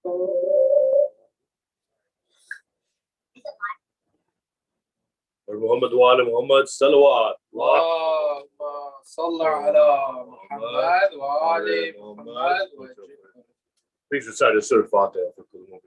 محمد وآل محمد صلوات. اللهم صل على محمد وآل محمد. Please recite a Surah Fatiha for Kul Mu'minun.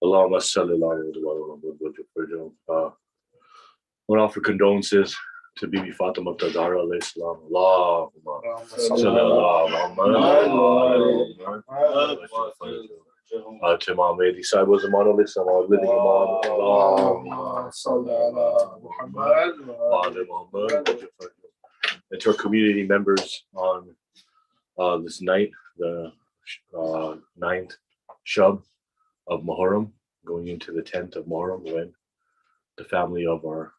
اللهم صل على We'll offer condolences to Bibi Fatima Tazahra alayhi salam. Allahumma salli ala Muhammad. To Imam Mahdi Sahib was a monolith, some are living Imam. Allahumma salli ala Muhammad. And to our community members on this night, the 9th Shaab of Muharram, going into the 10th of Muharram, when the family of our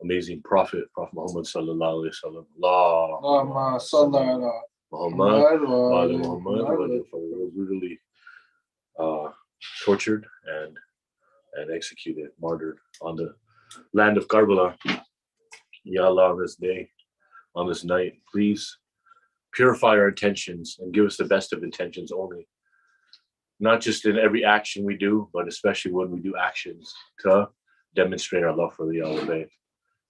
amazing Prophet Muhammad sallallahu alaihi wasallam, Allahumma salli ala Muhammad, were brutally tortured and executed, martyred on the land of Karbala. Ya Allah, on this day, on this night, please purify our intentions and give us the best of intentions only. Not just in every action we do, but especially when we do actions to demonstrate our love for the Al-Bayt.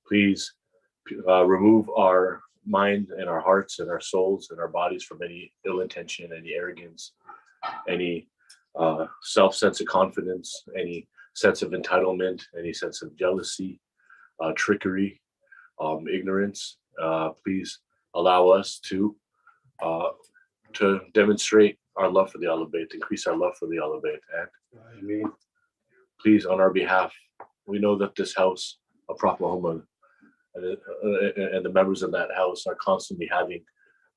Please remove our mind and our hearts and our souls and our bodies from any ill intention, any arrogance, any self-sense of confidence, any sense of entitlement, any sense of jealousy, trickery, ignorance. Please allow us to demonstrate our love for the Al-Bayt, increase our love for the Al-Bayt. And please, on our behalf, we know that this house of Prophet Muhammad and the members of that house are constantly having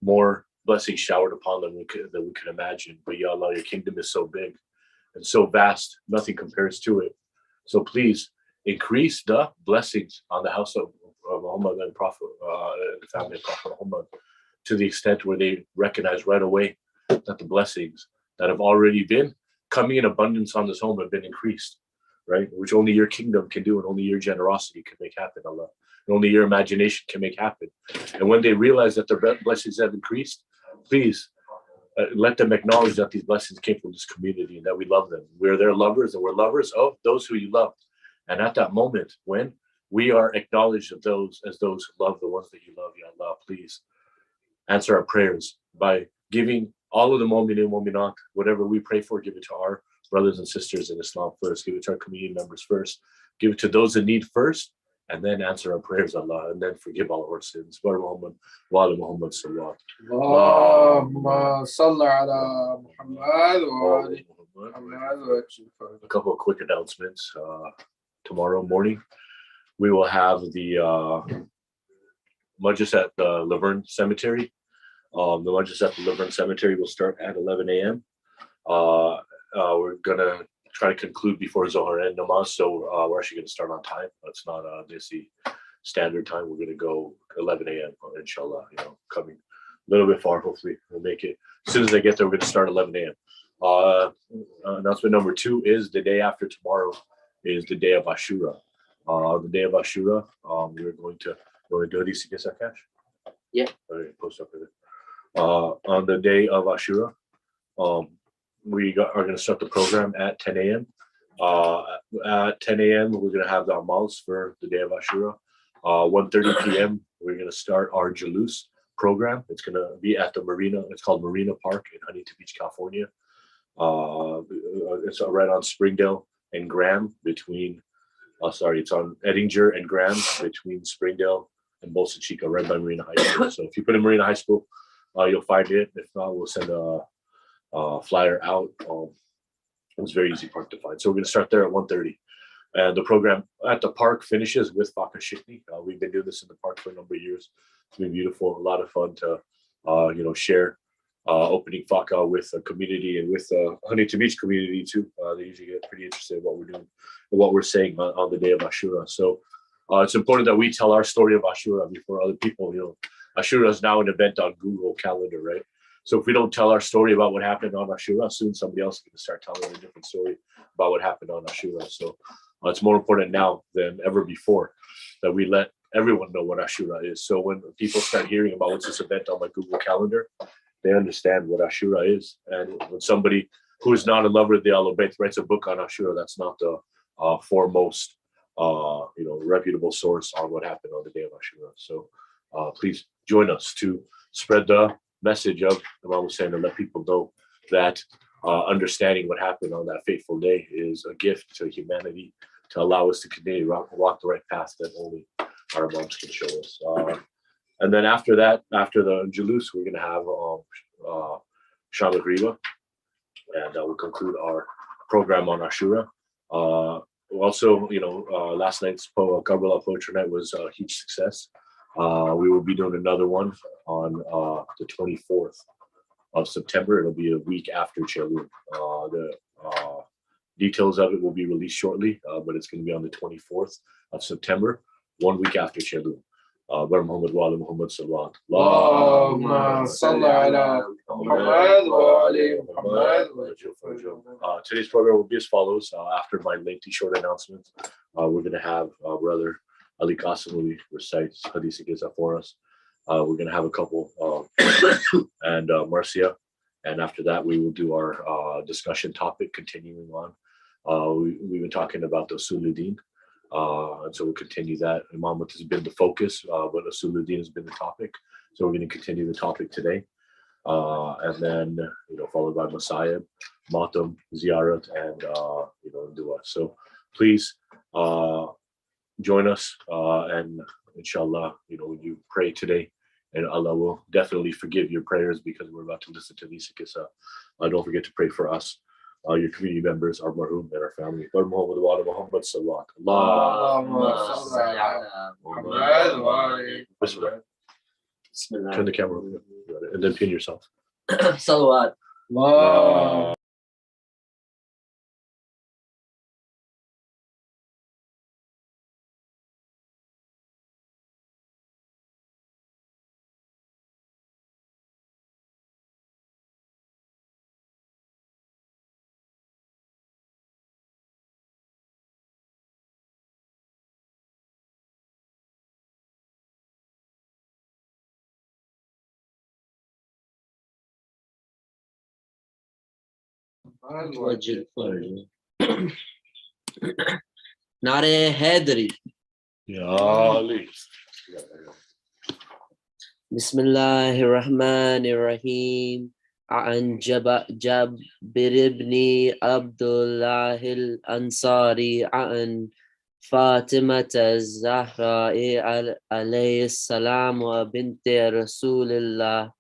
more blessings showered upon them than we could imagine. But Ya Allah, your kingdom is so big and so vast, nothing compares to it. So please increase the blessings on the house of Muhammad and Prophet, the family of Prophet Muhammad, to the extent where they recognize right away that the blessings that have already been coming in abundance on this home have been increased, right? Which only your kingdom can do, and only your generosity can make happen, Allah. And only your imagination can make happen. And when they realize that their blessings have increased, please let them acknowledge that these blessings came from this community and that we love them. We're their lovers, and we're lovers of those who you love. And at that moment, when we are acknowledged of those as those who love the ones that you love, Ya Allah, please answer our prayers by giving all of the mu'minin, mu'minat, whatever we pray for, give it to our brothers and sisters in Islam first, give it to our community members first, give it to those in need first, and then answer our prayers, Allah, and then forgive all our sins. Muhammad wa ala Muhammad sallallahu Allahumma salli ala Muhammad wa ala Muhammad. A couple of quick announcements. Tomorrow morning, we will have the Majlis at the Laverne Cemetery. The Majlis at the Laverne Cemetery will start at 11 a.m. We're going to try to conclude before Zohar and Namaz, so we're actually going to start on time. That's not the standard time. We're going to go 11 a.m. Inshallah, coming a little bit far. Hopefully we'll make it. As soon as I get there, we're going to start 11 a.m. Announcement number 2 is the day after tomorrow is the day of Ashura. The day of Ashura, we're going to do this. Get that cash? Yeah. All right, post up with it. On the day of Ashura, are going to start the program at 10 a.m. At 10 a.m., we're going to have the amals for the day of Ashura. 1:30 p.m., we're going to start our Jalus program. It's going to be at the Marina. It's called Marina Park in Huntington Beach, California. It's right on Springdale and Graham between, it's on Edinger and Graham between Springdale and Bolsa Chica, right by Marina High School. So if you put in Marina High School, you'll find it. If not, we'll send a flyer out. It's very easy park to find. So we're going to start there at 1:30. And the program at the park finishes with Faka Shikni. We've been doing this in the park for a number of years. It's been beautiful, a lot of fun to share opening Faka with a community and with Huntington Beach community too. They usually get pretty interested in what we're doing and what we're saying on the day of Ashura. So it's important that we tell our story of Ashura before other people. Ashura is now an event on Google Calendar, right? So if we don't tell our story about what happened on Ashura, soon somebody else is going to start telling a different story about what happened on Ashura. So it's more important now than ever before that we let everyone know what Ashura is. So when people start hearing about what's this event on my Google Calendar, they understand what Ashura is. And when somebody who is not in love with the Ahlul Bayt writes a book on Ashura, that's not the foremost, reputable source on what happened on the day of Ashura. So please join us to spread the message of Imam Hussein and let people know that understanding what happened on that fateful day is a gift to humanity to allow us to continue to walk the right path that only our imams can show us. And then after that, after the Julus, we're going to have Sham al-Ghriba, and we'll conclude our program on Ashura. Also, last night's Karbala Poetry Night was a huge success. We will be doing another one on the 24th of September. It'll be a week after Chelun. The details of it will be released shortly, but it's going to be on the 24th of September, 1 week after Chelun. Muhammad wa ala Muhammad sallallahu Allahumma salli ala Muhammad wa ali Muhammad. Today's program will be as follows. After my lengthy short announcement, we're going to have Brother Ali Qasim will recite Hadith Giza for us. We're going to have a couple and Marcia. And after that, we will do our discussion topic continuing on. We've been talking about the Usuluddin. And so we'll continue that. Imamat has been the focus, but Usuluddin has been the topic. So we're going to continue the topic today. And then, followed by Masayib, Matam, Ziyarat, and, Dua. So please join us. And inshallah, when you pray today, and Allah will definitely forgive your prayers because we're about to listen to Lisa Kissa. Don't forget to pray for us. Your community members, our marhum, and our family. Muhammad wa ala Muhammad sallallahu alaihi wasallam. Bismillah. Turn the camera over, and then pin yourself. Salawat. Nare Haidari. Ya Ali. Bismillahir Rahmanir Rahim. عن جابر بن عبد الله الأنصاري عن فاطمة الزهراء عليه السلام وبنت رسول الله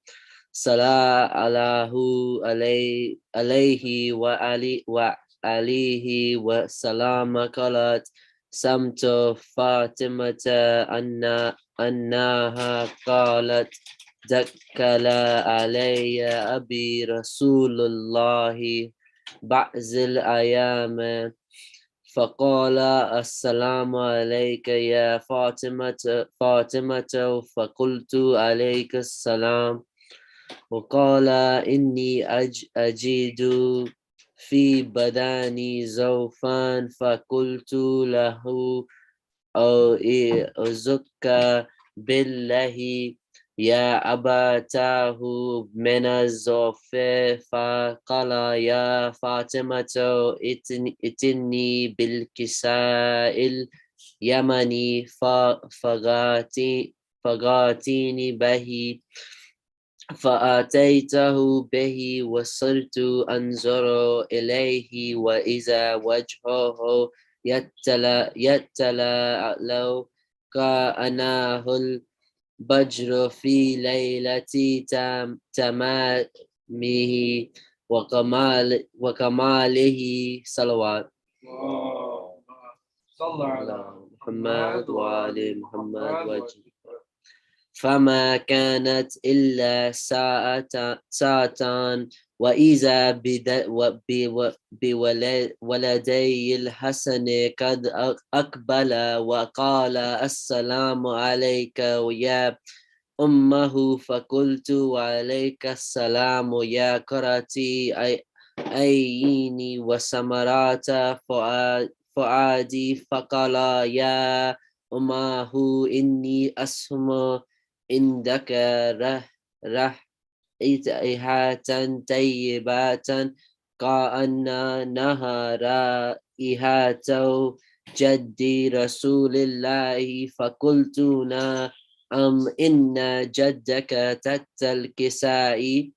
صلى الله عليه وآله وسلم قالت سمت فاطمة أنها قالت دخل علي أبي رسول الله بعض الأيام فقال السلام عليك يا فاطمة فقلت عليك السلام وقال إني أجد في بدني زوفا فقلت له أعوذك بالله يا أبتاه من الزوف فقال يا فاطمة ائتني بالكساء اليمني فغاتيني به فأتيته به وصرت أنظر إليه وإذا وجهه يتلأ لو كأنه البدر في ليلة تمامه وكماله صلوات صلى على محمد وآل محمد وجل. فما كانت إلا ساعة وإذا بولدي الحسن قد أقبل وقال السلام عليك يا أمه فقلت وعليك السلام يا قرتي عيني وسمرات فؤادي فقال يا أمه إني أسمع عندك رائحة طيبة كأنها رائحة جد رسول الله فقلت نعم إن جدك تحت الكساء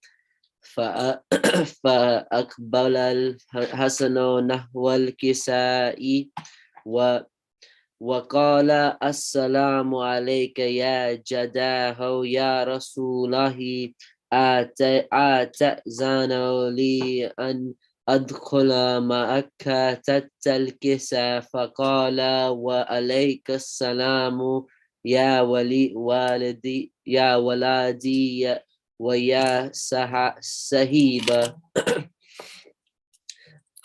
فأقبل الحسن نحو الكساء وقال السلام عليك يا جداه يا رسول الله أتأذن لي أن أدخل معك تحت الكساء فقال وعليك السلام يا والدي يا ولدي ويا سهيبة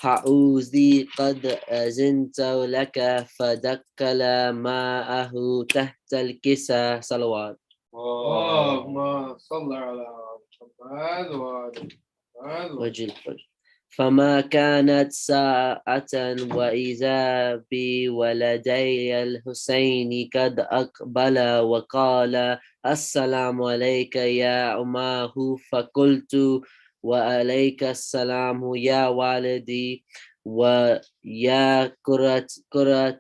حوزي قد أذنت لك فدخل معه تحت الكساء صلوات. اللهم صل على محمد وآل محمد وجل فما كانت ساعة وإذا بولدي الحسين قد أقبل وقال السلام عليك يا أماه فقلت وعليك السلام يا والدي ويا كرة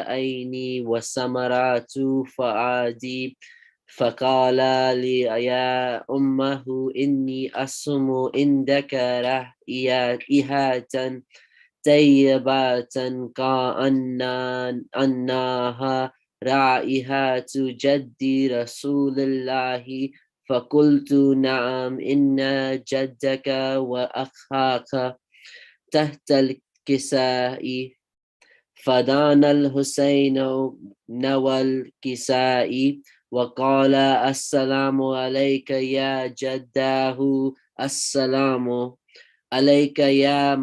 عيني وسمرات فؤادي فقال لي يا أمه إني أسمع عندك رائحة طيبة كأنها رائحة جد رسول الله فقلت نعم إن جدك وأخاك تحت الكساء فدان الحسين نوى الكساء وقال السلام عليك يا جداه السلام عليك يا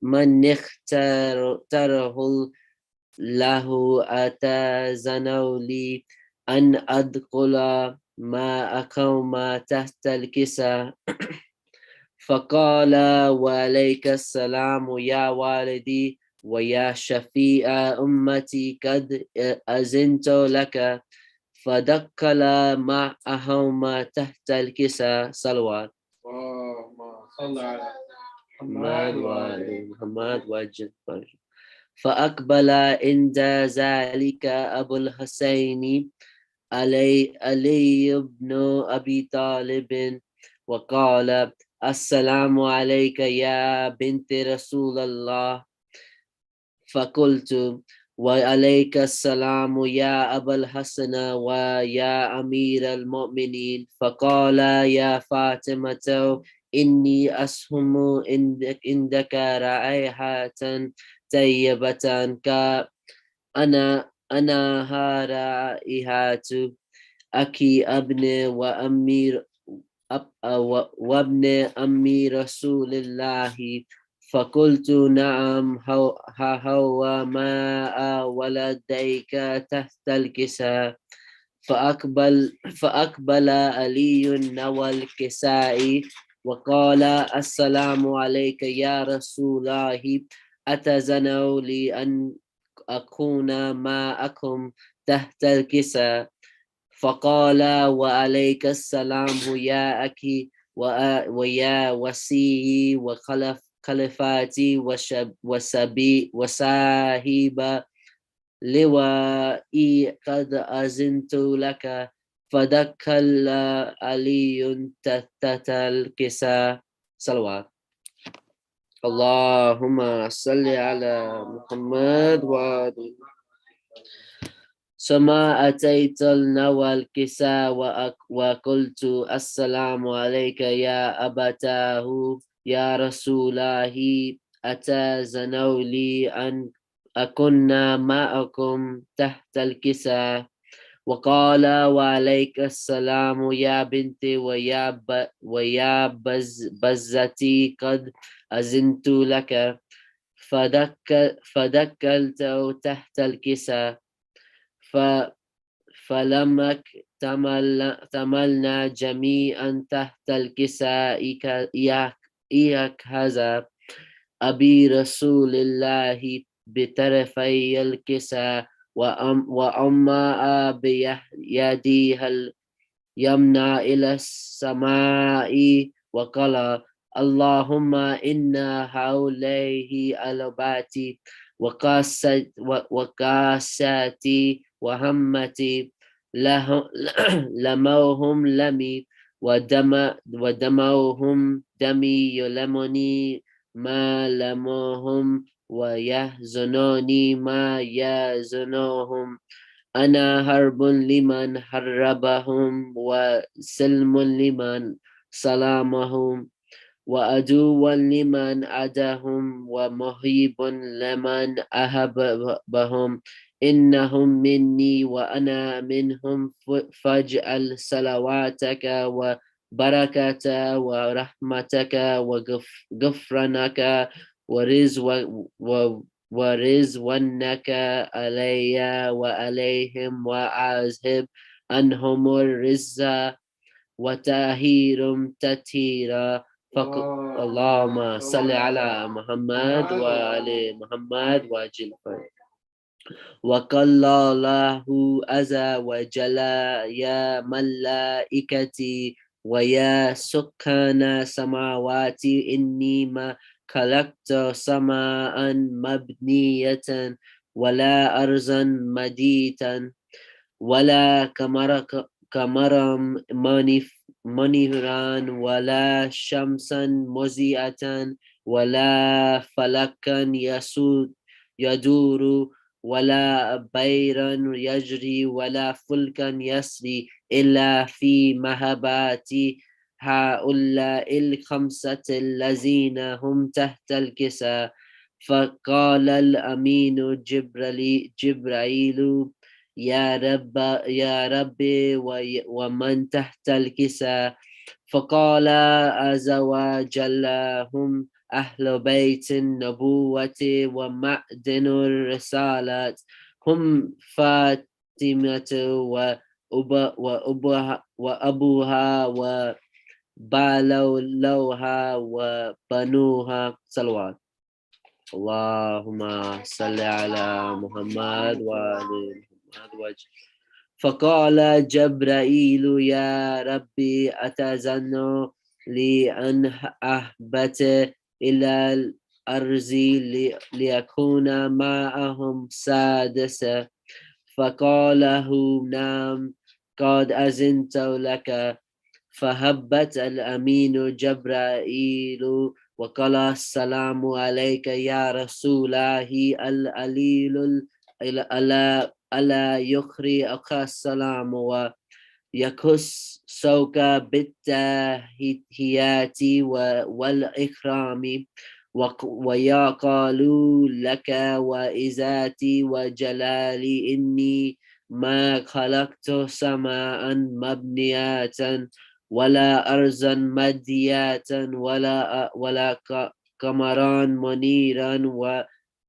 من اختاره له أتأذن لي أن أدخل معكم تحت الكساء فقال وعليك السلام يا والدي ويا شفيع أمتي قد أذنت لك فدخل معهما تحت الكساء صلوات. اللهم صل على محمد وآل محمد وجل فأقبل عند ذلك أبو الحسين علي بن أبي طالب وقال السلام عليك يا بنت رسول الله فقلت وعليك السلام يا أبا الحسن ويا أمير المؤمنين فقال يا فاطمة إني أسهم عندك رائحة طيبة أنا رائحة أخي ابن وابن أمي رسول الله فقلت نعم هو ماء ولديك تحت الكساء فأقبل علي نوى الكساء وقال السلام عليك يا رسول الله أتأذن لي أن أكون معكم تحت الكساء فقال وعليك السلام يا أخي ويا وسيي وخلفاتي وصاحب لوائي قد أذنت لك فدخل علي تحت الكساء صلوات. اللهم صل على محمد وآل ثم أتيت نوى الكساء وقلت السلام عليك يا أبتاه يا رسول الله أتأذن لي أن أكون معكم تحت الكساء وقال وعليك السلام يا بنتي ويا بزتي قد أذنت لك فدكلت تحت الكساء فلمك تملنا جميعا تحت الكساء إياك هذا أبي رسول الله بطرفي الكساء وأما بيديها اليمنى إلى السماء وقال اللهم إن هؤلاء ألباتي وقاساتي وهمتي لموهم لمي ودموهم دمي يلمني ما لموهم ويحزنوني ما يحزنوهم أنا هرب لمن هربهم وسلم لمن سلامهم وعدو لمن عداهم ومهيب لمن أحبهم إنهم مني وأنا منهم فاجعل صلواتك وبركة ورحمتك وغفرانك ورزوانك علي وعليهم وأذهب عنهم الرزق وتاهيرهم تطهيرا اللهم صل على محمد وآل محمد وعجل وقال الله عز وجل يا ملائكتي ويا سكان سماواتي إني ما خلقت سماء مبنية ولا أرضا مديتا ولا قمرا منيرا ولا شمسا مضيئة ولا فلكا يدور ولا بيرا يجري ولا فلكا يسري إلا في مهبات هؤلاء الخمسة الذين هم تحت الكساء فقال الأمين جبرائيل يا رب ومن تحت الكساء فقال عز وجل هم أهل بيت النبوة ومعدن الرسالة هم فاطمة وأبوها وبالولوها وبنوها صلوات اللهم صل على محمد وآل محمد وجه فقال جبرائيل يا ربي أتزن لي أن أهبط إلى الأرض ليكون معهم سادسا فقال نعم قد أذنت لك فهبت الأمين جبرائيل وقال السلام عليك يا رسول الله العليل ألا يقرئك السلام ويكس سوك بالتحيات والإكرام ويقال لك وإزاتي وجلالي إني ما خلقت سماء مبنية ولا أرضا مدية ولا قمرا منيرا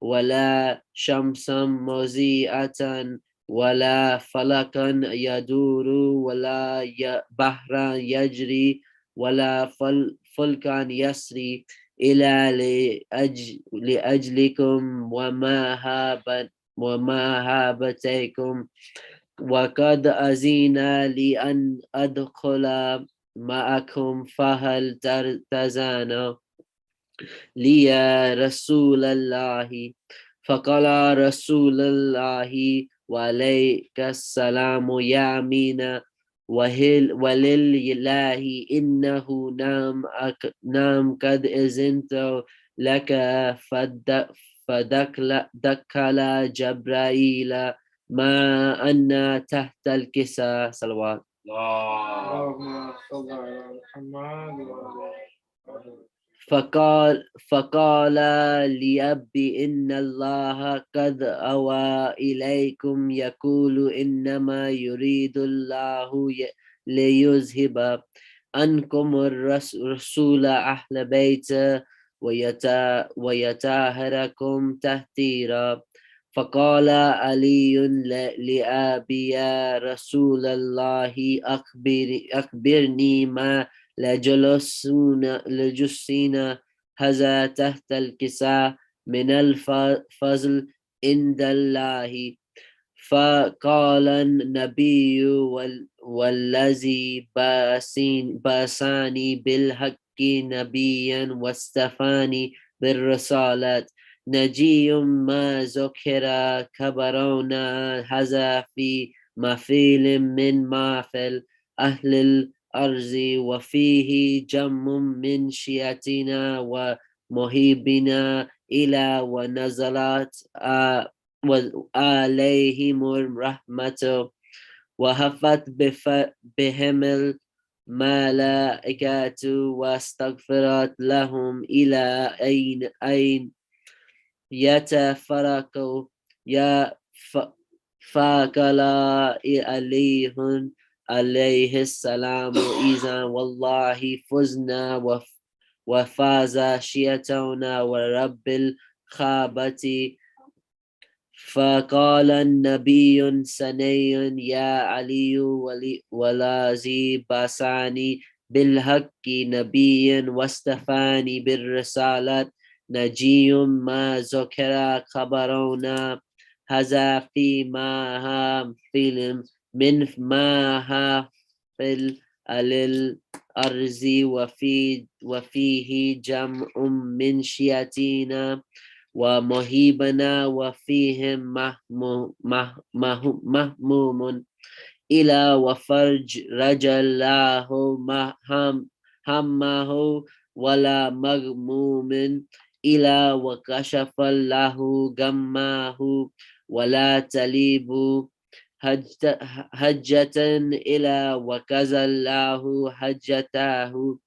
ولا شمسا مضيئة ولا فلكا يدور ولا بحرا يجري ولا فلكا يسري إلى لأجلكم وما هابتكم وقد أذن لي أن أدخل معكم فهل ترتزان لي يا رسول الله فقال رسول الله وعليك السلام يا أمين ولله إنه نام قد أذنت لك فدخل جبرائيل ما أن تحت الكساء صلوات اللهم صل على محمد وآل محمد فقال لأبي إن الله قد أوى إليكم يقول إنما يريد الله ليذهب عنكم الرسول أهل بيت ويطهركم تطهيرا. فقال علي لأبي يا رسول الله أخبرني ما لجلسنا هذا تحت الكساء من الفضل عند الله. فقال النبي والذي باساني بالحق نبيا واستفاني بالرسالة نجي ما ذكر كبرنا هذا في مفيل من مافل أهل الأرض وفيه جم من شيعتنا ومهيبنا إلى ونزلت وعليهم الرحمة وهفت بهم الملائكة واستغفرت لهم إلى أين يتفرقوا يا فقال عليه السلام إذا والله فزنا وفاز شيعتنا ورب الخابة. فقال النبي سني يا علي والذي باساني بالحق نبيا واستفاني بالرسالة نجي ما ذكر خبرنا هذا في ما فيلم من ما في الأرض وفيه جمع من شيعتنا ومهيبنا وفيهم مهموم إلى وفرج رجل له همه ولا مغموم إلى وكشف له غمه ولا تليب حجة إلى وكذا له حجته.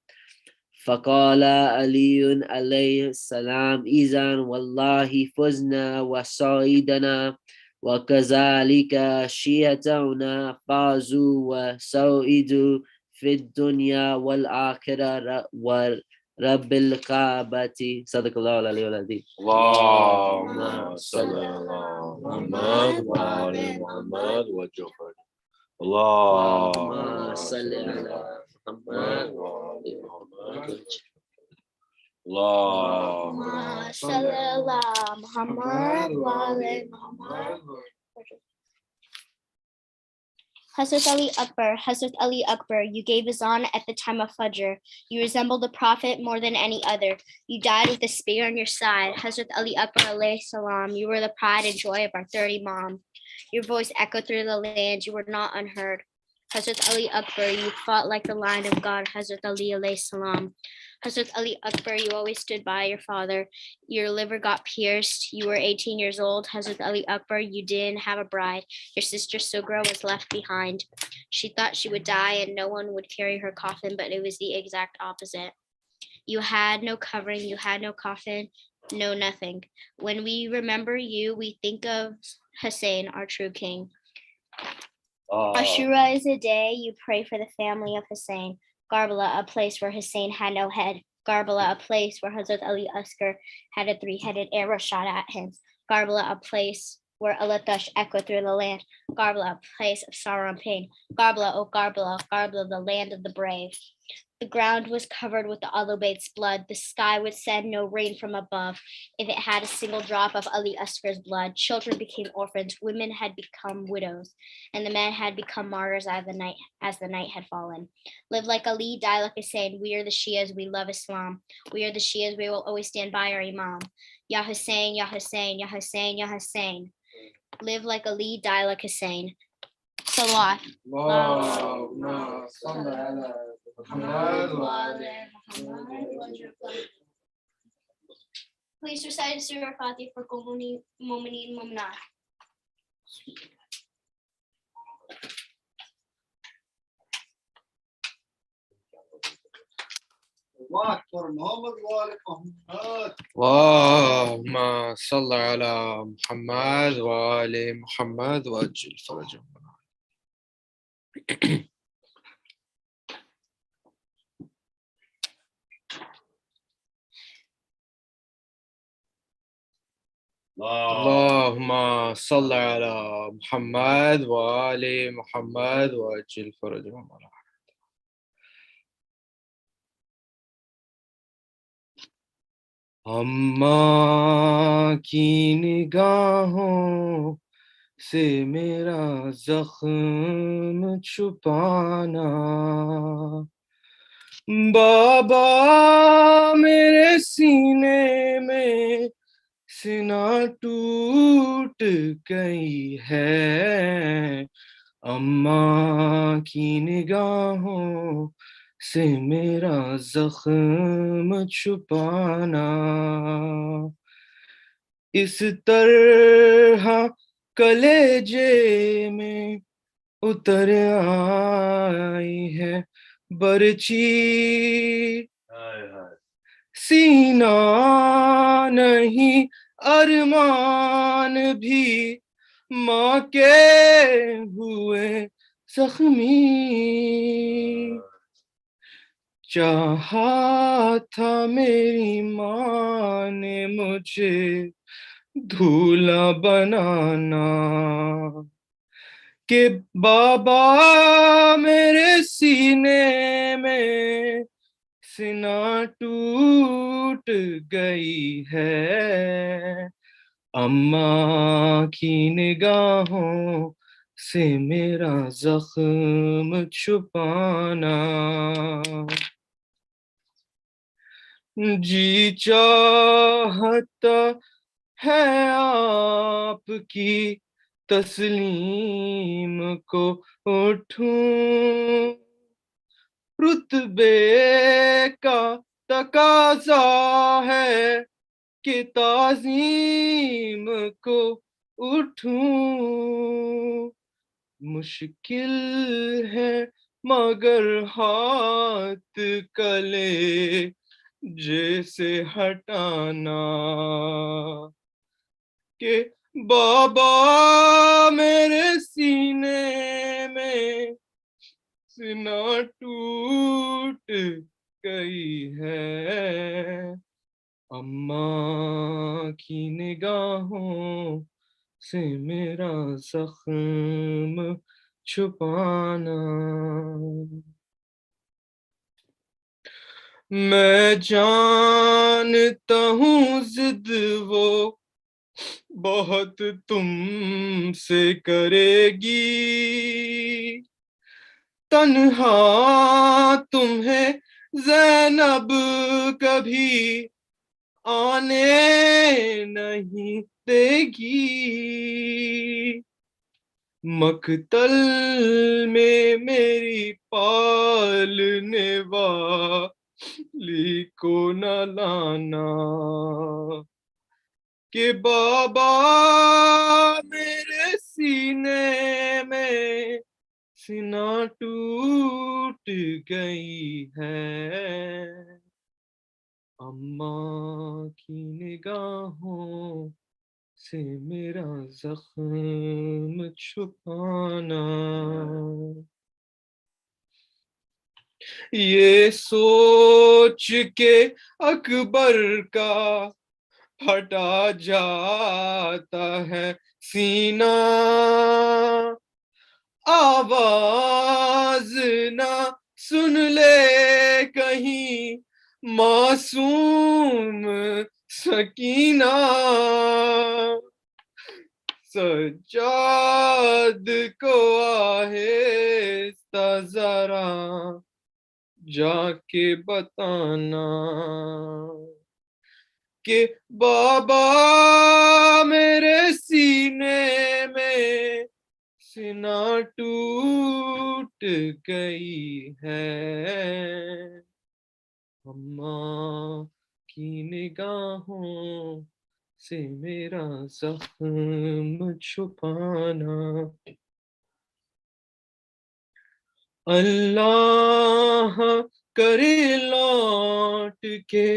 فقال علي عليه السلام إذا والله فزنا وصعدنا وكذلك شيعتنا فازوا وسعدوا في الدنيا والآخرة ورب الكعبة. صدق الله العلي العظيم. اللهم صل على محمد وعلى محمد وجهه. اللهم صل على محمد وعلى محمد. اللهم صل على محمد وعلى محمد. Hazrat Ali Akbar, you gave azan at the time of Fajr. You resemble the Prophet more than any other. You died with a spear on your side. Hazrat Ali Akbar alayhi salam, you were the pride and joy of our third Imam. Your voice echoed through the land. You were not unheard. Hazrat Ali Akbar, you fought like the Lion of God. Hazrat Ali alayhi salam. Hazrat Ali Akbar, you always stood by your father. Your liver got pierced. You were 18 years old. Hazrat Ali Akbar, you didn't have a bride. Your sister Sugra was left behind. She thought she would die and no one would carry her coffin, but it was the exact opposite. You had no covering, you had no coffin, no nothing. When we remember you, we think of Hussein, our true king. Ashura is a day you pray for the family of Hussein. Karbala, a place where Hussein had no head. Karbala, a place where Hazrat Ali Asghar had a three-headed arrow shot at him. Karbala, a place where al-Atash echoed through the land. Karbala, a place of sorrow and pain. Karbala, oh Karbala, Karbala, the land of the brave. The ground was covered with the Ahlul-Bayt's blood. The sky would send no rain from above if it had a single drop of Ali Asghar's blood. Children became orphans, women had become widows, and the men had become martyrs as the night had fallen. Live like Ali, die like Hussein. We are the Shias, we love Islam. We are the Shias, we will always stand by our Imam. Ya Hussein, Ya Hussein, Ya Hussein, Ya Hussein. Live like Ali, die like Hussein. Salawat. Please recite Surah Fatih for Mu'mineen Mu'minat. اللهم صل على محمد وآل محمد وعجل فرجهم. اللهم صل على محمد وآل محمد وعجل فرجهم. اماں کی نگاہوں سے میرا زخم چھپانا، بابا میرے سینے میں سینہ ٹوٹ گئی ہے، اماں کی نگاہوں سے میرا زخم چھپانا، اس طرح کلیجے میں اتر آئی ہے برچی، سینہ نہیں ارمان بھی ماں کے ہوئے زخمی، چاہا تھا میری ماں نے مجھے دھولا بنانا، کہ بابا میرے سینے میں سینہ ٹوٹ گئی ہے، اماں کی نگاہوں سے میرا زخم چھپانا، جی چاہتا ہے آپ کی تسلیم کو اٹھوں، رتبے کا تقاضا ہے کہ تعظیم کو اٹھوں، مشکل ہے مگر ہاتھ کلے جیسے ہٹانا، کہ بابا میرے سینے میں سینہ ٹوٹ گئی ہے، اماں کی نگاہوں سے میرا زخم چھپانا، میں جانتا ہوں ضد وہ بہت تم سے کرے گی، تنہا تمہیں زینب کبھی آنے نہیں دے گی، مقتل میں میری پالنے والی کو نہ لانا، کہ بابا میرے سینے میں سینہ ٹوٹ گئی ہے، اماں کی نگاہوں سے میرا زخم چھپانا، یہ سوچ کے اکبر کا پھٹا جاتا ہے سینہ، آواز نہ سن لے کہیں معصوم سکینہ، سجاد کو آہستہ ذرا جا کے بتانا، کہ بابا میرے سینے میں سینہ ٹوٹ گئی ہے، اماں کی نگاہوں سے میرا زخم چھپانا، اللہ کرے لوٹ کے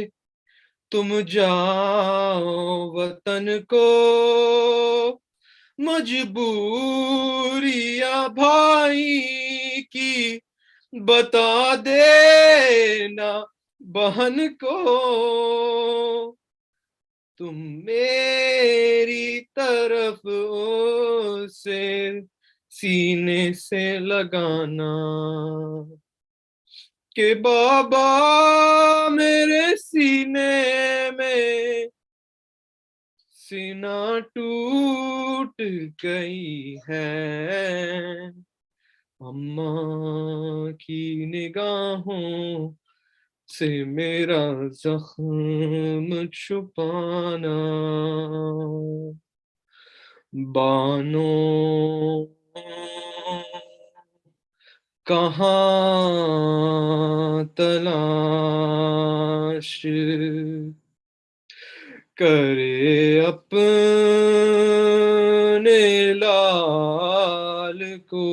تم جاؤ وطن کو مجبوریاں بھائی کی بتا دینا بہن کو تم میری طرف سے سینے سے لگانا کہ بابا میرے سینے میں سینہ ٹوٹ گئی ہے اماں کی نگاہوں سے میرا زخم چھپانا بانو کہاں تلاش کرے اپنے لال کو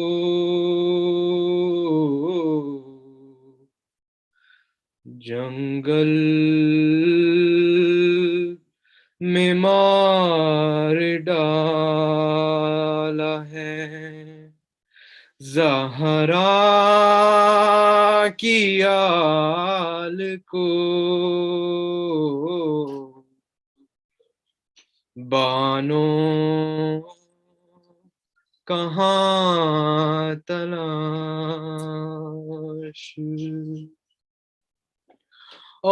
جنگل میں مار ڈالا ہے زہرا کی آل کو بانو کہاں تلاش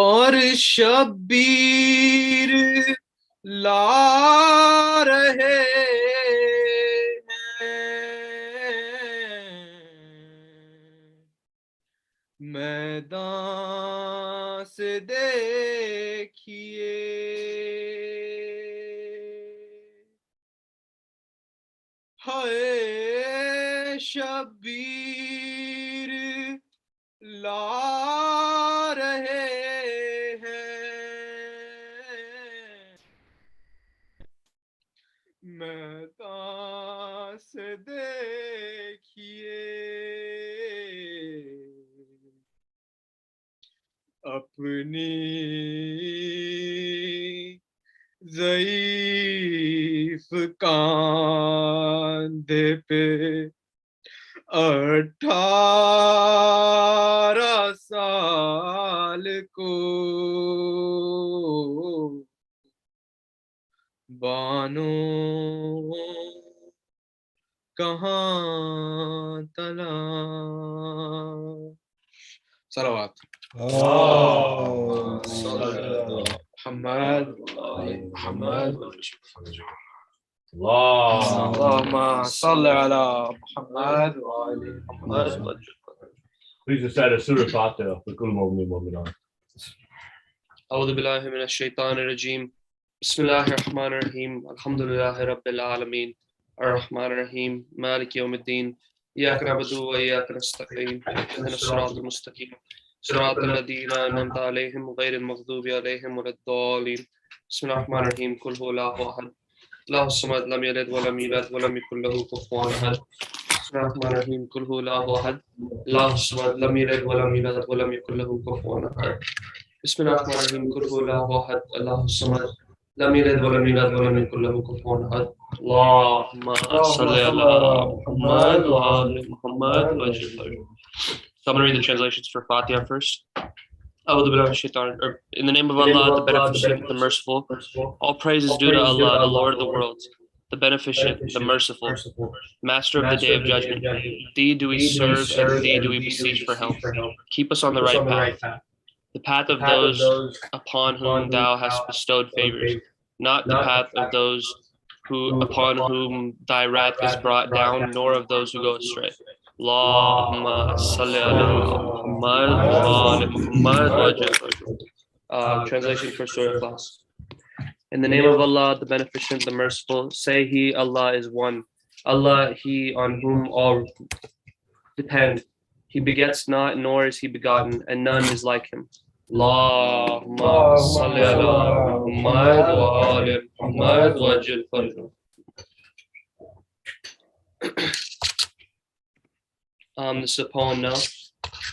اور شبیر لا رہے میدان سے دیکھیے ہائے شبیر لا رہے ہیں میدان سے دیکھیے اپنی ضعیف کاندھے پہ 18 سال کو بانو کہاں تلاش صلوات محمد محمد اللهم صل على محمد Please recite a Surah Fatiha for Kul Mu'min Mu'minat. أعوذ بالله من الشيطان الرجيم بسم الله الرحمن الرحيم الحمد لله رب العالمين الرحمن الرحيم مالك يوم الدين إياك نعبد وإياك نستعين اهدنا الصراط المستقيم صراط الذين أنعمت عليهم غير المغضوب عليهم ولا الضالين بسم الله الرحمن الرحيم قل هو الله أحد الله الصمد لم يلد ولم يولد ولم يكن له كفوا أحد بسم الله الرحمن الرحيم قل هو الله أحد الله الصمد لم يلد ولم يولد ولم يكن له كفوا أحد بسم الله الرحمن الرحيم قل هو الله أحد الله الصمد لم يلد ولم يولد ولم يكن له كفوا أحد اللهم صل على محمد وآل محمد وجل. So I'm going to read the translations for Fatiha first. In the name of Allah, the Beneficent, the Merciful. All praise is due to Allah, the Lord of the worlds, the Beneficent, the Merciful, Master of the Day of Judgment. Thee do we serve, and Thee do we beseech for help. Keep us on the right path, the path of those upon whom Thou hast bestowed favors, not the path of those upon whom Thy wrath is brought down, nor of those who go astray. Allahumma salli ala Muhammad wa ala Muhammad wa ajal. Translation for Surah Ikhlas. In the name of Allah, the Beneficent, the Merciful, say He, Allah is one. Allah, He on whom all depend. He begets not, nor is He begotten, and none is like Him. Allahumma salli ala Muhammad wa ala Muhammad wa ajal. This is a poem now.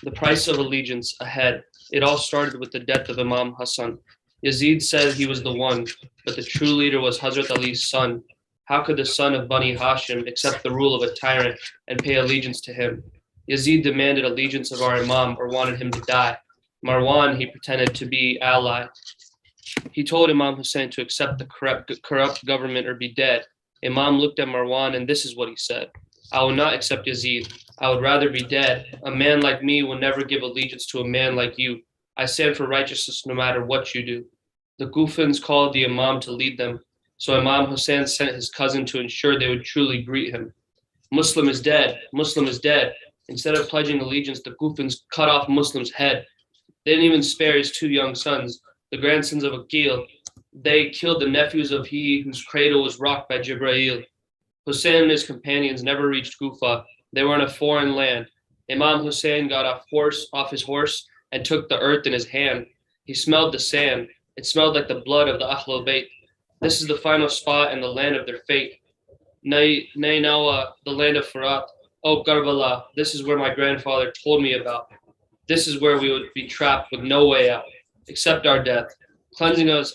The price of allegiance ahead. It all started with the death of Imam Hassan. Yazid said he was the one, but the true leader was Hazrat Ali's son. How could the son of Bani Hashim accept the rule of a tyrant and pay allegiance to him? Yazid demanded allegiance of our Imam or wanted him to die. Marwan, he pretended to be ally. He told Imam Hussein to accept the corrupt government or be dead. Imam looked at Marwan and this is what he said. I will not accept Yazid. I would rather be dead. A man like me will never give allegiance to a man like you. I stand for righteousness no matter what you do. The Kufans called the Imam to lead them. So Imam Hussein sent his cousin to ensure they would truly greet him. Muslim is dead. Muslim is dead. Instead of pledging allegiance, the Kufans cut off Muslim's head. They didn't even spare his two young sons, the grandsons of Aqil. They killed the nephews of he whose cradle was rocked by Jibreel. Hussein and his companions never reached Kufa. They were in a foreign land. Imam Hussein got off his horse and took the earth in his hand. He smelled the sand. It smelled like the blood of the Ahlul Bayt. This is the final spot and the land of their fate. Nainawa, the land of Farat. Oh, Karbala, this is where my grandfather told me about. This is where we would be trapped with no way out, except our death, cleansing us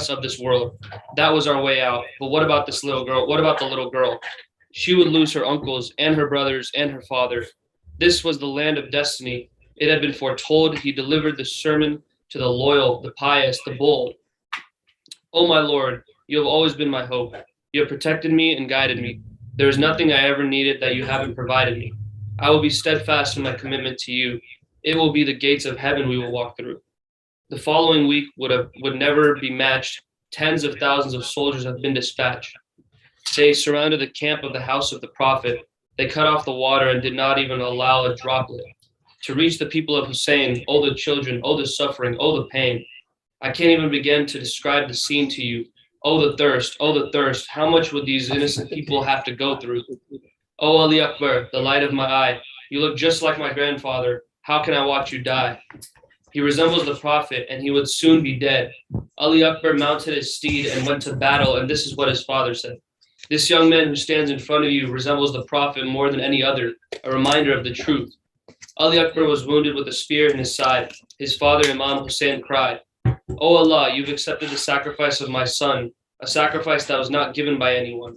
of this world. That was our way out. But what about this little girl? What about the little girl? She would lose her uncles and her brothers and her father. This was the land of destiny. It had been foretold. He delivered the sermon to the loyal, the pious, the bold. Oh, my Lord, you have always been my hope. You have protected me and guided me. There is nothing I ever needed that you haven't provided me. I will be steadfast in my commitment to you. It will be the gates of heaven we will walk through. The following week would never be matched. Tens of thousands of soldiers have been dispatched. They surrounded the camp of the house of the Prophet. They cut off the water and did not even allow a droplet. To reach the people of Hussein, oh the children, oh the suffering, oh the pain. I can't even begin to describe the scene to you. Oh the thirst, oh the thirst. How much would these innocent people have to go through? Oh Ali Akbar, the light of my eye. You look just like my grandfather. How can I watch you die? He resembles the Prophet, and he would soon be dead. Ali Akbar mounted his steed and went to battle, and this is what his father said. This young man who stands in front of you resembles the Prophet more than any other, a reminder of the truth. Ali Akbar was wounded with a spear in his side. His father, Imam Hussein, cried, "Oh Allah, you've accepted the sacrifice of my son, a sacrifice that was not given by anyone.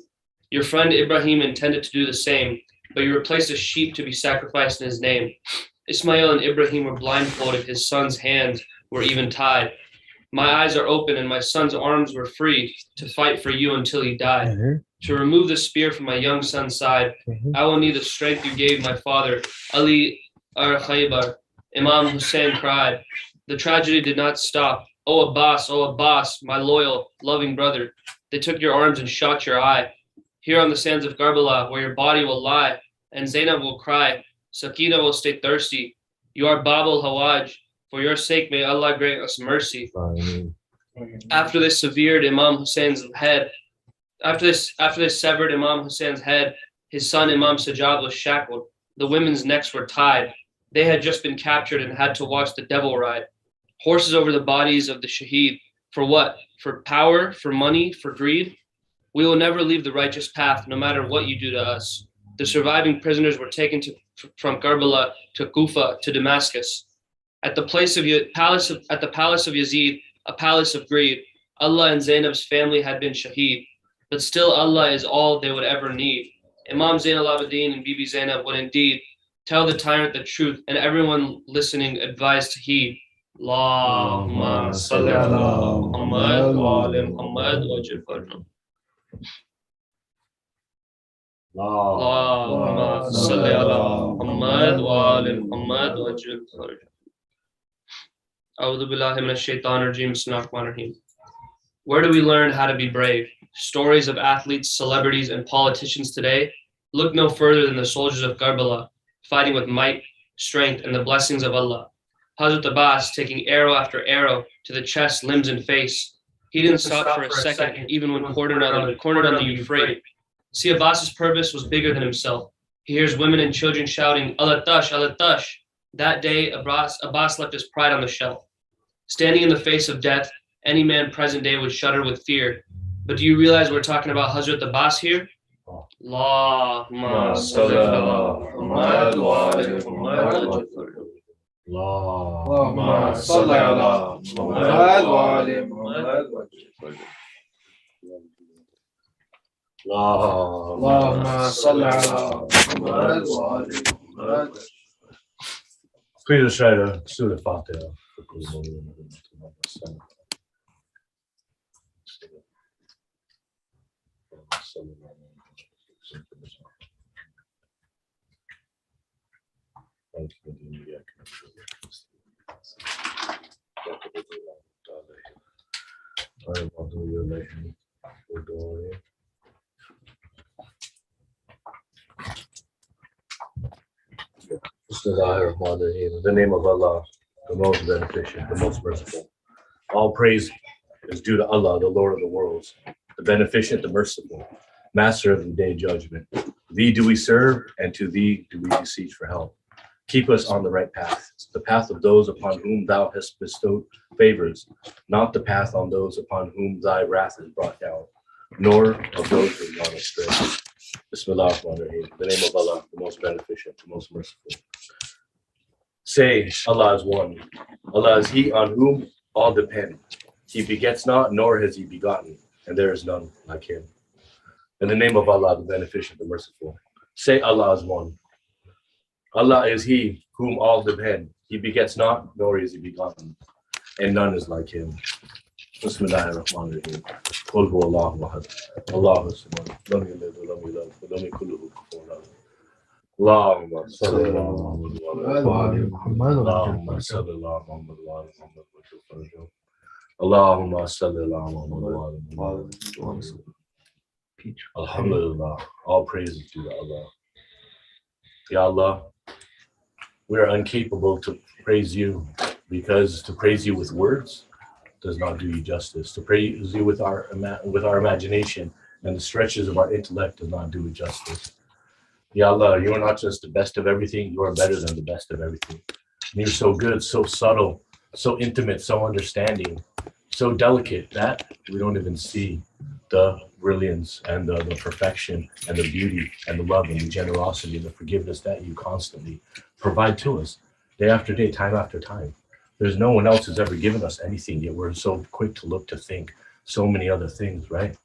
Your friend Ibrahim intended to do the same, but you replaced a sheep to be sacrificed in his name. Ismail and Ibrahim were blindfolded, his son's hands were even tied. My eyes are open and my son's arms were free to fight for you until he died. To remove the spear from my young son's side, I will need the strength you gave my father, Ali Khaybar." Imam Hussein cried. The tragedy did not stop. Oh Abbas, my loyal, loving brother. They took your arms and shot your eye. Here on the sands of Karbala, where your body will lie, and Zainab will cry, Sakina will stay thirsty. You are Bab al-Hawaj. For your sake, may Allah grant us mercy. After this severed Imam Hussein's head, after this severed Imam Hussein's head, his son Imam Sajjad was shackled. The women's necks were tied. They had just been captured and had to watch the devil ride. Horses over the bodies of the shaheed. For what? For power? For money? For greed? We will never leave the righteous path, no matter what you do to us. The surviving prisoners were taken from Karbala to Kufa to Damascus. At the palace of Yazid, a palace of greed, Allah and Zainab's family had been shaheed, but still Allah is all they would ever need. Imam Zain al-Abidin and Bibi Zainab would indeed tell the tyrant the truth, and everyone listening advised to heed. Allahumma salli ala Muhammad wa ala Muhammad wa ajil farjahum. Allahumma salli ala Muhammad wa ala Muhammad wa ajil farjahum. A'udhu billahi minash shaitanir rajim. Bismillahir rahmanir rahim. Where do we learn how to be brave? Stories of athletes, celebrities, and politicians today look no further than the soldiers of Karbala, fighting with might, strength, and the blessings of Allah. Hazrat Abbas taking arrow after arrow to the chest, limbs, and face. He didn't stop for a second, even when cornered on the Euphrates. See, Abbas's purpose was bigger than himself. He hears women and children shouting, "Al-Tash, Al-Tash." That day, Abbas left his pride on the shelf. Standing in the face of death, any man present day would shudder with fear. But do you realize we're talking about Hazrat Abbas here? اللهم صل على محمد وآل محمد. اللهم صل على محمد وآل محمد. اللهم صل على محمد وآل محمد. Please recite Surah Fatiha. In the name of Allah, the most beneficent, the most merciful. All praise is due to Allah, the Lord of the worlds, the beneficent, the merciful, master of the day of judgment. Thee do we serve, and to thee do we beseech for help. Keep us on the right path, the path of those upon whom thou hast bestowed favors, not the path on those upon whom thy wrath is brought down, nor of those who have gone astray. Bismillah ar-Rahman. In the name of Allah, the most beneficent, the most merciful. Say, Allah is one. Allah is He on whom all depend. He begets not, nor has He begotten, and there is none like Him. In the name of Allah, the beneficent, the merciful. Say, Allah is one. Allah is He whom all depend. He begets not, nor is He begotten, and none is like Him. Bismillahir-Rahmanir-Rahim. Qul huwa Allahu ahad. Allahu samad. Lam yalid wa lam yulad wa lam yakul lahu kufuwan ahad. Allahumma salli ala Muhammad wa ala Muhammad. Allahumma salli ala Muhammad wa ala Muhammad. Allahumma salli ala Muhammad wa ala Muhammad. Alhamdulillah. All praises to Allah. Ya Allah, we are incapable to praise you, because to praise you with words does not do you justice. To praise you with our imagination and the stretches of our intellect does not do you justice. Ya Allah, you are not just the best of everything, you are better than the best of everything. And you're so good, so subtle, so intimate, so understanding, so delicate that we don't even see the brilliance and the perfection and the beauty and the love and the generosity and the forgiveness that you constantly provide to us day after day, time after time. There's no one else who's ever given us anything, yet we're so quick to look to think so many other things, right?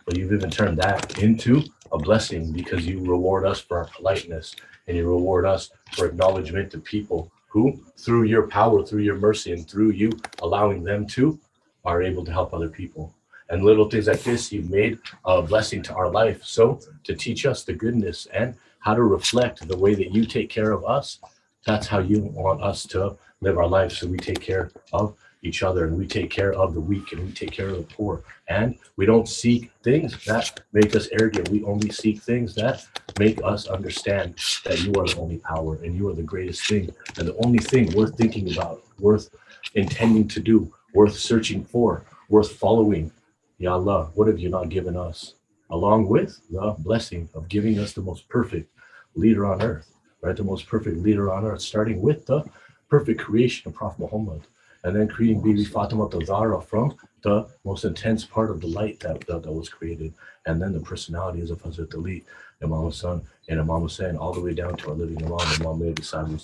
But you've even turned that into a blessing, because you reward us for our politeness and you reward us for acknowledgement to people who, through your power, through your mercy, and through you allowing them to, are able to help other people. And little things like this, you've made a blessing to our life. So to teach us the goodness and how to reflect the way that you take care of us, that's how you want us to live our life. So we take care of each other, and we take care of the weak, and we take care of the poor. And we don't seek things that make us arrogant. We only seek things that make us understand that you are the only power and you are the greatest thing, and the only thing worth thinking about, worth intending to do, worth searching for, worth following. Ya Allah, what have you not given us? Along with the blessing of giving us the most perfect leader on earth, right? The most perfect leader on earth, starting with the perfect creation of Prophet Muhammad, and then creating Bibi Fatima Zahra from the most intense part of the light that was created, and then the personalities of Hazrat Ali, Imam Hassan, and Imam Hussein, all the way down to our living Imam, Imam Mehdi Salim.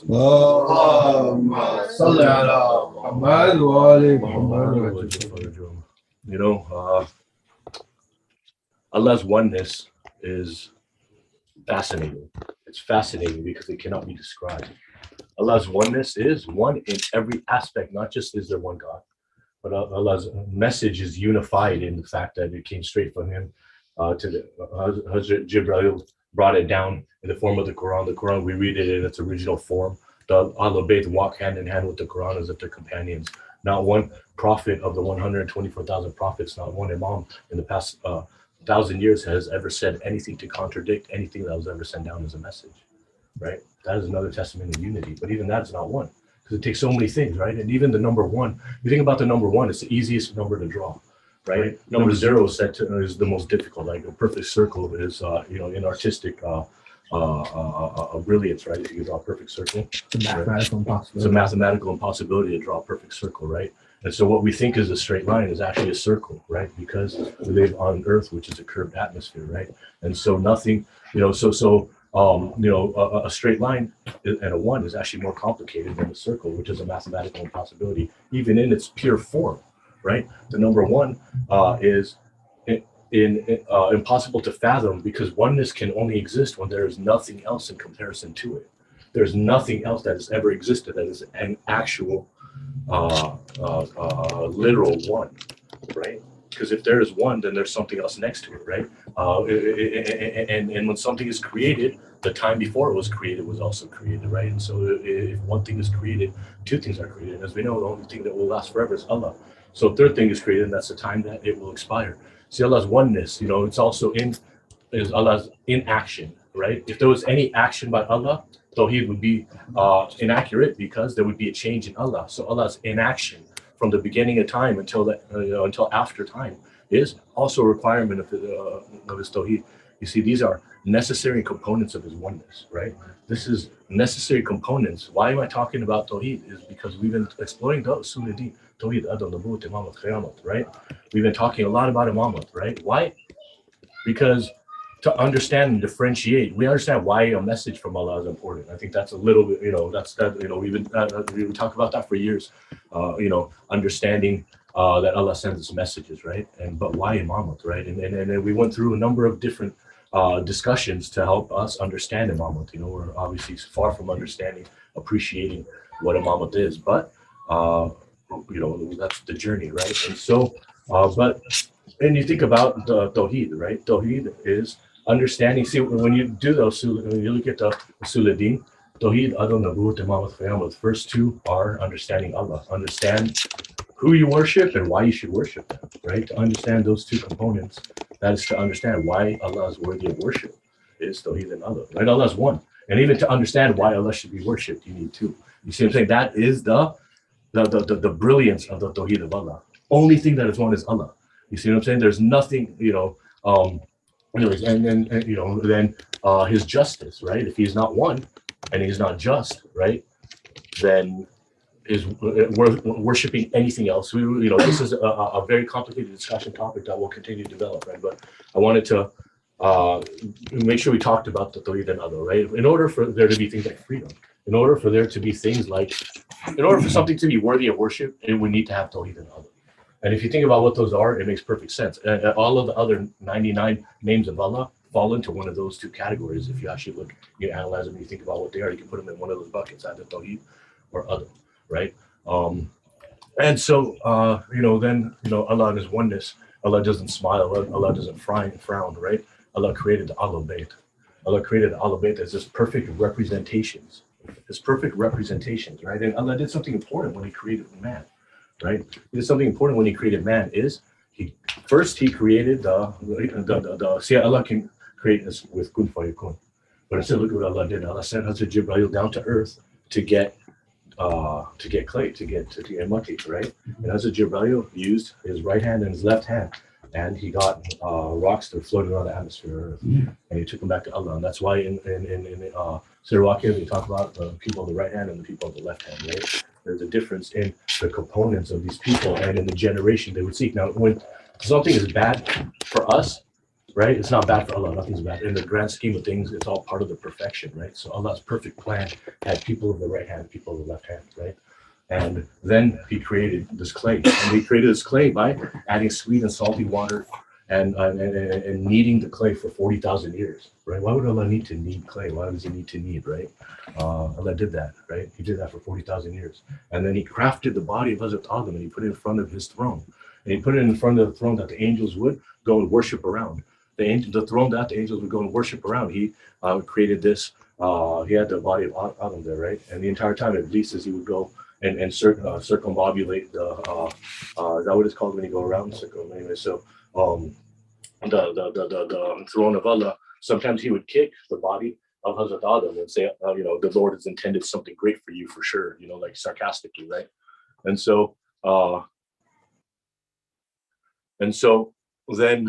You know, Allah's oneness is fascinating. It's fascinating because it cannot be described. Allah's oneness is one in every aspect, not just is there one God, but Allah's message is unified in the fact that it came straight from Him. Hazrat Jibreel brought it down in the form of the Quran. The Quran, we read it in its original form. The Ahlul Bayt walk hand in hand with the Quran as if they're companions. Not one prophet of the 124,000 prophets, not one imam in the past 1,000 years has ever said anything to contradict anything that was ever sent down as a message, right? That is another testament of unity, but even that is not one, because it takes so many things, right? And even the number one, you think about the number one, it's the easiest number to draw, right? Number zero is is the most difficult. Like a perfect circle is, in artistic brilliance, right? If you can draw a perfect circle, it's a mathematical impossibility to draw a perfect circle, right? And so what we think is a straight line is actually a circle, right? Because we live on Earth, which is a curved atmosphere, right? And so nothing, a straight line and a one is actually more complicated than a circle, which is a mathematical impossibility, even in its pure form, right? The number one is impossible to fathom because oneness can only exist when there is nothing else in comparison to it. There's nothing else that has ever existed that is an actual literal one, right? Because if there is one, then there's something else next to it, right? And when something is created, the time before it was created was also created, right? And so if one thing is created, two things are created. And as we know, the only thing that will last forever is Allah. So a third thing is created, and that's the time that it will expire. See, Allah's oneness, it's also is Allah's inaction, right? If there was any action by Allah, Tawheed would be inaccurate because there would be a change in Allah. So Allah's inaction from the beginning of time until after time is also a requirement of his Tawheed. You see, these are necessary components of his oneness, right? This is necessary components. Why am I talking about Tawheed? Is because we've been exploring Tawheed, Adon, Nabut, Imamat, Qiyamat, right? We've been talking a lot about Imamat, right? Why? Because to understand and differentiate, we understand why a message from Allah is important. I think that's a little bit, we've been talking about that for years, understanding that Allah sends us messages, right? But why Imamat, right? And we went through a number of different discussions to help us understand Imamat. We're obviously far from understanding, appreciating what Imamat is, but that's the journey, right? And so, and you think about the Tawheed, right? Tawheed is understanding. See, when you do those, when you look at the Usul-Din, Tawheed, Adon, Nabut, Imamat, Qiyamat, the first two are understanding Allah, understand who you worship and why you should worship them, right? To understand those two components, that is to understand why Allah is worthy of worship, is Tawheed and Allah, right? Allah is one. And even to understand why Allah should be worshipped, you need two. You see what I'm saying? That is the brilliance of the Tawheed of Allah. Only thing that is one is Allah. You see what I'm saying? There's nothing, anyways, and then his justice, right? If he's not one and he's not just, right, then is worshiping anything else. This is a very complicated discussion topic that will continue to develop, right? But I wanted to make sure we talked about the Tawheed and Allah, right? In order for there to be things like freedom, in order for there to be things like, in order for something to be worthy of worship, it would need to have Tawheed and Allah. And if you think about what those are, it makes perfect sense. And all of the other 99 names of Allah fall into one of those two categories. If you actually look, you analyze them, you think about what they are, you can put them in one of those buckets, either Tawheed or other, right? And so, then, Allah and his oneness, Allah doesn't smile, Allah doesn't frown, right? Allah created the Ahlul Bayt. Allah created the Ahlul Bayt as his perfect representations, right? And Allah did something important when he created man. Right? He did something important when he created man. Is he created the see, Allah can create this with kun fayakun. But instead, look at what Allah did. Allah sent Hazrat Jibreel down to earth to get clay, to get mati, right? And Hazrat Jibreel used his right hand and his left hand, and he got rocks that were floating around the atmosphere of earth, and he took them back to Allah. And that's why in Surah Waqia, we talk about the people on the right hand and the people on the left hand, right? There's a difference in the components of these people and in the generation they would seek. Now, when something is bad for us, right, it's not bad for Allah. Nothing's bad. In the grand scheme of things, it's all part of the perfection, right? So Allah's perfect plan had people of the right hand, people of the left hand, right? And then he created this clay. And he created this clay by adding sweet and salty water and kneading the clay for 40,000 years, right? Why would Allah need to knead clay? Why does he need to knead, right? Allah did that, right? He did that for 40,000 years. And then he crafted the body of Hazrat Adam and he put it in front of his throne. And he put it in front of the throne that the angels would go and worship around. The throne that the angels would go and worship around. He created this. He had the body of Adam there, right? And the entire time, at least as he would go and circumambulate the, is that what it's called when you go around? Anyway, so the throne of Allah, sometimes he would kick the body of Hazrat Adam and say, the Lord has intended something great for you for sure, like sarcastically, right? And so then,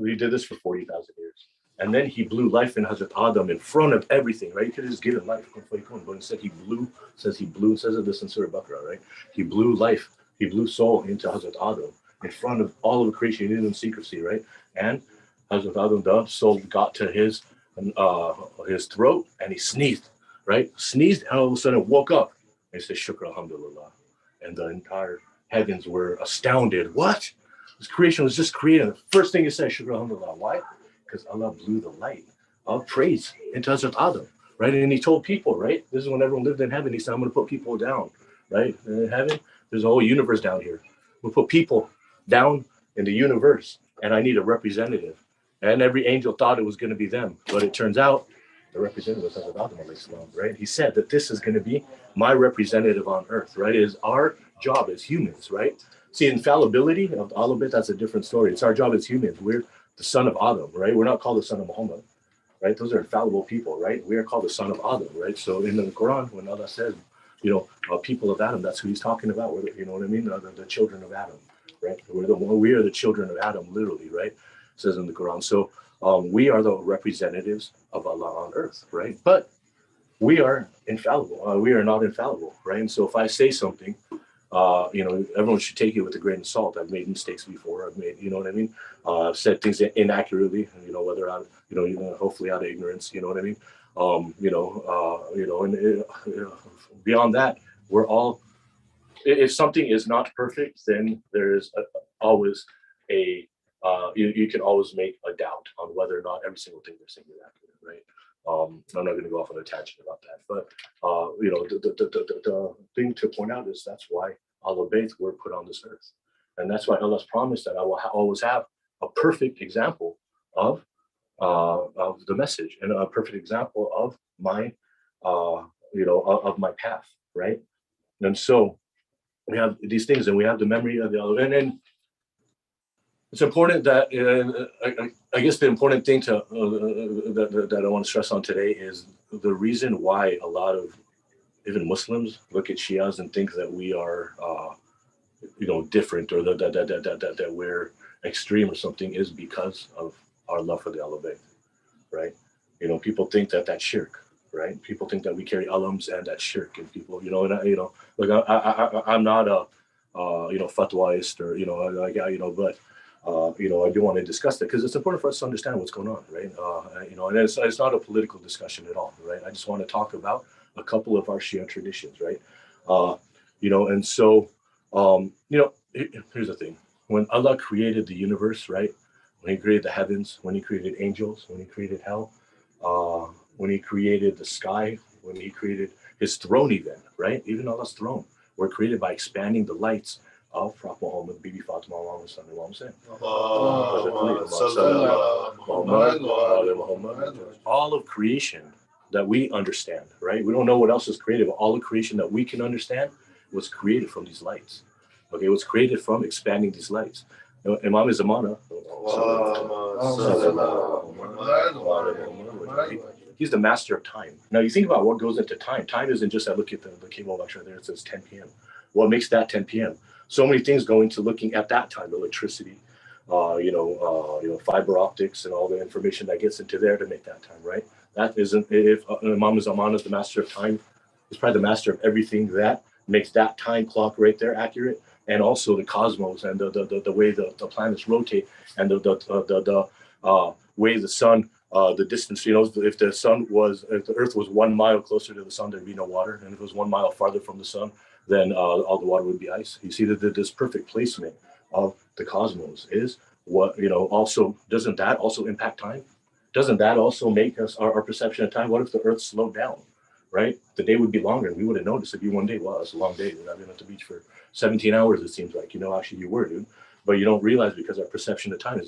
he did this for 40,000 years. And then he blew life in Hazrat Adam in front of everything, right? He could have just given life, but instead he blew, says it this in Surah Baqarah, right? He blew life He blew soul into Hazrat Adam in front of all of the creation in secrecy, right? And Hazrat Adam, the soul got to his throat and he sneezed, right? Sneezed, and all of a sudden woke up. And he said, Shukr alhamdulillah. And the entire heavens were astounded. What? This creation was just created. The first thing he said, Shukr alhamdulillah. Why? Because Allah blew the light of praise into Hazrat Adam, right? And he told people, right? This is when everyone lived in heaven. He said, I'm going to put people down, right? In heaven, there's a whole universe down here. We'll put people down in the universe, and I need a representative. And every angel thought it was going to be them, but it turns out the representative was Hazrat Adam alayhi salam, right? He said that this is going to be my representative on earth, right? It is our job as humans, right? See, infallibility of all of it, that's a different story. It's our job as humans. We're the son of Adam, right? We're not called the son of Muhammad, right? Those are infallible people, right? We are called the son of Adam, right? So in the Quran, when Allah says, people of Adam, that's who he's talking about. You know what I mean? The children of Adam, right? We are the children of Adam, literally, right? It says in the Quran. So we are the representatives of Allah on earth, right? But we are infallible. We are not infallible, right? And so if I say something, everyone should take it with a grain of salt. I've made mistakes before. I've made, you know what I mean? I've said things inaccurately, whether I'm, hopefully out of ignorance, you know what I mean? Beyond that, we're all, if something is not perfect, then there is always you can always make a doubt on whether or not every single thing they're saying is accurate, right? I'm not going to go off on a tangent about that, but the thing to point out is that's why Ahlul Bayt were put on this earth, and that's why Allah's promised that I will always have a perfect example of the message and a perfect example of my of my path, right? And so we have these things, and we have the memory of the other, and then it's important that I guess the important thing to that I want to stress on today is the reason why a lot of even Muslims look at Shias and think that we are different, or that we're extreme or something, is because of our love for the Ahlul Bayt, right? People think that that's shirk, right? People think that we carry alams and that's shirk, and people, I'm not a fatwaist, or but I do want to discuss that because it's important for us to understand what's going on, right? And it's not a political discussion at all, right? I just want to talk about a couple of our Shia traditions, right? And so, here's the thing: when Allah created the universe, right? When He created the heavens, when He created angels, when He created hell, when He created the sky, when He created His throne, even, right? Even Allah's throne were created by expanding the lights of Prophet Muhammad, Bibi Fatima, all of creation that we understand, right? We don't know what else is created, but all of creation that we can understand was created from these lights. Okay, it was created from expanding these lights. Imam Zamana, he's the master of time. Now you think about what goes into time. Time isn't just, I look at the cable lecture right there, it says 10 p.m. What makes that 10 p.m.? So many things go into looking at that time: electricity, fiber optics, and all the information that gets into there to make that time, right? That isn't, if Imam Zaman is the master of time, he's probably the master of everything that makes that time clock right there accurate, and also the cosmos and the way the planets rotate, and the way the sun, the distance. If the Earth was 1 mile closer to the sun, there'd be no water, and if it was 1 mile farther from the sun, then all the water would be ice. You see that this perfect placement of the cosmos is what, also, doesn't that also impact time? Doesn't that also make us our perception of time? What if the Earth slowed down, right? The day would be longer, and we would have noticed. It'd be one day. Wow, it's a long day. I've been at the beach for 17 hours, it seems like. Actually you were, dude. But you don't realize, because our perception of time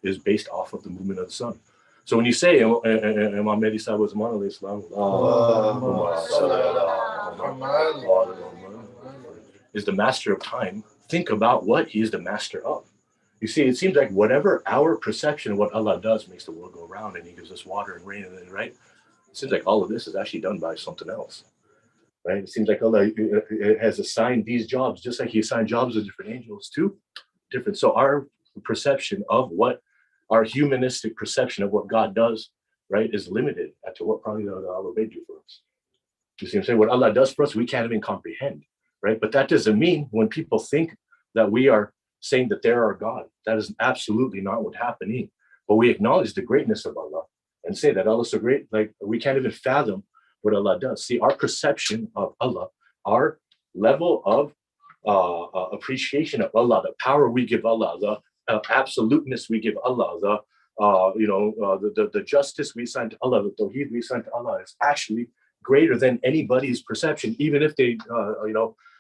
is based off of the movement of the sun. So when you say Imam Mehdi Sahib was Islam, is the master of time, think about what he is the master of. You see, it seems like whatever our perception of what Allah does makes the world go round, and He gives us water and rain, and right? It seems like all of this is actually done by something else, right? It seems like Allah has assigned these jobs, just like He assigned jobs to different angels too, different. So our perception of what, our humanistic perception of what God does, right, is limited to what probably the Ahlul Bayt do for us. You see what I'm saying? What Allah does for us, we can't even comprehend. right? But that doesn't mean when people think that we are saying that they're our God. That is absolutely not what's happening. But we acknowledge the greatness of Allah and say that Allah is so great, like we can't even fathom what Allah does. See, our perception of Allah, our level of appreciation of Allah, the power we give Allah, the absoluteness we give Allah, the justice we assign to Allah, the tawheed we assign to Allah is actually greater than anybody's perception, even if they,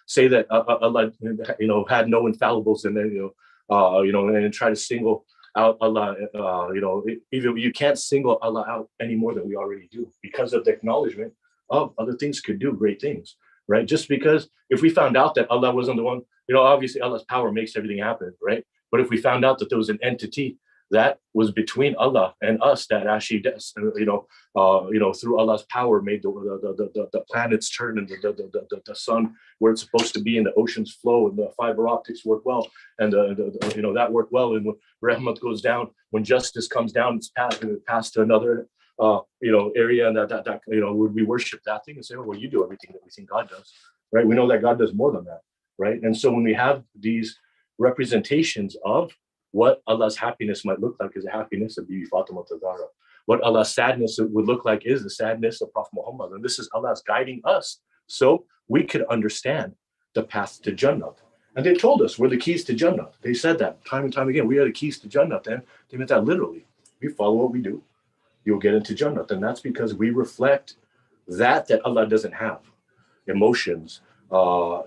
say that Allah, had no infallibles, and then, and try to single out Allah. Even you can't single Allah out any more than we already do because of the acknowledgement of other things could do great things, right? Just because if we found out that Allah wasn't the one, obviously Allah's power makes everything happen, right? But if we found out that there was an entity that was between Allah and us that actually does, through Allah's power made the planets turn and the sun where it's supposed to be, and the oceans flow, and the fiber optics work well, and that worked well, and when rahmat goes down, when justice comes down, it's passed to another area, and that would we worship that thing and say, oh, well, you do everything that we think God does, right? We know that God does more than that, right? And so when we have these representations of what Allah's happiness might look like is the happiness of Bibi Fatima Zahra. What Allah's sadness would look like is the sadness of Prophet Muhammad. And this is Allah's guiding us so we could understand the path to Jannah. And they told us we're the keys to Jannah. They said that time and time again. We are the keys to Jannah. And they meant that literally. You follow what we do, you'll get into Jannah. And that's because we reflect that Allah doesn't have. Emotions, Allah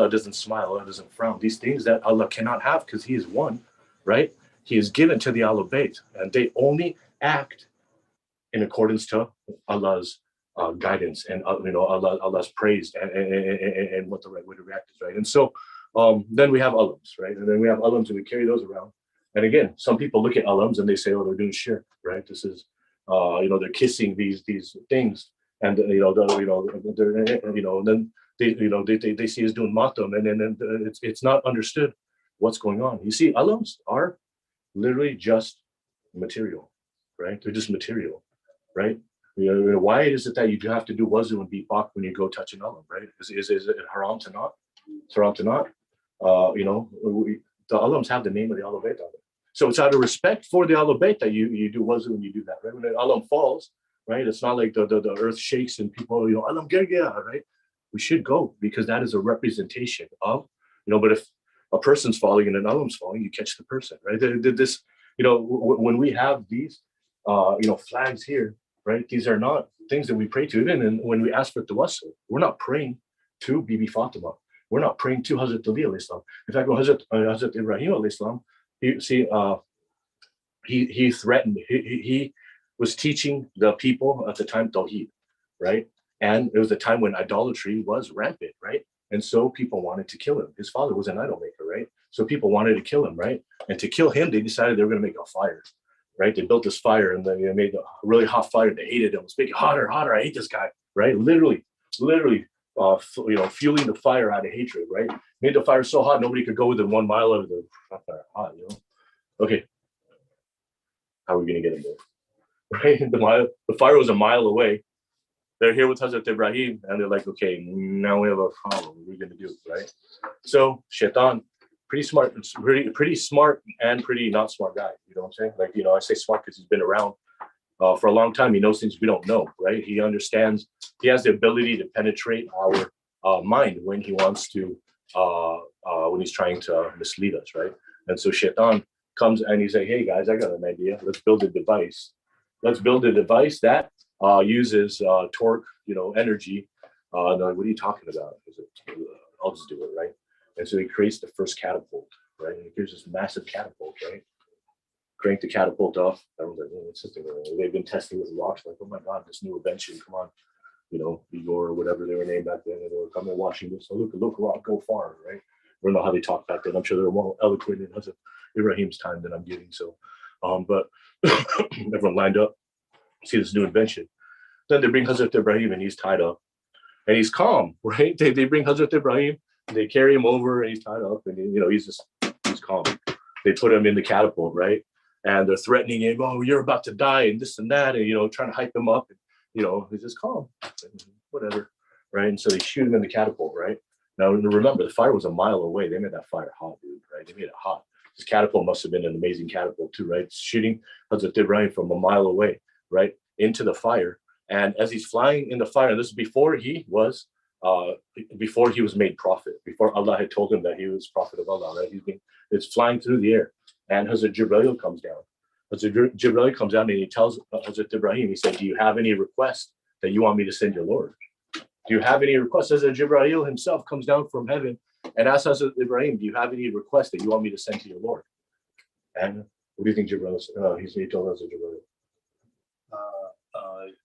doesn't smile, Allah doesn't frown. These things that Allah cannot have because He is one, right? He is given to the Ahlul Bayt, and they only act in accordance to Allah's guidance and Allah's praise and what the right way to react is, right? And so then we have alums, right? And then we have alums and we carry those around. And again, some people look at alums and they say, oh, they're doing shirk, right? This is, they're kissing these things. And then they see us doing matam, and then it's not understood what's going on. You see, alams are literally just material, right? They're just material, right? Why is it that you have to do wuzu and be bak when you go touch an alam, right? Is it haram to not? It's haram to not. The alams have the name of the Ahlul Bayt on it, so it's out of respect for the Ahlul Bayt that you do wuzu and you do that, right? When an alam falls, right? It's not like the earth shakes and people, alam gergia, right? We should go because that is a representation of, but if a person's falling and an alam's falling, you catch the person, right? This, when we have these, flags here, right? These are not things that we pray to. Even and when we ask for tawassul, we're not praying to Bibi Fatima. We're not praying to Hazrat Ali alayhi salam. In fact, when Hazrat Ibrahim alayhi salam, he threatened, he was teaching the people at the time tawheed, right? And it was a time when idolatry was rampant, right? And so people wanted to kill him. His father was an idol maker, right? So people wanted to kill him, right? And to kill him, they decided they were going to make a fire, right? They built this fire and then they made a really hot fire. They hated him. Let's make it hotter, hotter. I hate this guy, right? Literally, fueling the fire out of hatred, right? Made the fire so hot nobody could go within 1 mile of the hot, Okay, how are we going to get him there? Right? The fire was a mile away. They're here with Hazrat Ibrahim, and they're like, okay, now we have a problem. What are we going to do, right? So Shaitan, pretty smart and pretty not smart guy. You know what I'm saying? I say smart because he's been around for a long time. He knows things we don't know, right? He understands. He has the ability to penetrate our mind when he wants to, when he's trying to mislead us, right? And so Shaitan comes and he's like, hey guys, I got an idea. Let's build a device. Let's build a device that uses torque, energy. Like, what are you talking about? I'll just do it, right? And so he creates the first catapult, right? And he creates this massive catapult, right? Crank the catapult off. Everyone's like, what's this thing? They've been testing with rocks, like, oh my God, this new invention, come on. Igor or whatever they were named back then, and they were coming watching this. So look, rock, go far, right? I don't know how they talked back then. I'm sure they were more eloquent in Hazrat Ibrahim's time than I'm getting. So, but everyone lined up, see this new invention. Then they bring Hazrat Ibrahim and he's tied up and he's calm, right? They bring Hazrat Ibrahim, they carry him over and he's tied up and he's calm. They put him in the catapult, right? And they're threatening him, oh, you're about to die and this and that, and trying to hype him up. And, he's just calm, and whatever. right? And so they shoot him in the catapult, right? Now remember, the fire was a mile away. They made that fire hot, dude, right? They made it hot. This catapult must have been an amazing catapult too, right? Shooting Hazrat Ibrahim from a mile away, right, into the fire. And as he's flying in the fire, this is before he was made prophet, before Allah had told him that he was prophet of Allah, right? It's flying through the air, and Hazrat Jibreel comes down. Hazrat Jibreel comes down and he tells Hazrat Ibrahim, he said, "Do you have any request that you want me to send your Lord? Do you have any requests?" Hazrat Jibreel himself comes down from heaven and asks Hazrat Ibrahim, "Do you have any requests that you want me to send to your Lord?" And what do you think Jibreel? He told Hazrat Jibreel,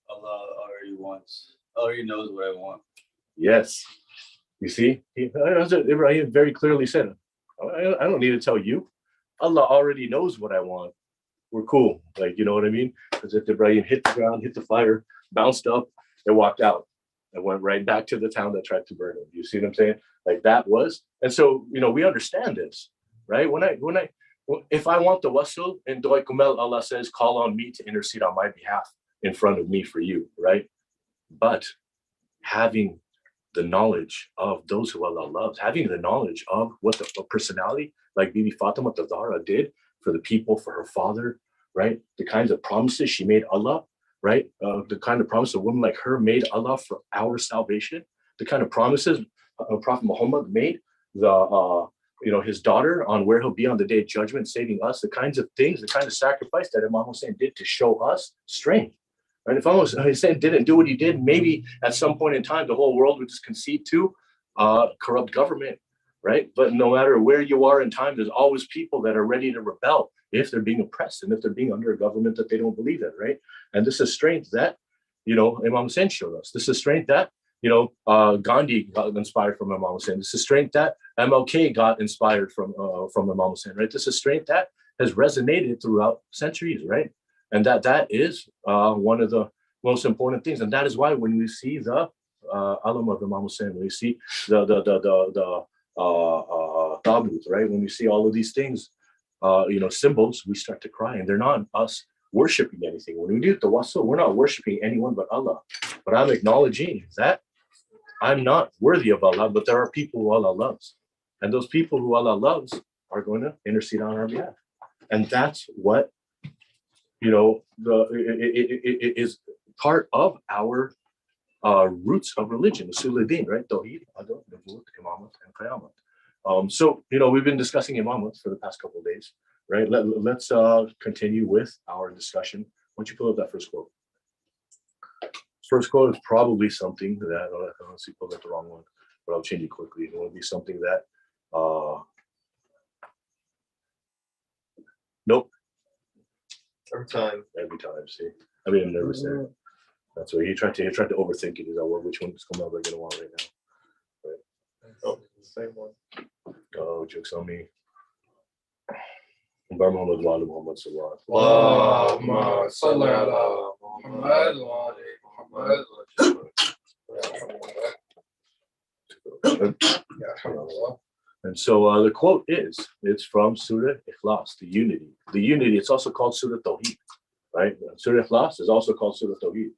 Allah already knows what I want. yes. You see, Hazrat Ibrahim very clearly said, I don't need to tell you. Allah already knows what I want. We're cool. Like, you know what I mean? Hazrat Ibrahim hit the ground, hit the fire, bounced up, and walked out and went right back to the town that tried to burn him. You see what I'm saying? Like that was, and so, we understand this, right? If I want the wasul in Dua Kumel, Allah says, call on me to intercede on my behalf in front of me for you, right? But having the knowledge of those who Allah loves, having the knowledge of what a personality like Bibi Fatima Zahra did for the people, for her father, right? The kinds of promises she made Allah, right? The kind of promise a woman like her made Allah for our salvation, the kind of promises Prophet Muhammad made his daughter on where he'll be on the day of judgment, saving us, the kinds of things, the kind of sacrifice that Imam Hussein did to show us strength. Right? If Imam Hussein didn't do what he did, maybe at some point in time, the whole world would just concede to corrupt government, right? But no matter where you are in time, there's always people that are ready to rebel if they're being oppressed and if they're being under a government that they don't believe in, right? And this is strength that, Imam Hussein showed us. This is strength that, Gandhi got inspired from Imam Hussein. This is strength that MLK got inspired from Imam Hussein, right? This is strength that has resonated throughout centuries, right? And that is one of the most important things. And that is why when we see the alam of Imam Hussein, when we see the tabut, right? When we see all of these things, symbols, we start to cry. And they're not us worshiping anything. When we do the wasul, we're not worshiping anyone but Allah. But I'm acknowledging that I'm not worthy of Allah, but there are people who Allah loves. And those people who Allah loves are going to intercede on our behalf. And that's what, it is part of our roots of religion, Usul-ud-Din, right? Tawheed, Adab, Nubuwwat, Imamat, and Qiyamah. So, we've been discussing Imamat for the past couple of days, right? Let's continue with our discussion. Why don't you pull up that first quote? First quote is probably something that, unless you pulled up the wrong one, but I'll change it quickly. It will be something that, nope. Every time. See, I mean, I'm nervous there. That's why he tried to overthink it. Is that which one is coming out like I want right now? Right. Oh, same one. Oh, joke's on me. Bar Muhammad wa ala Muhammad sallallahu Allahumma salli ala Muhammad wa ala Muhammad. And so the quote it's from Surah Ikhlas, the unity. The unity, it's also called Surah Tawheed, right? Surah Ikhlas is also called Surah Tawheed.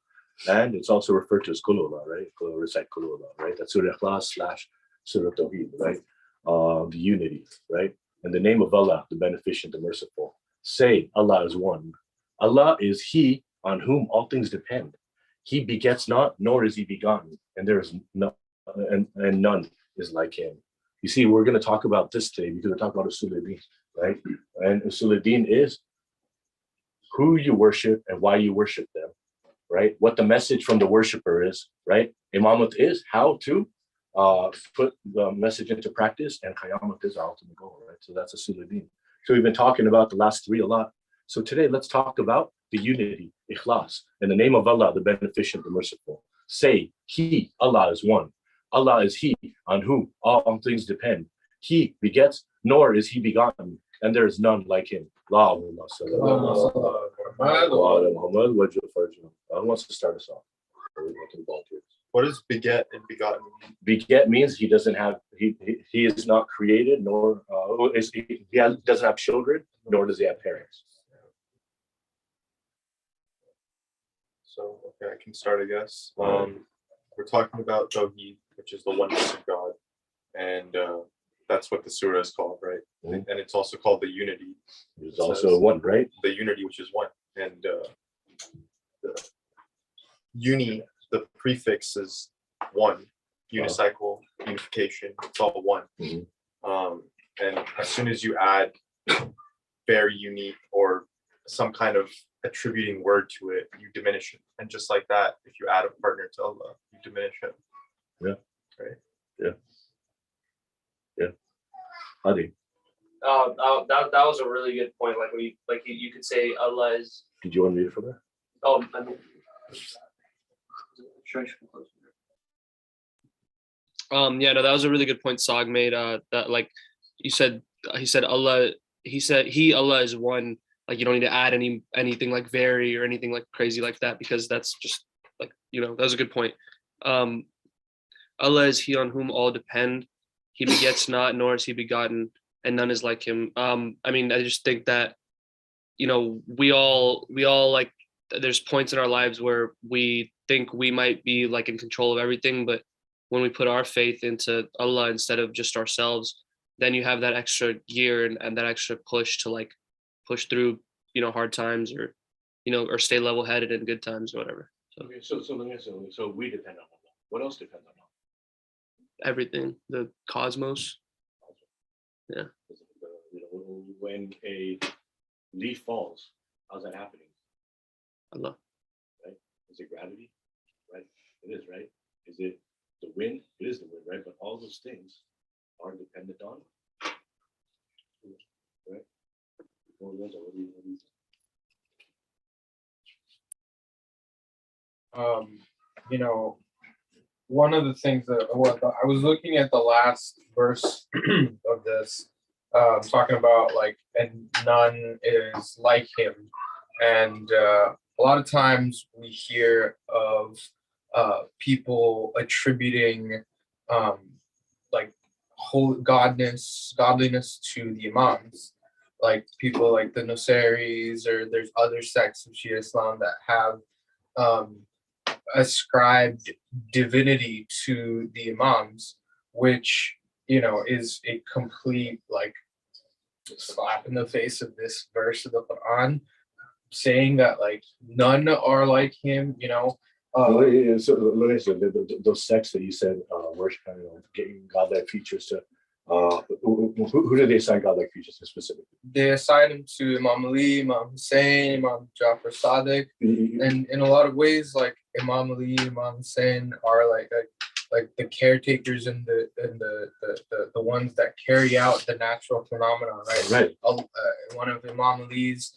And it's also referred to as Kulullah, right? Recite Kulullah, right? That's Surah Ikhlas / Surah Tawheed, right? The unity, right? In the name of Allah, the beneficent, the merciful. Say, Allah is one. Allah is He on whom all things depend. He begets not, nor is He begotten, and there is no, and none is like Him. You see, we're going to talk about this today because we're talking about Usul-ud-Din, right? And Usul-ud-Din is who you worship and why you worship them, right? What the message from the worshiper is, right? Imamat is how to put the message into practice, and Qayamat is our ultimate goal, right? So that's Usul-ud-Din. So we've been talking about the last three a lot. So today, let's talk about the unity, Ikhlas, in the name of Allah, the beneficent, the merciful. Say, He, Allah is one. Allah is He on whom all things depend. He begets, nor is He begotten, and there is none like Him. Allahumma salli ala Muhammad wa ala. Who wants to start us off? What does beget and begotten mean? Beget means he doesn't have, he is not created, nor doesn't have children, nor does he have parents. So, okay, I can start, I guess. we're talking about Tawheed, which is the oneness of God, and that's what the surah is called, right? Mhm. And it's also called the unity. There's also one, right? The unity, which is one, and the uni, the prefix is one, unicycle, unification. It's all one. Mhm. And as soon as you add very unique or some kind of attributing word to it, you diminish it. And just like that, if you add a partner to Allah, you diminish him. Yeah. Right. Yeah. Yeah. Adi, That was a really good point. Like you could say Allah is. did you want to read it from there? Oh, I mean, yeah, no, that was a really good point Sog made. That like you said, he said Allah is one. Like you don't need to add anything like very or anything like crazy like that, because that's just like, that was a good point. Allah is he on whom all depend. He begets not, nor is he begotten, and none is like him. I mean, I just think that, we all like, there's points in our lives where we think we might be like in control of everything, but when we put our faith into Allah instead of just ourselves, then you have that extra gear and that extra push to like push through, hard times, or, or stay level headed in good times or whatever. So, Okay, so let me ask you, so we depend on Allah. What else depends on Allah? everything, the cosmos. Yeah. When a leaf falls, how's that happening? Allah. Right? Is it gravity? Right? It is, right? Is it the wind? It is the wind, right? But all those things are dependent on, right? What do you One of the things that I was looking at the last verse of this, talking about like, and none is like him. And a lot of times we hear of people attributing like godliness to the imams, like people like the Nusaris, or there's other sects of Shia Islam that have ascribed divinity to the imams, which is a complete like slap in the face of this verse of the Quran, saying that like none are like him. So let me say, those sects that you said worship, getting godlike features to, who do they assign godlike features to specifically? They assign him to Imam Ali, Imam Hussein, Imam Jafar Sadiq, and in a lot of ways, like Imam Ali, Imam Hussein are like the caretakers and the ones that carry out the natural phenomenon, right? Right. One of Imam Ali's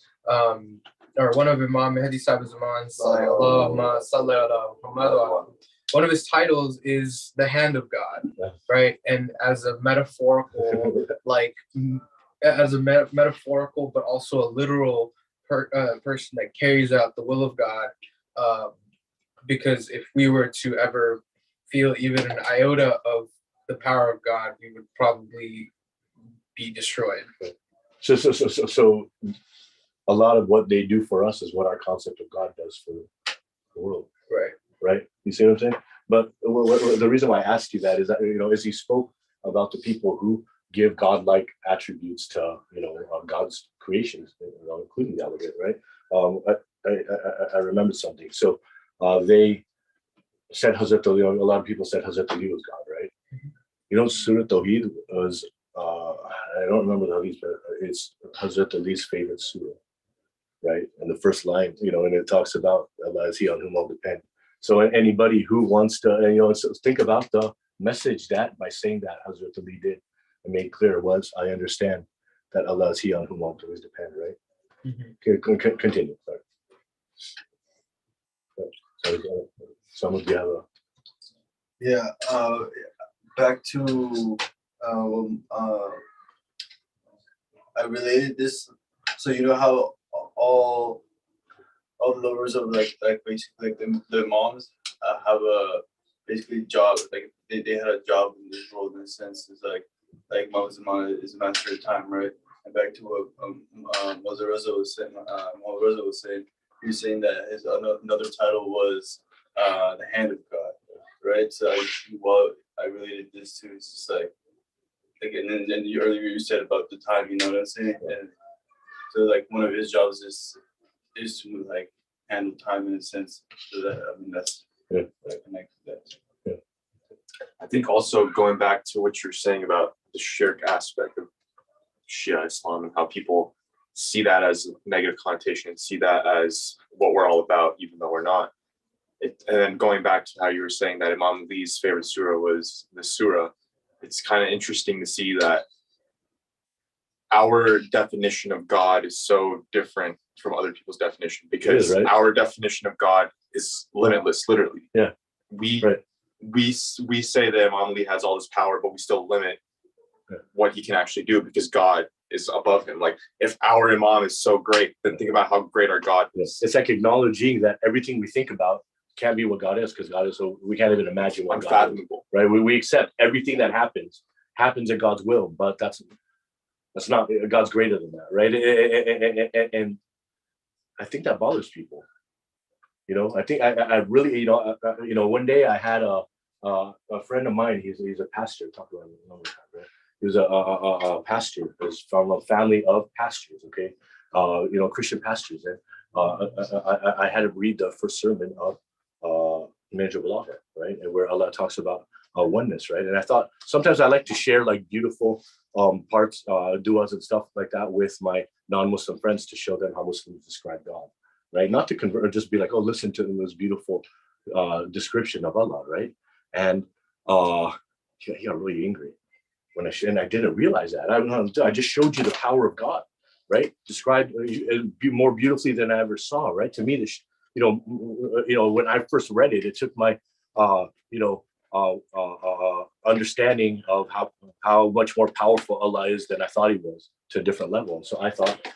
or one of Imam Mehdi Sahib's imams, like Allahumma salli ala Muhammad. One of his titles is the hand of God, right? And as a metaphorical, metaphorical, but also a literal person that carries out the will of God. Because if we were to ever feel even an iota of the power of God, we would probably be destroyed. So a lot of what they do for us is what our concept of God does for the world. Right. You see what I'm saying? But the reason why I asked you that is that, as you spoke about the people who give godlike attributes to, God's creations, including the alligator, right? I remembered something. So they said Hazrat Ali, a lot of people said Hazrat Ali was God, right? Surah Tawheed was, I don't remember the hadith, but it's Hazrat Ali's favorite surah, right? And the first line, and it talks about Allah is he on whom all depend. So anybody who wants to, think about the message that by saying that Hazrat Ali did and made clear was, I understand that Allah is he on whom all always depend, right? Mm-hmm. Okay, continue. Sorry. Some of you have a... Yeah, back to, I related this, so how all the lovers of like basically like the moms have a basically job, like they had a job in this world in a sense. Is like Mom is master of time, right? And back to what Mother Rosa was saying, he was saying that his another title was the hand of God, right? So I related this to, it's just like and then earlier you said about the time, you know what I'm saying? And so like one of his jobs is to like handle time in a sense. So that that's what I connect to that. I think also going back to what you're saying about the shirk aspect of Shia Islam and how people see that as a negative connotation and see that as what we're all about, even though we're not. And then going back to how you were saying that Imam Ali's favorite surah was the surah, it's kind of interesting to see that our definition of God is so different from other people's definition, because our definition of God is limitless, literally. Yeah. We say that Imam Ali has all this power, but we still limit what he can actually do because God is above him. Like if our Imam is so great, then think about how great our God is. It's like acknowledging that everything we think about can't be what God is, because God is so, we can't even imagine what God is, right? We accept everything that happens in God's will, but that's not, God's greater than that, right? And I think that bothers people. You know, I think I really, one day I had a friend of mine. He's a pastor. Talk about him, right? He was a pastor. He's from a family of pastors. Okay, Christian pastors. And I had to read the first sermon of Major Balaga, right, and where Allah talks about oneness, right? And I thought sometimes I like to share like beautiful parts, du'as and stuff like that with my non-Muslim friends to show them how Muslims describe God, right? Not to convert, or just be like, oh, listen to this beautiful description of Allah, right? And he got really angry when I didn't realize that. I just showed you the power of God, right? Described more beautifully than I ever saw, right? To me, this, when I first read it, it took my, understanding of how much more powerful Allah is than I thought He was, to a different level. And so I thought,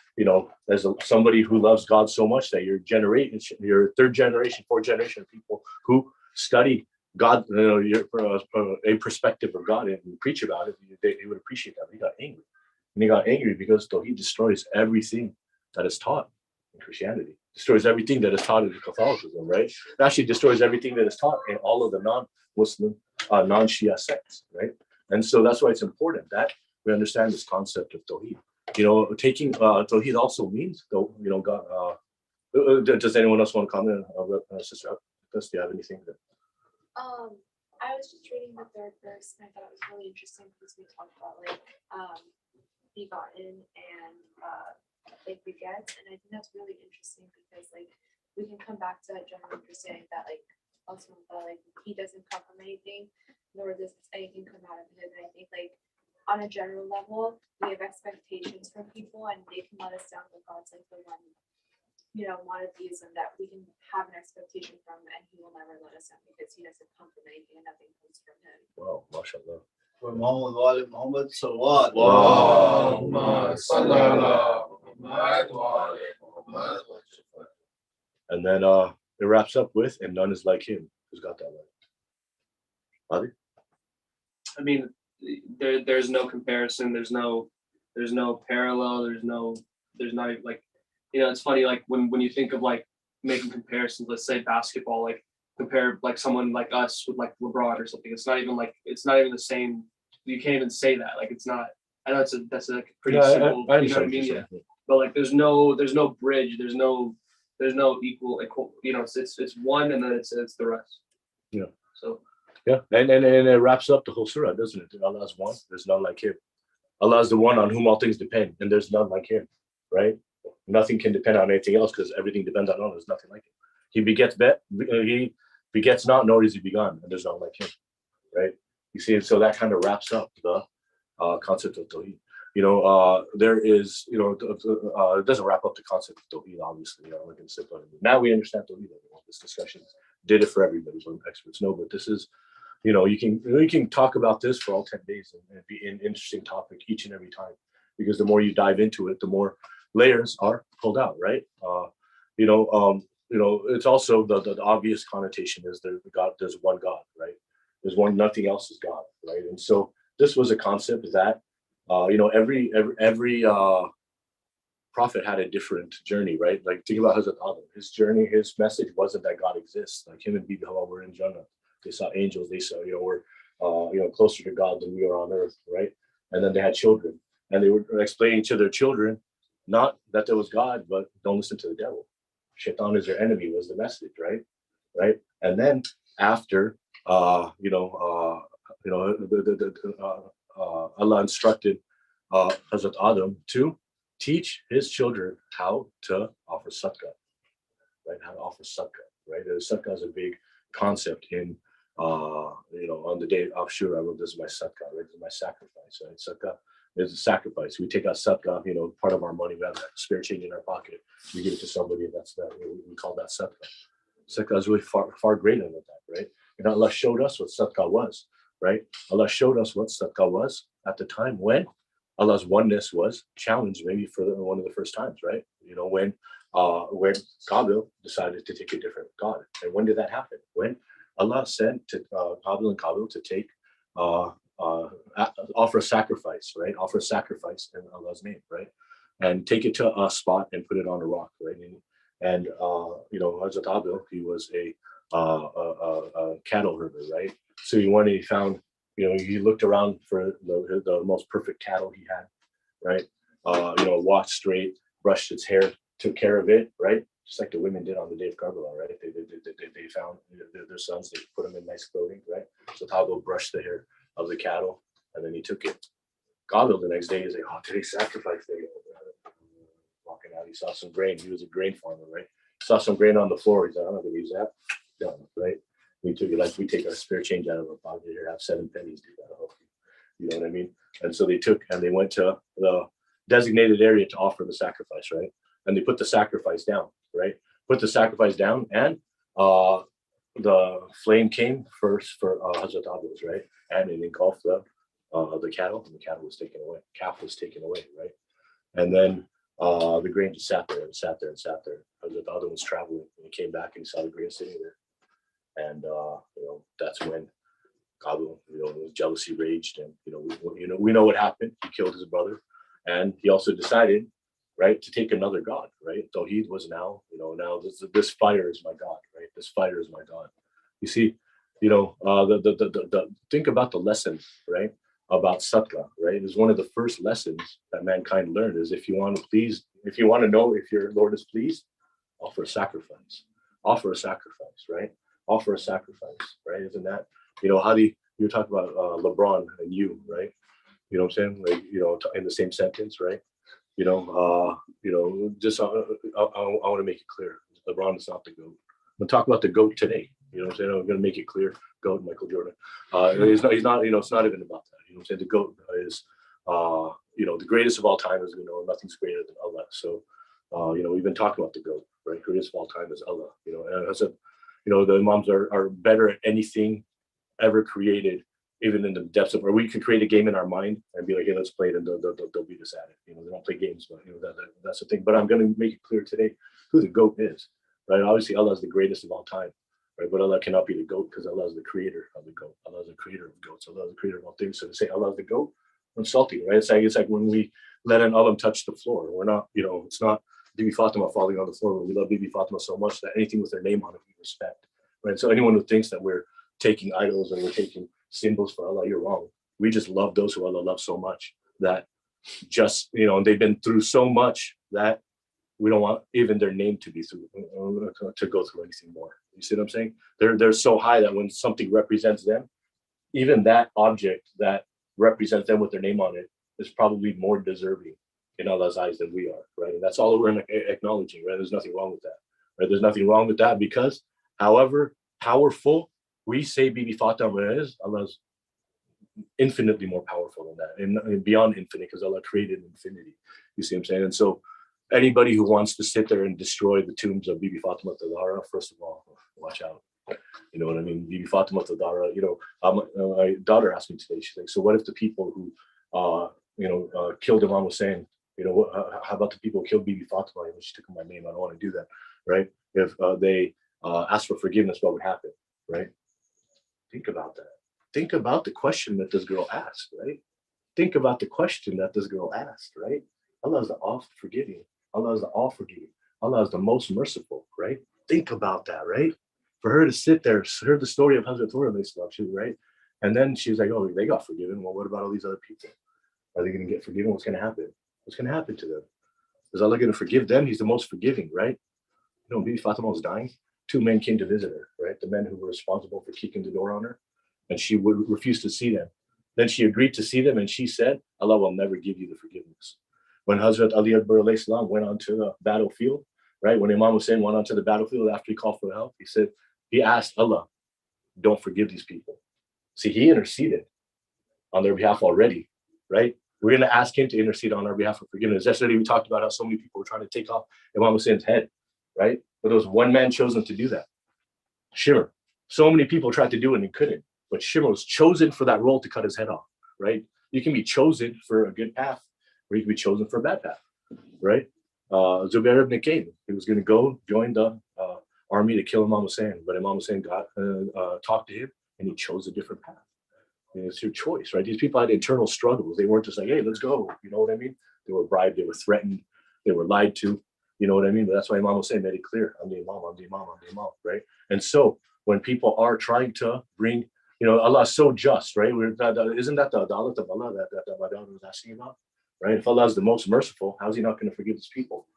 as somebody who loves God so much that your third generation, fourth generation of people who study God, a perspective of God and preach about it, they would appreciate that. He got angry, and he got angry because He destroys everything that is taught in Christianity, destroys everything that is taught in Catholicism, right? It actually destroys everything that is taught in all of the non-Muslim, non-Shia sects, right? And so that's why it's important that we understand this concept of Tawheed. Taking Tawheed also means, God. Does anyone else want to comment, Sister? Do you have anything? I was just reading the third verse and I thought it was really interesting because we talked about begotten and begets, and I think that's really interesting because we can come back to that general understanding that ultimately He doesn't come from anything, nor does anything come out of Him. And I think on a general level we have expectations from people and they can let us down, but God's the one, monotheism that we can have an expectation from, and He will never let us down because He doesn't come from anything and nothing comes from Him. Wow, mashallah. Muhammad salawat. And then it wraps up with, and none is like Him. Who's got that right? Adi? I mean, there's no comparison. There's no parallel. There's not even it's funny, when you think of making comparisons, let's say basketball, compare someone like us with LeBron or something. It's not even the same. You can't even say that. It's not. I know that's a pretty simple. I you know what I mean? Yeah. But there's no bridge. There's no equal. It's one, and then it's the rest. Yeah. So. Yeah, and it wraps up the whole surah, doesn't it? Allah is one. There's none like Him. Allah is the one on whom all things depend, and there's none like Him, right? Nothing can depend on anything else because everything depends on Allah. There's nothing like Him. He begets not, nor is He begun, and there's none like Him, right? You see, so that kind of wraps up the concept of Tawheed. There is, it doesn't wrap up the concept of Tawheed, obviously. Now we understand Tawheed. This discussion did it for everybody. When experts know, but this is, you can talk about this for all 10 days and be an interesting topic each and every time, because the more you dive into it, the more layers are pulled out, right? It's also the obvious connotation is there's one God, right? There's one, nothing else is God, right? And so this was a concept that, every prophet had a different journey, right? Think about Hazrat Adam. His journey, his message wasn't that God exists. Him and Bibi Hawa were in Jannah They saw angels. They saw, we're, closer to God than we are on earth, right? And then they had children, and they were explaining to their children, not that there was God, but don't listen to the devil. Shaitan is your enemy was the message, right? Right. And then after, Allah instructed Hazrat Adam to teach his children how to offer sadaqah, right? How to offer sadaqah, right? Sadaqah is a big concept in, on the day of Ashura, I wrote, this is my sadaqah, right? This is my sacrifice, right? Sadaqah is a sacrifice. We take out sadaqah, part of our money, we have that spare change in our pocket. We give it to somebody, that's that, we call that sadaqah. Sadaqah is really far greater than that, right? And Allah showed us what sadaqah was, right? Allah showed us what sadaqah was at the time when Allah's oneness was challenged, maybe for one of the first times, right? When Qabil decided to take a different God. And when did that happen? When Allah sent to Qabil and Qabil to take, offer a sacrifice, right? Offer a sacrifice in Allah's name, right? And take it to a spot and put it on a rock, right? And Hazrat Qabil, he was a cattle herder, right? So he found, he looked around for the most perfect cattle he had, right? Walked straight, brushed its hair, took care of it, right? Just like the women did on the day of Karbala, right? They found their sons, they put them in nice clothing, right? So Qabil brushed the hair of the cattle, and then he took it. Qabil the next day is like, oh, today's sacrifice day. Walking out, he saw some grain. He was a grain farmer, right? Saw some grain on the floor. He's like, I'm not gonna use that. Done, right? We took it like we take our spare change out of our pocket here, have 7 pennies, do that. You know what I mean? And so they went to the designated area to offer the sacrifice, right? And they put the sacrifice down, right? Put the sacrifice down, and the flame came first for Hazrat Abu's, right? And it engulfed the cattle, and the cattle was taken away. Calf was taken away, right? And then the grain just sat there and sat there and sat there. Hazrat Abu was traveling, and he came back and he saw the grain sitting there. And that's when Qabil, his jealousy raged, and we know what happened. He killed his brother, and he also decided, right, to take another god, right? Tawheed was now this fire is my God, right? This fire is my God. You see, think about the lesson, right, about sadaqah, right? It is one of the first lessons that mankind learned. Is if you want to know if your Lord is pleased, offer a sacrifice. Offer a sacrifice, right? Offer a sacrifice, right? Isn't that, how do you talk about LeBron and you, right? You know what I'm saying? Like, in the same sentence, right? Just I want to make it clear. LeBron is not the GOAT. We'll talk about the GOAT today. You know what I'm saying? I'm going to make it clear. GOAT, Michael Jordan. He's not, it's not even about that. You know what I'm saying? The GOAT is, the greatest of all time is, nothing's greater than Allah. So, we've been talking about the GOAT, right? Greatest of all time is Allah. And I said, the Imams are better at anything ever created, even in the depths of where we can create a game in our mind and be like, hey, let's play it, and they'll beat us at it. They don't play games, but that's the thing. But I'm going to make it clear today who the GOAT is, right? Obviously, Allah is the greatest of all time, right? But Allah cannot be the GOAT because Allah is the creator of the GOAT. Allah is the creator of goats. Allah is the creator of all things. So to say Allah is the GOAT, we're insulting, right? It's like when we let an alam touch the floor. We're not, it's not Bibi Fatima falling on the floor. We love Bibi Fatima so much that anything with their name on it we respect, right? So anyone who thinks that we're taking idols and we're taking symbols for Allah, you're wrong. We just love those who Allah loves so much that just, and they've been through so much that we don't want even their name to be through, to go through anything more. You see what I'm saying? They're so high that when something represents them, even that object that represents them with their name on it is probably more deserving in Allah's eyes than we are, right? And that's all we're acknowledging, right? There's nothing wrong with that, right? There's nothing wrong with that because however powerful we say Bibi Fatima is, Allah's infinitely more powerful than that, and beyond infinite, because Allah created infinity. You see what I'm saying? And so anybody who wants to sit there and destroy the tombs of Bibi Fatima Zahra, first of all, watch out. You know what I mean? Bibi Fatima Zahra, my daughter asked me today, she's like, so what if the people who killed Imam Hussein, how about the people who killed Bibi Fatima? She took my name, I don't want to do that, right? If they asked for forgiveness, what would happen, right? Think about that. Think about the question that this girl asked, right? Think about the question that this girl asked, right? Allah is the all-forgiving. Allah is the all-forgiving. Allah is the most merciful, right? Think about that, right? For her to sit there, heard the story of Hazrat Torah, right? And then she was like, oh, they got forgiven. Well, what about all these other people? Are they going to get forgiven? What's going to happen? What's going to happen to them? Is Allah going to forgive them? He's the most forgiving, right? You know, Bibi Fatima was dying. 2 men came to visit her, right? The men who were responsible for kicking the door on her. And she would refuse to see them. Then she agreed to see them, and she said, Allah will never give you the forgiveness. When Hazrat Ali Akbar alayhi salam went onto the battlefield, right? When Imam Hussein went onto the battlefield after he called for help, he said, he asked Allah, don't forgive these people. See, he interceded on their behalf already, right? We're going to ask him to intercede on our behalf for forgiveness. Yesterday, we talked about how so many people were trying to take off Imam Hussein's head, right? But there was one man chosen to do that, Shimmer. So many people tried to do it and he couldn't. But Shimmer was chosen for that role to cut his head off, right? You can be chosen for a good path, or you can be chosen for a bad path, right? Zubair ibn Qayn, he was going to go join the army to kill Imam Hussein, but Imam Hussein talked to him and he chose a different path. It's your choice, right? These people had internal struggles. They weren't just like, hey, let's go. You know what I mean? They were bribed, they were threatened, they were lied to. You know what I mean? But that's why Imam Hussein made it clear, I'm the Imam, I'm the Imam, I'm the Imam, right? And so when people are trying to bring, you know, Allah is so just, right? Isn't that the adalat of Allah that my daughter was asking about, right? If Allah is the most merciful, how is he not going to forgive his people,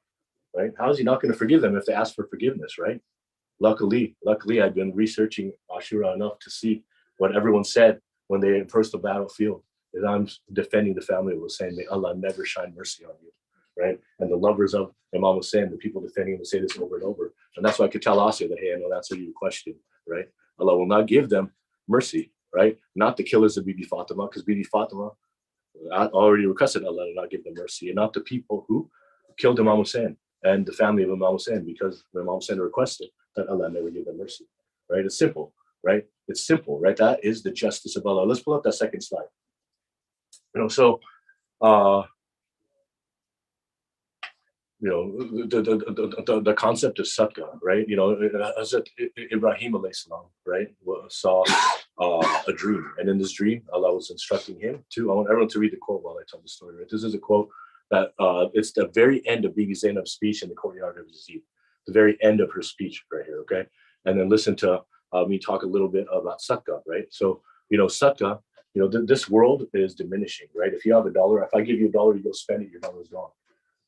right? How is he not going to forgive them if they ask for forgiveness, right? Luckily, I've been researching Ashura enough to see what everyone said when they approached the battlefield. Is I'm defending the family of Hussein. May Allah never shine mercy on you, right? And the lovers of Imam Hussein, the people defending him, will say this over and over. And that's why I could tell Asya that, hey, I know that's your question, right? Allah will not give them mercy, right? Not the killers of Bibi Fatima, because Bibi Fatima already requested Allah to not give them mercy, and not the people who killed Imam Hussein and the family of Imam Hussein, because Imam Hussein requested that Allah never give them mercy, right? It's simple, right? It's simple, right? That is the justice of Allah. Let's pull up that second slide. You know, so you know, the concept of sadaqah, right? You know, Hazrat Ibrahim alayhi salam, right, saw a dream, and in this dream, Allah was instructing him to. I want everyone to read the quote while I tell the story. Right? This is a quote that it's the very end of Bibi Zainab's speech in the courtyard of Yazid, the very end of her speech right here. Okay, and then listen to me talk a little bit about sadaqah, right? So you know, sadaqah. You know, this world is diminishing, right? If you have $1, if I give you $1, you go spend it, your dollar's gone,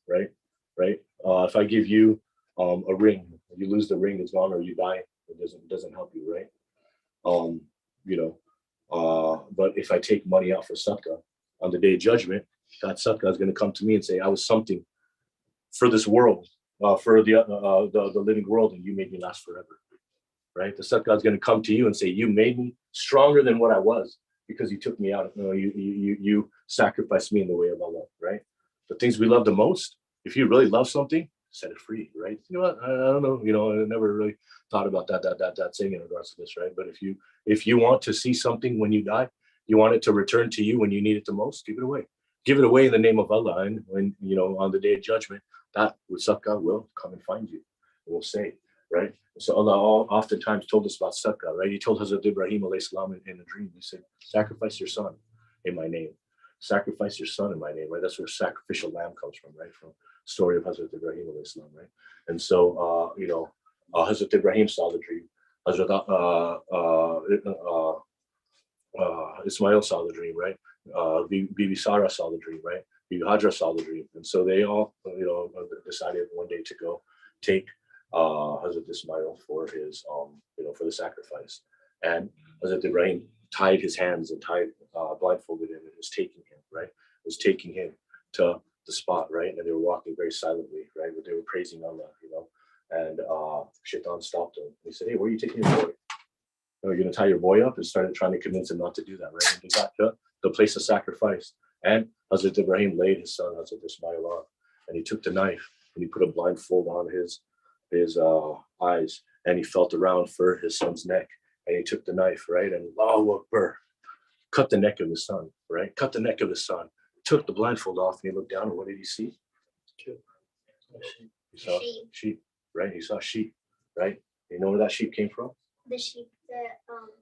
right? Right? If I give you a ring, you lose the ring, it's gone, or you die, it doesn't help you, right? You know, but if I take money out for sadaqah on the day of judgment, that sadaqah is going to come to me and say, I was something for this world, for the living world, and you made me last forever, right? The sadaqah is going to come to you and say, you made me stronger than what I was because you took me out. You know, you sacrificed me in the way of Allah, right? The things we love the most. If you really love something, set it free, right? You know what? I don't know. You know, I never really thought about that saying in regards to this, right? But if you want to see something when you die, you want it to return to you when you need it the most, give it away. Give it away in the name of Allah. And when, you know, on the day of judgment, that with sadaqah will come and find you. It will say, right? So Allah oftentimes told us about sadaqah, right? He told Hazrat Ibrahim alayhi salam in a dream, he said, sacrifice your son in my name. Sacrifice your son in my name, right? That's where sacrificial lamb comes from, right? From story of Hazrat Ibrahim alayhi salam, right? And so, you know, Hazrat Ibrahim saw the dream. Hazrat Ismail saw the dream, right? Bibi Sarah saw the dream, right? Bibi Hajra saw the dream. And so they all, you know, decided one day to go take Hazrat Ismail for his, you know, for the sacrifice. And Hazrat Ibrahim tied his hands and blindfolded him and was taking him, right? Was taking him to the spot, right? And they were walking very silently, right? But they were praising Allah, you know. And Shaitan stopped him. He said, hey, where are you taking your boy? Oh, you're going to tie your boy up? And started trying to convince him not to do that, right? And they got to the place of sacrifice. And Hazrat Ibrahim laid his son, Hazrat Ismail, on. And he took the knife and he put a blindfold on his eyes. And he felt around for his son's neck. And he took the knife, right? And Allahu Akbar, cut the neck of his son, right? Cut the neck of his son. Took the blindfold off and he looked down, and what did he see? He saw sheep, right? He saw sheep, right? You know where that sheep came from? The sheep that Havel.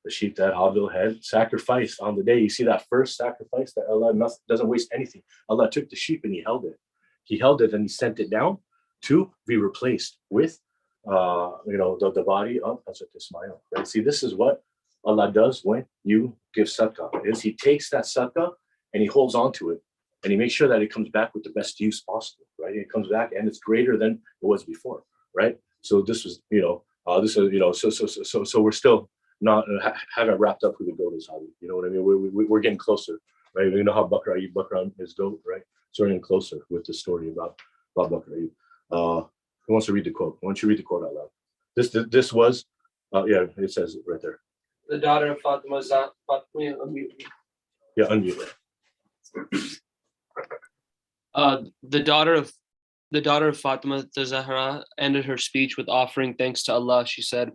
The sheep that Havel had sacrificed on the day. You see that first sacrifice that Allah doesn't waste anything. Allah took the sheep and he held it. He held it and he sent it down to be replaced with the body of Hazrat Ismail. Right? See, this is what Allah does when you give sadaqah. Is He takes that sadaqah and He holds on to it, and He makes sure that it comes back with the best use possible. Right? It comes back and it's greater than it was before. Right? So this was, so we're still not haven't wrapped up who the goat is, Hadi. You know what I mean? We're getting closer, right? You know how Bakr is goat, right? So we're getting closer with the story about Bakr. Who wants to read the quote? Why don't you read the quote out loud? This was, yeah, it says it right there. The daughter of Fatima unmute. Yeah, unmute. The daughter of Fatima the Zahra ended her speech with offering thanks to Allah. She said,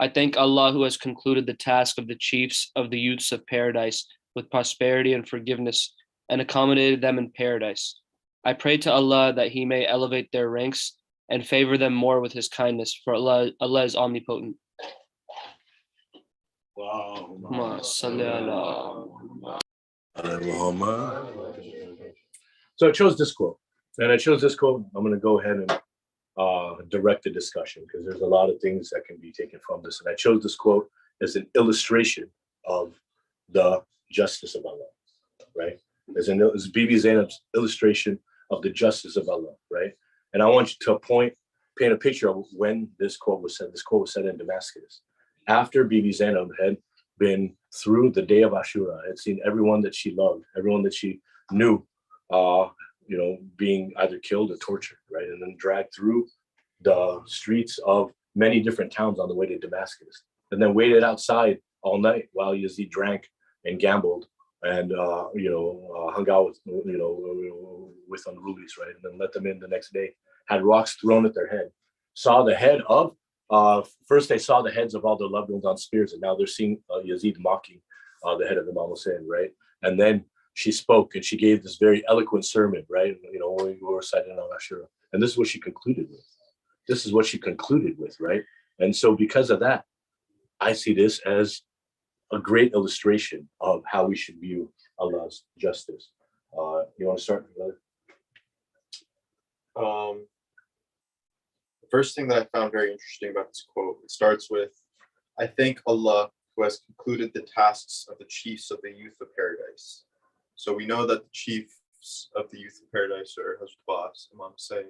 I thank Allah who has concluded the task of the chiefs of the youths of paradise with prosperity and forgiveness and accommodated them in paradise. I pray to Allah that He may elevate their ranks and favor them more with His kindness, for Allah is omnipotent. Wow. So I chose this quote. And I chose this quote. I'm going to go ahead and direct the discussion because there's a lot of things that can be taken from this. And I chose this quote as an illustration of the justice of Allah, right? As Bibi Zainab's illustration of the justice of Allah, right? And I want you to paint a picture of when this quote was said. This quote was said in Damascus. After Bibi Zainab had been through the day of Ashura, had seen everyone that she loved, everyone that she knew, being either killed or tortured, right? And then dragged through the streets of many different towns on the way to Damascus. And then waited outside all night while Yazid drank and gambled and, hung out with unrulies, right? And then let them in the next day. Had rocks thrown at their head. Saw the head of, first they saw the heads of all their loved ones on spears, and now they're seeing Yazid mocking the head of Imam Hussein, right? And then she spoke and she gave this very eloquent sermon, right? When we were reciting on Ashura. And this is what she concluded with. Right? And so because of that, I see this as a great illustration of how we should view Allah's justice. You want to start, brother? The first thing that I found very interesting about this quote, it starts with, I thank Allah who has concluded the tasks of the chiefs of the youth of paradise. So we know that the chiefs of the youth of paradise are Hazrat Abbas, Imam Hussein,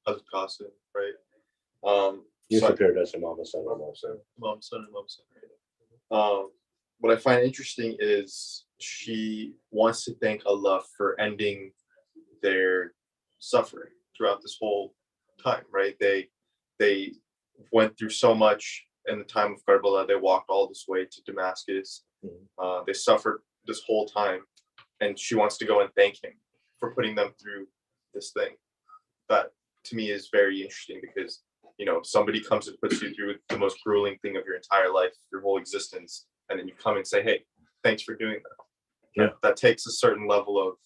Hazrat Qasim, right? Youth of paradise, Imam Hussein. What I find interesting is she wants to thank Allah for ending their suffering throughout this whole time, right? They went through so much in the time of Karbala. They walked all this way to Damascus. They suffered this whole time. And she wants to go and thank him for putting them through this thing. That to me is very interesting because, somebody comes and puts you through the most grueling thing of your entire life, your whole existence. And then you come and say, hey, thanks for doing that. Yeah. That takes a certain level of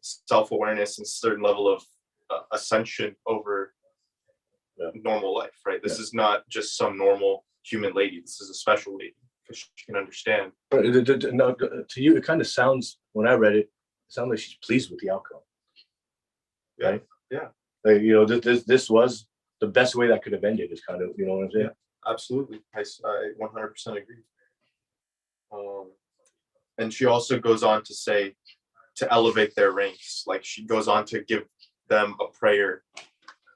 self-awareness and a certain level of ascension over normal life, right? This is not just some normal human lady. This is a special lady. She can understand. No, to you, it kind of sounds, when I read it, it sounds like she's pleased with the outcome. Right? Yeah. Like, this was the best way that could have ended, is kind of, you know what I'm saying? Yeah, absolutely. I 100% agree. And she also goes on to say, to elevate their ranks. Like she goes on to give them a prayer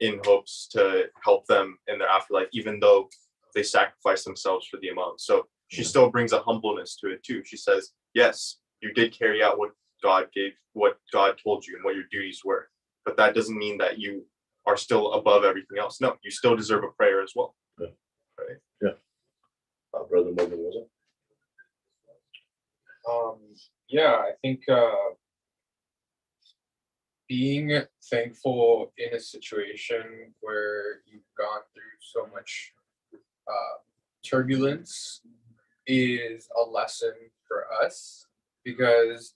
in hopes to help them in their afterlife, even though they sacrifice themselves for the Imam. So she still brings a humbleness to it too. She says, yes, you did carry out what God told you and what your duties were. But that doesn't mean that you are still above everything else. No, you still deserve a prayer as well. Yeah. Right? Yeah. Brother Morgan, was it? I think being thankful in a situation where you've gone through so much turbulence is a lesson for us, because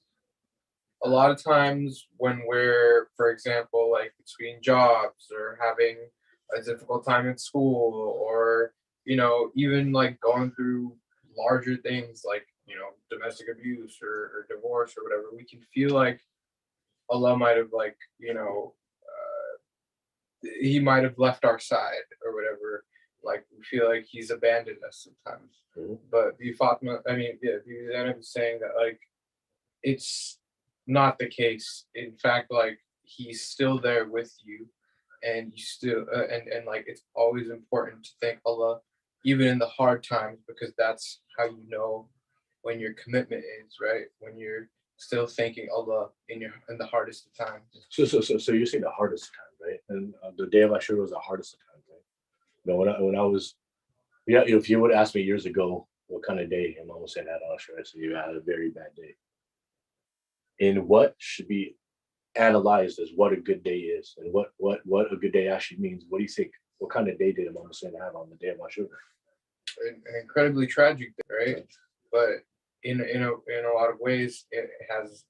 a lot of times when we're, for example, like between jobs or having a difficult time at school, or even like going through larger things like domestic abuse or divorce or whatever, we can feel like Allah might have he might have left our side or whatever. Like we feel like he's abandoned us sometimes. But Bibi Zainab is saying that like it's not the case. In fact, like he's still there with you, and you still and like it's always important to thank Allah, even in the hard times, because that's how you know when your commitment is right. When you're still thanking Allah in the hardest of times. So you're saying the hardest time, right? And the day of Ashura was the hardest of times, right? You know, when I was, yeah, if you would ask me years ago what kind of day Imam Hussein had on Ashura, I said you had a very bad day. And what should be analyzed as what a good day is, and what a good day actually means. What do you think? What kind of day did Imam Hussein have on the day of Ashura? An incredibly tragic day, right? But in a lot of ways, it has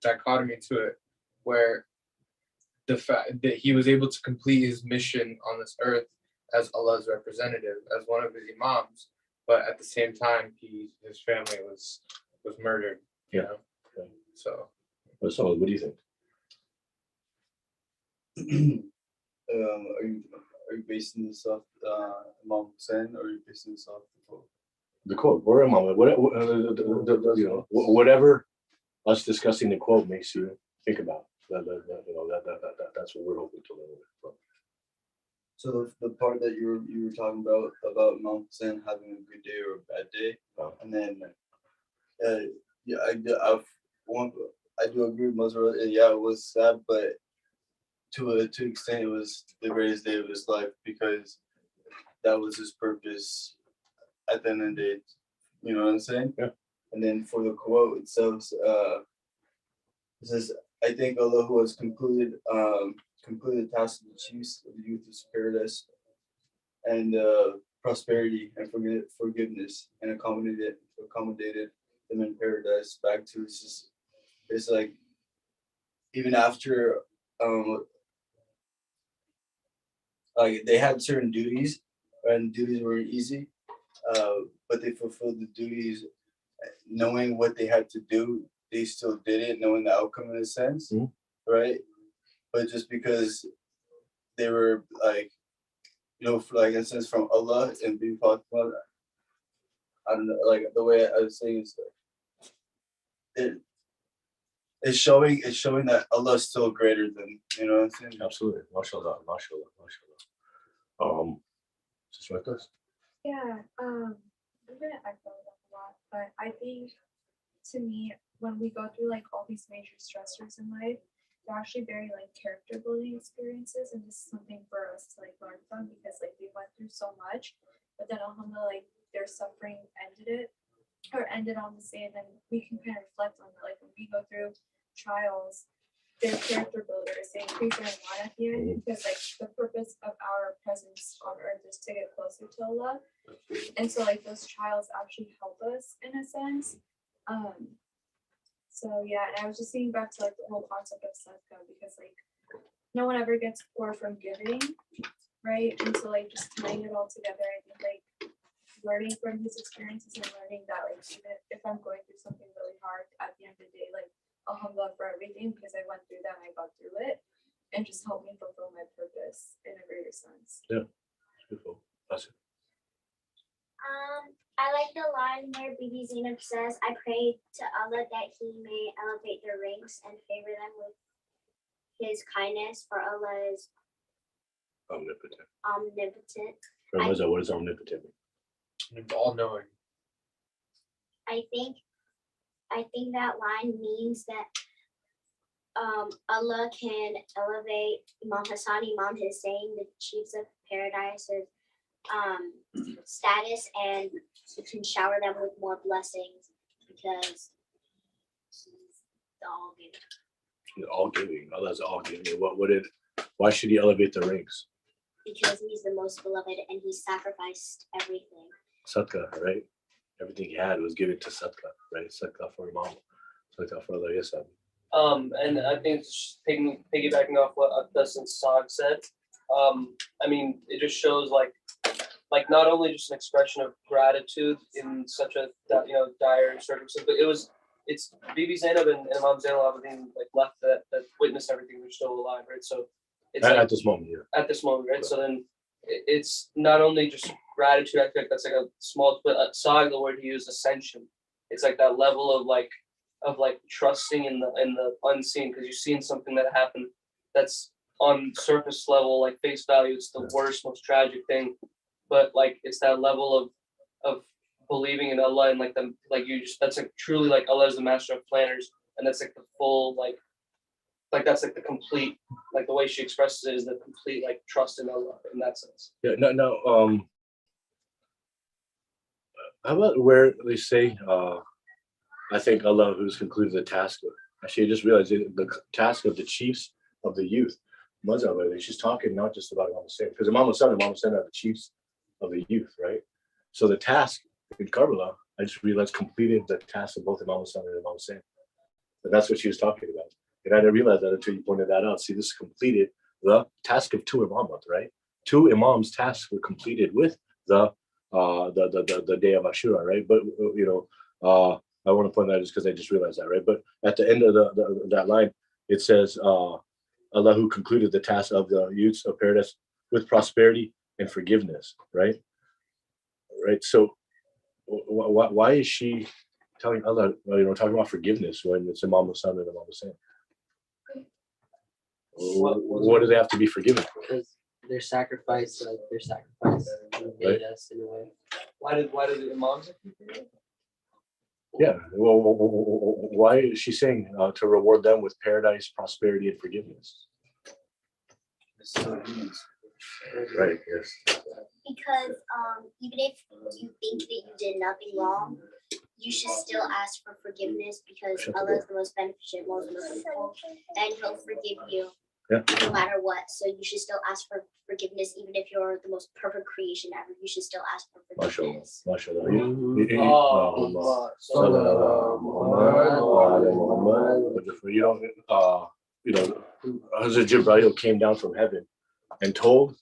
dichotomy to it, where the fact that he was able to complete his mission on this earth as Allah's representative, as one of his imams, but at the same time, his family was murdered. You know? So what do you think? Are you basing this off Imam Hussein, or are you basing this off the quote? The quote, or Imam, whatever us discussing the quote makes you think about. That's what we're hoping to learn from. So the part that you were talking about Imam Hussein having a good day or a bad day, and then I do agree with Mazhar. Yeah, it was sad, but to an extent, it was the greatest day of his life, because that was his purpose at the end of the day. You know what I'm saying? Yeah. And then for the quote itself, it says, "I thank Allah who has completed the task of the chiefs of the youth of paradise, and prosperity and forgiveness, and accommodated them in paradise back to it's like even after like they had certain duties, and duties weren't easy, but they fulfilled the duties knowing what they had to do. They still did it knowing the outcome in a sense, right? But just because they were like, for like in a sense from Allah and being Fatima, I don't know, like the way I was saying is it's showing that Allah is still greater than, you know what I'm saying? Absolutely. Mashallah. Just like this. Yeah, I'm gonna echo that a lot, but I think to me, when we go through like all these major stressors in life, they're actually very like character building experiences, and this is something for us to like learn from, because like we went through so much, but then alhamdulillah, like their suffering ended on the same, and we can kind of reflect on it. Like when we go through trials, they're character builders. They increase our iman at the end, because like the purpose of our presence on earth is to get closer to Allah, and so like those trials actually help us in a sense. So yeah, and I was just thinking back to like the whole concept of sadhka, because like no one ever gets poor from giving, right? And so like just tying it all together, I think like learning from his experiences and learning that like even if I'm going through something really hard, at the end of the day, like alhamdulillah for everything, because I went through that and I got through it, and just helped me fulfill my purpose in a greater sense. Yeah, beautiful. That's it. I like the line where Bibi Zainab says, "I pray to Allah that He may elevate their ranks and favor them with His kindness, for Allah is omnipotent." What is omnipotent? It's all knowing. I think that line means that Allah can elevate Imam Hassan, Imam Hussein, the chiefs of paradise's status, and he can shower them with more blessings, because he's the all-giving. All giving. Allah's all giving. Why should he elevate the ranks? Because he's the most beloved, and he sacrificed everything. Sadka, right? Everything he had was given to Sadka, right? Sadka for Imam, Sadka for Allah, yes. And I think piggybacking off what Akdas and Saad said, I mean, it just shows like not only just an expression of gratitude in such a dire circumstance, but it's Bibi Zainab and Imam Zainal Abidin like left that witnessed everything, they're still alive, right? So it's At like, this moment, yeah. at this moment, right? So then it's not only just gratitude. I feel like that's like a small, but sag, the word he used, ascension. It's like that level of like trusting in the unseen, because you've seen something that happened that's on surface level, like face value, it's the worst, most tragic thing. But like it's that level of believing in Allah, and like the like you just, that's like truly like Allah is the master of planners, and that's like the full like that's like the complete, like the way she expresses it is the complete like trust in Allah in that sense. Yeah, no. How about where they say, I think Allah who's concluded the task of, actually I just realized the task of the chiefs of the youth. Mazhab, she's talking not just about Imam Hussein, because Imam Hussein are the chiefs of the youth, right? So the task in Karbala, I just realized, completed the task of both Imam Hussein and Imam Hussein. And that's what she was talking about. And I didn't realize that until you pointed that out. See, this completed the task of two imams, right? Two imams' tasks were completed with the day of Ashura, right? But I want to point that just because I just realized that, right? But at the end of that line, it says, Allah who concluded the task of the youths of paradise with prosperity and forgiveness, right? Right. So why is she telling Allah, talking about forgiveness when it's Imam Hassan and Imam Hussein? What do they have to be forgiven for? Because their sacrifice made us in a way. Why did the imams have to be forgiven? Yeah. Well, why is she saying to reward them with paradise, prosperity, and forgiveness? Right. Yes. Because even if you think that you did nothing wrong, you should still ask for forgiveness, because Allah is the most beneficent, most merciful, and He'll forgive you no matter what. So you should still ask for forgiveness, even if you're the most perfect creation ever. You should still ask for forgiveness. MashaAllah. Hazrat Jibreel came down from heaven and told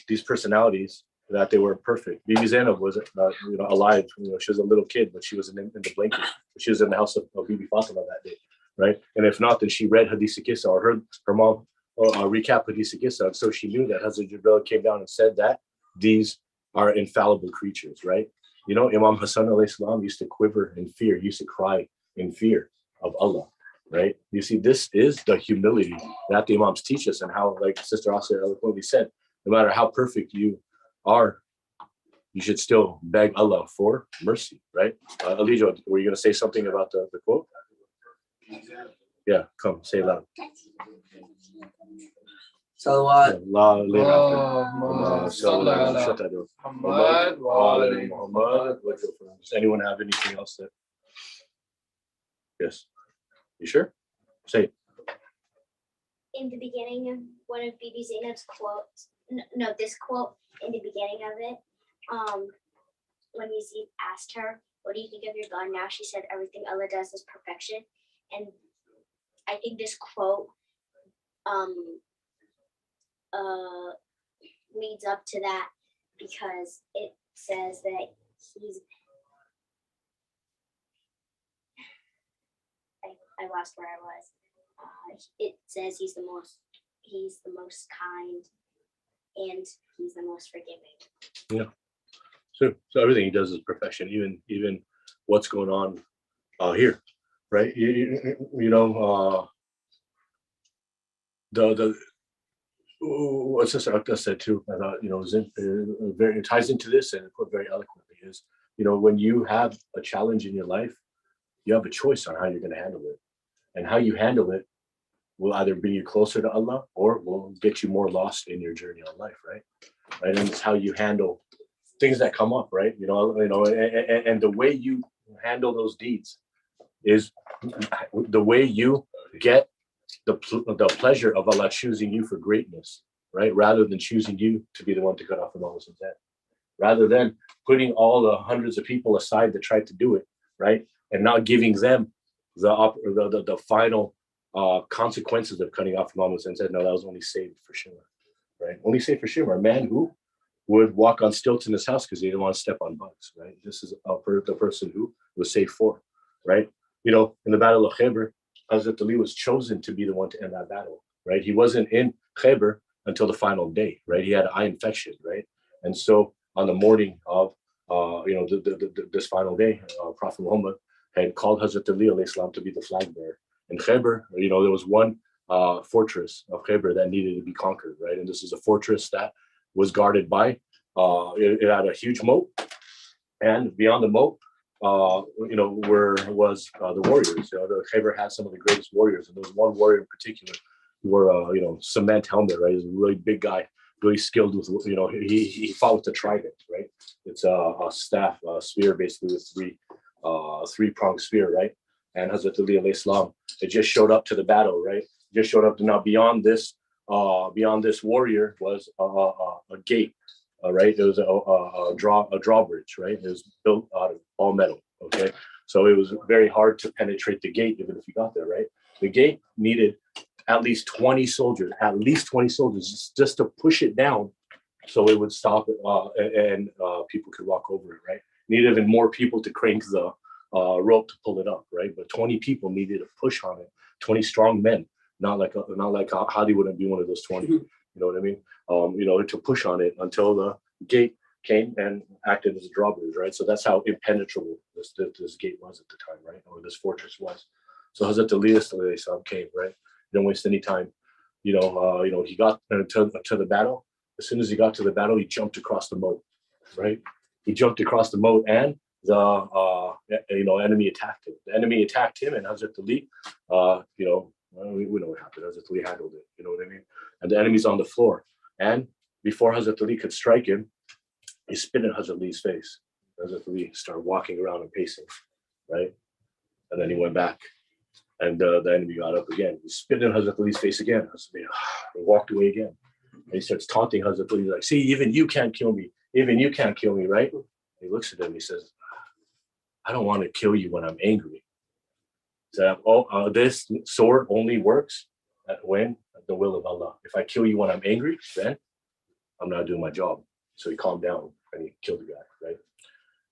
these personalities that they were perfect. Bibi Zainab was alive. She was a little kid, but she was in the blanket. She was in the house of Bibi Fatima that day, right? And if not, then she read Hadith Kissa or heard her mom recap Hadith Kissa, and so she knew that Hazrat Jibreel came down and said that these are infallible creatures, right? Imam Hassan alayhi salam used to quiver in fear, used to cry in fear of Allah, right? You see, this is the humility that the Imams teach us, and how, like Sister Asya eloquently said, no matter how perfect you are, you should still beg Allah for mercy, right? Alijo, were you going to say something about the quote? Yeah, come, say it loud. Salawat. Does anyone have anything else that? Yes. You sure? Say it. In the beginning of one of Bibi Zainab's quotes, this quote in the beginning of it, when Yazid asked her, "What do you think of your God now?" She said, "Everything Allah does is perfection." And I think this quote leads up to that, because it says that I lost where I was. It says he's the most kind, and he's the most forgiving. Yeah. So everything he does is perfection, even what's going on here, right? What Sister Akta said too, I thought, it ties into this, and put very eloquently, is, when you have a challenge in your life, you have a choice on how you're going to handle it, and how you handle it will either bring you closer to Allah or will get you more lost in your journey on life, right? And it's how you handle things that come up, right? And the way you handle those deeds is the way you get the pleasure of Allah choosing you for greatness, right? Rather than choosing you to be the one to cut off the Muslim's head, rather than putting all the hundreds of people aside that tried to do it, right? And not giving them the final consequences of cutting off Imam Hussein's head. No, that was only saved for Shimmer, right? Only saved for Shimmer, a man who would walk on stilts in his house because he didn't want to step on bugs, right? This is the person who was saved for, right? In the Battle of Khaybar, Hazrat Ali was chosen to be the one to end that battle, right? He wasn't in Khaybar until the final day, right? He had an eye infection, right? And so on the morning of, this final day, Prophet Muhammad had called Hazrat Ali alayhi salam to be the flag bearer. In Khaybar, there was one fortress of Khaybar that needed to be conquered, right? And this is a fortress that was guarded by, it had a huge moat, and beyond the moat, where was the warriors. The Khaybar had some of the greatest warriors, and there was one warrior in particular who wore cement helmet, right? He's a really big guy, really skilled with, he fought with the trident, right? It's a staff, a spear, basically with three-pronged spear, right? And Hazrat Ali alayhi salam, it just showed up to the battle, right? Just showed up. Now beyond this warrior was a gate, right? It was a drawbridge, right? It was built out of all metal. Okay, so it was very hard to penetrate the gate, even if you got there, right? The gate needed at least 20 soldiers, just to push it down, so it would stop it, and people could walk over it, right? Needed even more people to crank the rope to pull it up, right? But 20 people needed to push on it. 20 strong men, not like Hadi wouldn't be one of those 20. You know what I mean? To push on it until the gate came and acted as a drawbridge, right? So that's how impenetrable this gate was at the time, right? Or this fortress was. So Hazrat Ali came, right? Didn't waste any time. He got to the battle. As soon as he got to the battle, he jumped across the moat, right? He jumped across the moat, and the enemy attacked him. The enemy attacked him, and Hazrat Ali, we know what happened. Hazrat Ali handled it. You know what I mean? And the enemy's on the floor. And before Hazrat Ali could strike him, he spit in Hazrat Ali's face. Hazrat Ali started walking around and pacing, right? And then he went back, and the enemy got up again. He spit in Hazrat Ali's face again. Hazrat Ali walked away again. And he starts taunting Hazrat Ali, like, see, even you can't kill me. Even you can't kill me, right? He looks at him, he says, I don't want to kill you when I'm angry. So, this sword only works at the will of Allah. If I kill you when I'm angry, then I'm not doing my job. So he calmed down and he killed the guy, right?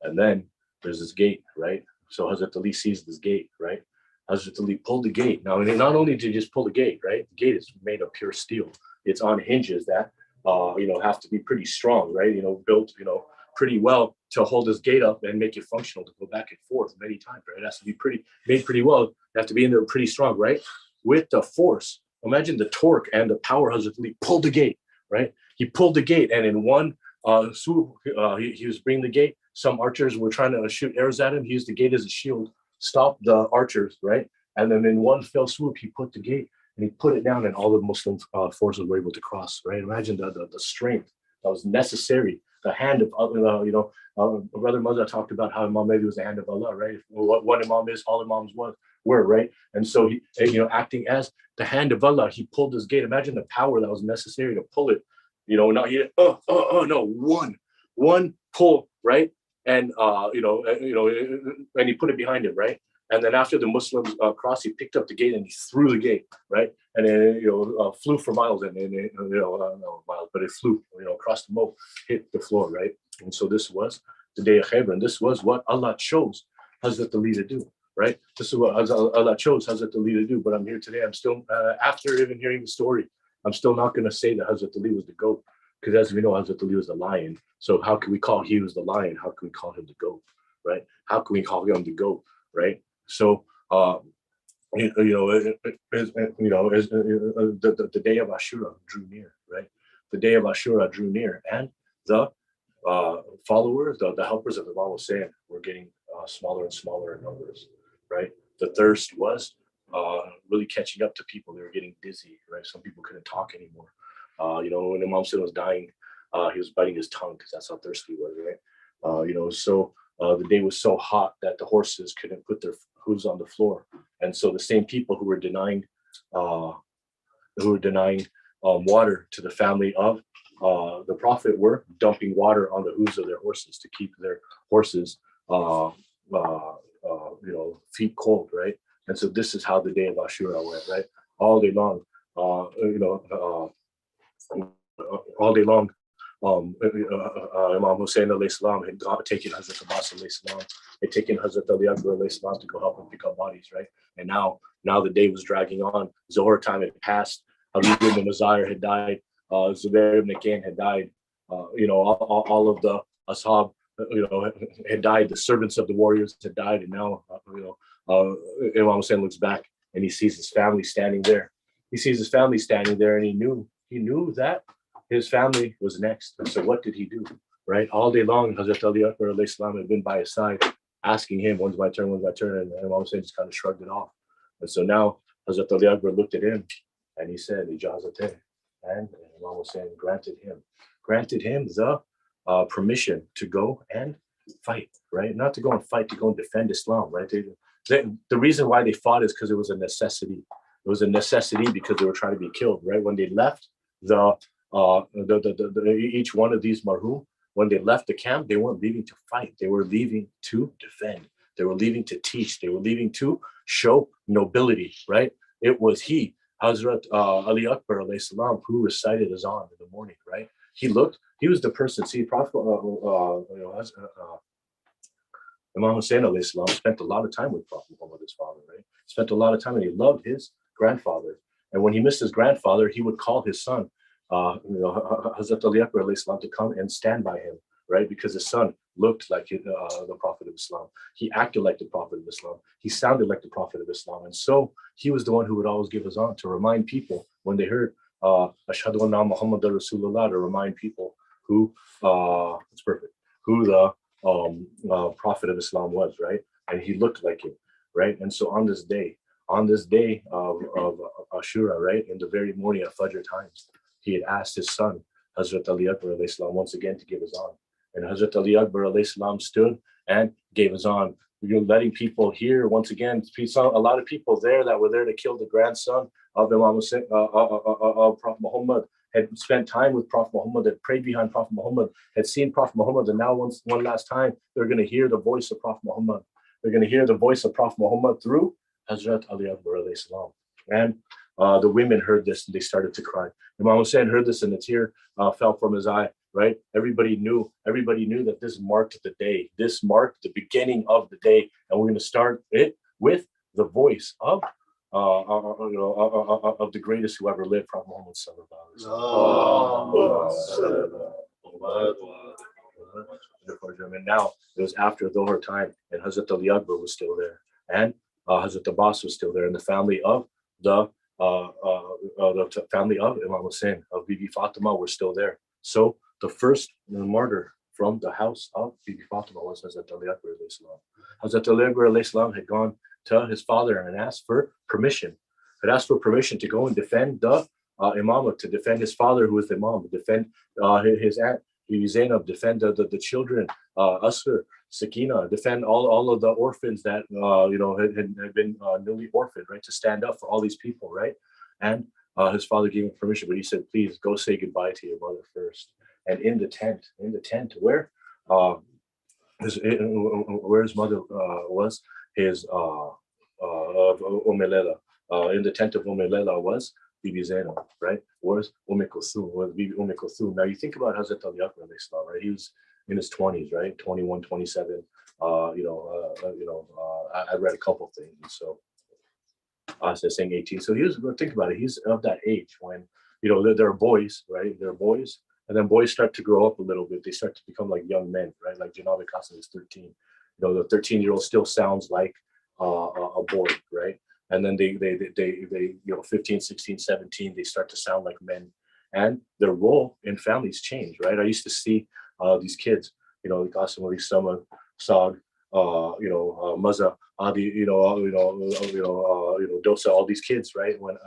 And then there's this gate, right? So Hazrat Ali sees this gate, right? Hazrat Ali pulled the gate. Now, not only did he just pull the gate, right? The gate is made of pure steel. It's on hinges that, have to be pretty strong, right? Built, pretty well to hold this gate up and make it functional to go back and forth many times, right? It has to be made pretty well. You have to be in there pretty strong, right? With the force, imagine the torque and the power. Hazrat Ali pulled the gate, right? He pulled the gate, and in one swoop, he was bringing the gate. Some archers were trying to shoot arrows at him. He used the gate as a shield, stopped the archers, right? And then in one fell swoop, he put the gate and he put it down, and all the Muslim forces were able to cross, right? Imagine the strength that was necessary. The hand of Allah, Brother Muzza talked about how Imam Mehdi was the hand of Allah, right? What one Imam is, all Imams were, right? And so he, acting as the hand of Allah, he pulled this gate. Imagine the power that was necessary to pull it. One pull, right? And and he put it behind him, right? And then after the Muslims crossed, he picked up the gate and he threw the gate, right? And it flew for miles, and miles, but it flew, across the moat, hit the floor, right? And so this was the day of Khaybar, and this was what Allah chose Hazrat Ali to do, right? This is what Allah chose Hazrat Ali to do. But I'm here today. I'm still, after even hearing the story, I'm still not going to say that Hazrat Ali was the goat, because as we know, Hazrat Ali was the lion. So how can we call he was the lion? How can we call him the goat, right? How can we call him the goat, right? So, the day of Ashura drew near, right? The day of Ashura drew near, and the followers, the helpers of Imam Hussein were getting smaller and smaller in numbers, right? The thirst was really catching up to people. They were getting dizzy, right? Some people couldn't talk anymore. When Imam Hussein was dying, he was biting his tongue because that's how thirsty he was, right? So the day was so hot that the horses couldn't put their hooves on the floor, and so the same people who were denying water to the family of the Prophet were dumping water on the hooves of their horses to keep their horses, feet cold, right? And so this is how the day of Ashura went, right? All day long, Imam Hussein alayhi salam had taken Hazrat Abbas alayhi salam, had taken Hazrat Ali Akbar alayhi salam to go help him pick up bodies, right? And now the day was dragging on. Zohar time had passed. Habib ibn Mazahir had died. Zubair ibn Khan had died. All of the ashab, had died. The servants of the warriors had died, and now, Imam Hussein looks back and he sees his family standing there. He sees his family standing there, and he knew that his family was next. And so, what did he do? Right, all day long, Hazrat Ali Akbar alayhi salam had been by his side, asking him, "When's my turn? When's my turn?" And Imam Hussein just kind of shrugged it off. And so now Hazrat Ali Akbar looked at him, and he said, "Ijazateh," and Imam Hussein granted him the permission to go and fight, right? Not to go and fight, to go and defend Islam, right? The reason why they fought is because it was a necessity. It was a necessity because they were trying to be killed, right? When they left each one of these marhum, when they left the camp, they weren't leaving to fight. They were leaving to defend. They were leaving to teach. They were leaving to show nobility, right? It was Hazrat Ali Akbar alayhi salam, who recited Azan in the morning, right? He was the person. See, Prophet Imam Hussein alayhi salam spent a lot of time with Prophet Muhammad, his father, right? Spent a lot of time, and he loved his grandfather. And when he missed his grandfather, he would call his son, Hazrat Ali Akbar alayhi salam, to come and stand by him, right? Because his son looked like the Prophet of Islam. He acted like the Prophet of Islam. He sounded like the Prophet of Islam. And so he was the one who would always give azan to remind people when they heard Ashhadu anna Muhammadan Rasulullah, to remind people who the Prophet of Islam was, right? And he looked like him, right? And so on this day of Ashura, right, in the very morning at Fajr times, he had asked his son, Hazrat Ali Akbar alayhi salam, once again to give azan. And Hazrat Ali Akbar alayhi salam stood and gave azan. You're letting people hear once again. A lot of people there that were there to kill the grandson of Imam Hussein, of Prophet Muhammad, had spent time with Prophet Muhammad, had prayed behind Prophet Muhammad, had seen Prophet Muhammad, and now one last time they're going to hear the voice of Prophet Muhammad. They're going to hear the voice of Prophet Muhammad through Hazrat Ali Akbar alayhi salam. And the women heard this and they started to cry. Imam Hussein heard this and a tear fell from his eye, right? Everybody knew that this marked the day. This marked the beginning of the day. And we're going to start it with the voice of the greatest who ever lived, Prophet Muhammad sallallahu alaihi wasallam. And now it was after Dhuhr time, and Hazrat Ali Akbar was still there, and Hazrat Abbas was still there, and the family of the family of Imam Hussein, of Bibi Fatima, were still there. So the first martyr from the house of Bibi Fatima was Hazrat Ali Akbar alayhi salam. Hazrat Ali Akbar alayhi salam had gone to his father and asked for permission. To go and defend the imam, to defend his father who was the imam, to defend his aunt Bibi Zainab, defend the children, Asr, Sakina, defend all of the orphans that had been newly orphaned, right? To stand up for all these people, right? And his father gave him permission, but he said, "Please go say goodbye to your mother first." And in the tent where his mother was, his Layla, in the tent of Layla was Bibi Zainab, right? Was Bibi Kulthum. Now you think about Hazrat Ali Akbar alayhi salam, right? He was in his 20s, right? 21, 27. I read a couple things, and so I was saying 18. So think about it. He's of that age when there are boys, right? They're boys, and then boys start to grow up a little bit. They start to become like young men, right? Like Janabi Qasim is 13. The 13-year-old still sounds like a boy, right? And then they 15, 16, 17, they start to sound like men, and their role in families change, right? I used to see these kids, Qasim Ali Sama, Saad, Maza, Adi, Dosa, all these kids, right? When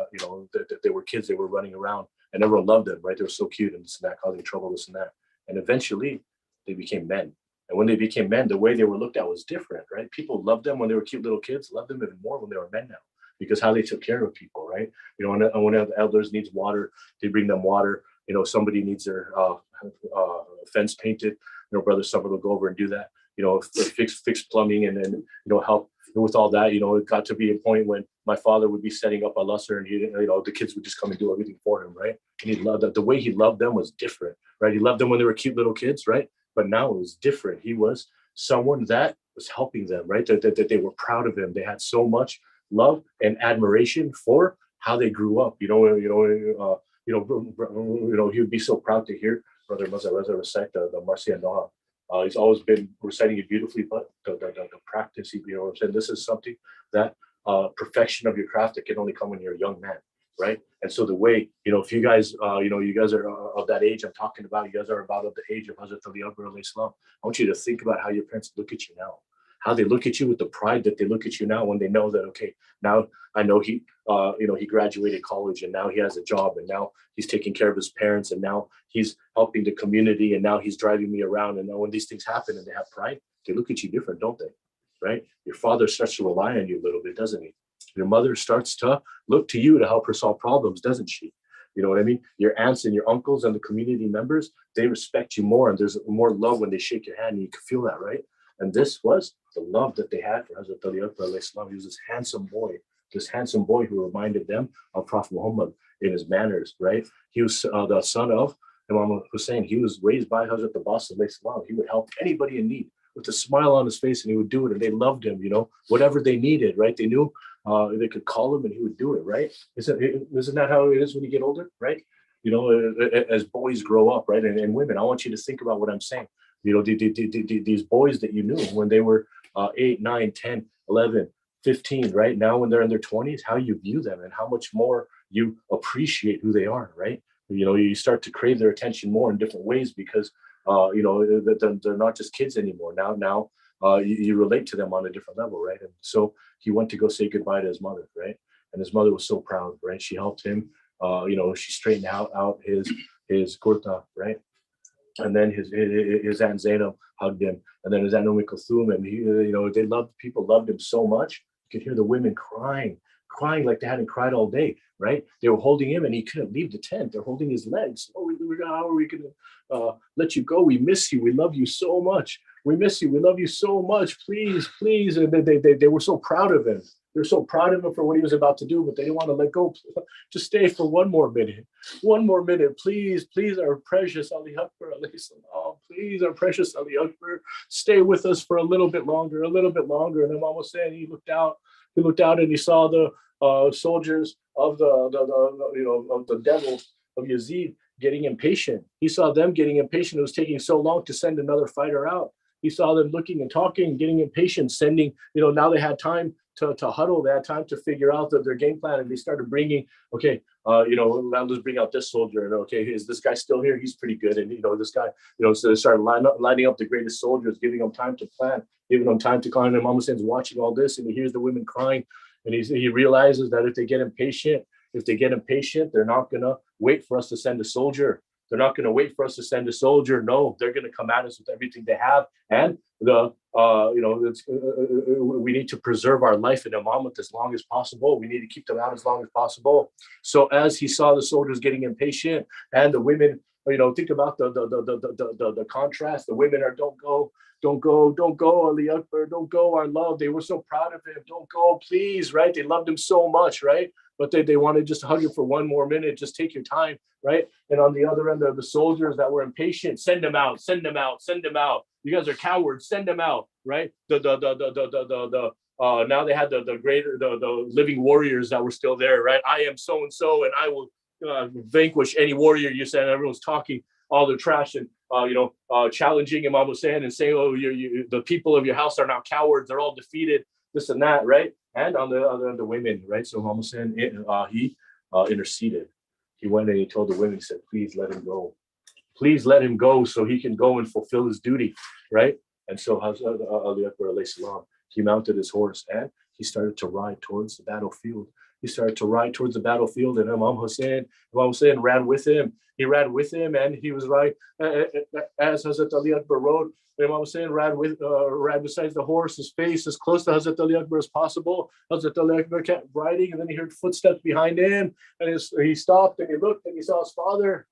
they were kids, they were running around, and everyone loved them, right? They were so cute and this and that, causing trouble, this and that. And eventually, they became men. And when they became men, the way they were looked at was different, right? People loved them when they were cute little kids, loved them even more when they were men now, because how they took care of people, right? When the elders needs water, they bring them water. Somebody needs their fence painted, Brother Summer will go over and do that. Fix plumbing and then help with all that. It got to be a point when my father would be setting up al-Asr, and the kids would just come and do everything for him, right? And he loved that. The way he loved them was different, right? He loved them when they were cute little kids, right? But now it was different. He was someone that was helping them, right? That they were proud of him. They had so much love and admiration for how they grew up. he would be so proud to hear Brother Mazareza recite the Marcia Noah. He's always been reciting it beautifully, but the practice, this is something that perfection of your craft that can only come when you're a young man, right? And so the way, if you guys, you guys are of that age I'm talking about, you guys are about of the age of Hazrat Ali Akbar alayhi salam. I want you to think about how your parents look at you now, how they look at you with the pride that they look at you now when they know that, okay, now I know he graduated college and now he has a job and now he's taking care of his parents and now he's helping the community and now he's driving me around. And now when these things happen and they have pride, they look at you different, don't they? Right? Your father starts to rely on you a little bit, doesn't he? Your mother starts to look to you to help her solve problems, doesn't she? You know what I mean? Your aunts and your uncles and the community members, they respect you more and there's more love when they shake your hand and you can feel that, right? And this was the love that they had for Hazrat Ali Akbar alayhi salam. He was this handsome boy who reminded them of Prophet Muhammad in his manners, right? He was the son of Imam Hussein. He was raised by Hazrat Abbas alayhi salam. He would help anybody in need with a smile on his face and he would do it and they loved him, whatever they needed, right? They knew they could call him and he would do it, right? Isn't that how it is when you get older, right? As boys grow up, right? And women, I want you to think about what I'm saying. These boys that you knew when they were 8, 9, 10, 11, 15, right? Now when they're in their 20s, how you view them and how much more you appreciate who they are, right? You start to crave their attention more in different ways because, they're not just kids anymore. Now you relate to them on a different level, right? And so he went to go say goodbye to his mother, right? And his mother was so proud, right? She helped him, she straightened out his kurta, right? And then his Aunt Zainab hugged him, and then his Aunt Kulthum, and people loved him so much. You could hear the women crying like they hadn't cried all day, right? They were holding him, and he couldn't leave the tent. They're holding his legs. How are we going to let you go? We miss you. We love you so much. We miss you. We love you so much. Please, please. And they were so proud of him. They're so proud of him for what he was about to do, but they didn't want to let go. Just stay for one more minute. One more minute, please, please, our precious Ali Akbar alayhi salam. Please, our precious Ali Akbar, stay with us for a little bit longer. And Imam was saying he looked out and he saw the soldiers of the devil of Yazid getting impatient. He saw them getting impatient. It was taking so long to send another fighter out. He saw them looking and talking, getting impatient, sending, now they had time to huddle. They had time to figure out their game plan. And they started bringing, okay, now let's bring out this soldier. And okay, is this guy still here? He's pretty good. And, this guy, so they started lining up the greatest soldiers, giving them time to plan, giving them time to call. And Imam Hussein's watching all this and he hears the women crying. And he realizes that if they get impatient, they're not going to wait for us to send a soldier. They're not going to wait for us to send a soldier. No, they're going to come at us with everything they have. And we need to preserve our life in Imamate as long as possible. We need to keep them out as long as possible. So as he saw the soldiers getting impatient and the women, think about the contrast. The women are, don't go, Ali Akbar, don't go, our love. They were so proud of him. Don't go, please, right? They loved him so much, right? But they wanted just to hug him for one more minute. Just take your time, right? And on the other end of the soldiers that were impatient, send them out. You guys are cowards. Send them out, right? Now they had the living warriors that were still there, right? I am so and so, and I will vanquish any warrior. You said everyone's talking all the trash and challenging Imam Hussein and saying, oh, the people of your house are now cowards. They're all defeated. This and that, right? And on the other end, the women, right? So Imam Hussein, he interceded. He went and he told the women, he said, please let him go. Please let him go so he can go and fulfill his duty, right? And so Hazrat Ali Akbar alayhi salam, he mounted his horse and he started to ride towards the battlefield. And Imam Hussein ran with him. He ran with him and he was right as Hazrat Ali Akbar rode. Imam Hussein ran beside the horse, his face as close to Hazrat Ali Akbar as possible. Hazrat Ali Akbar kept riding and then he heard footsteps behind him and he stopped and he looked and he saw his father.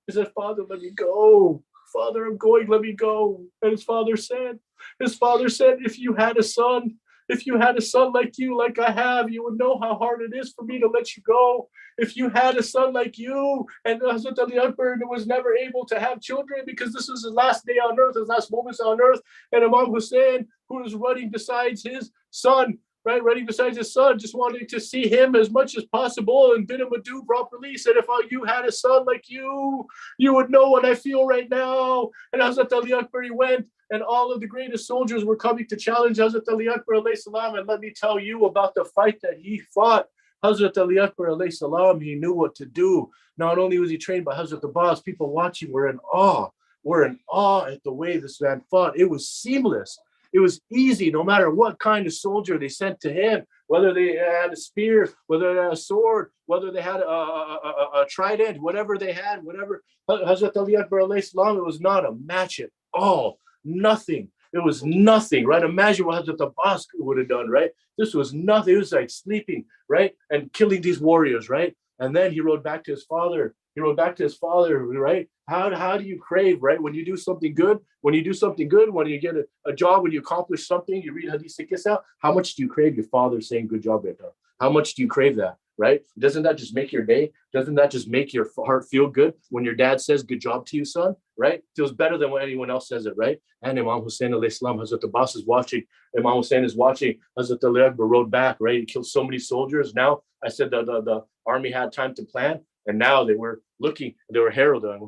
He said, Father, let me go. Father, I'm going, let me go. And his father said, if you had a son like you, like I have, you would know how hard it is for me to let you go. If you had a son like you, and Hazrat Ali Akbar was never able to have children because this was his last day on earth, his last moments on earth, and Imam Hussein, who was running beside his son, right, running beside his son, just wanting to see him as much as possible and bid him adieu properly. He said, if you had a son like you would know what I feel right now. And Hazrat Ali Akbar, he went, and all of the greatest soldiers were coming to challenge Hazrat Ali Akbar alayhi salam. And let me tell you about the fight that he fought. Hazrat Ali Akbar alayhi salam, he knew what to do. Not only was he trained by Hazrat Abbas, people watching were in awe. Were in awe at the way this man fought. It was seamless. It was easy, no matter what kind of soldier they sent to him, whether they had a spear, whether they had a sword, whether they had a trident, whatever they had, whatever. Hazrat Ali Akbar alayhi salam, it was not a match at all. Nothing. It was nothing, right? Imagine what Hazrat Abbas would have done, right? This was nothing. It was like sleeping, right? And killing these warriors, right? And then he rode back to his father. Right? How do you crave, right? When you do something good, when you get a job, when you accomplish something, you read Hadith Sikisa, how much do you crave your father saying good job, beta? How much do you crave that, right? Doesn't that just make your day? Doesn't that just make your heart feel good when your dad says good job to you, son, right? Feels better than when anyone else says it, right? And Imam Hussein alayhi salam, Hazrat Abbas is watching. Imam Hussein is watching. Hazrat Ali Akbar rode back, right? He killed so many soldiers. Now, I said the army had time to plan. And now they were heralding.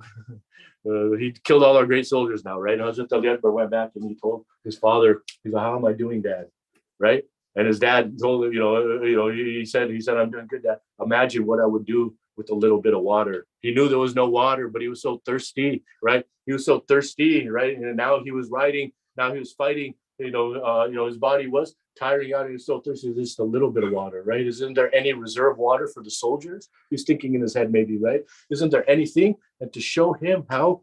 He killed all our great soldiers now, right? Hazrat Ali Akbar went back and he told his father, he's like, how am I doing, Dad? Right? And his dad told him, he said, I'm doing good, Dad. Imagine what I would do with a little bit of water. He knew there was no water, but he was so thirsty, right? He was so thirsty, right? And now he was riding, now he was fighting, his body was tiring out. He was so thirsty, just a little bit of water, right? Isn't there any reserve water for the soldiers? He's thinking in his head, maybe, right? Isn't there anything? And to show him how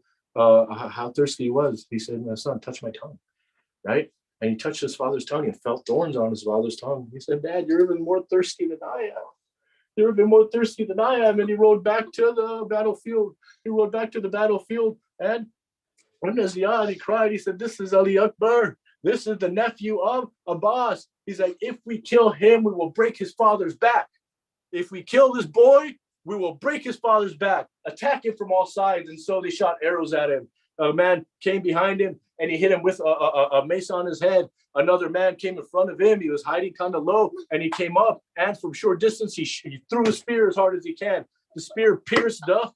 thirsty he was, he said, my son, touch my tongue, right? And he touched his father's tongue and felt thorns on his father's tongue. He said, Dad, you're even more thirsty than I am. You've been more thirsty than I am. And he rode back to the battlefield. And when Ziyad, he cried, he said, this is Ali Akbar. This is the nephew of Abbas. He's like, if we kill him, we will break his father's back. If we kill this boy, we will break his father's back, attack him from all sides. And so they shot arrows at him. A man came behind him and he hit him with a mace on his head. Another man came in front of him. He was hiding kind of low and he came up, and from short distance, he threw a spear as hard as he can. The spear pierced the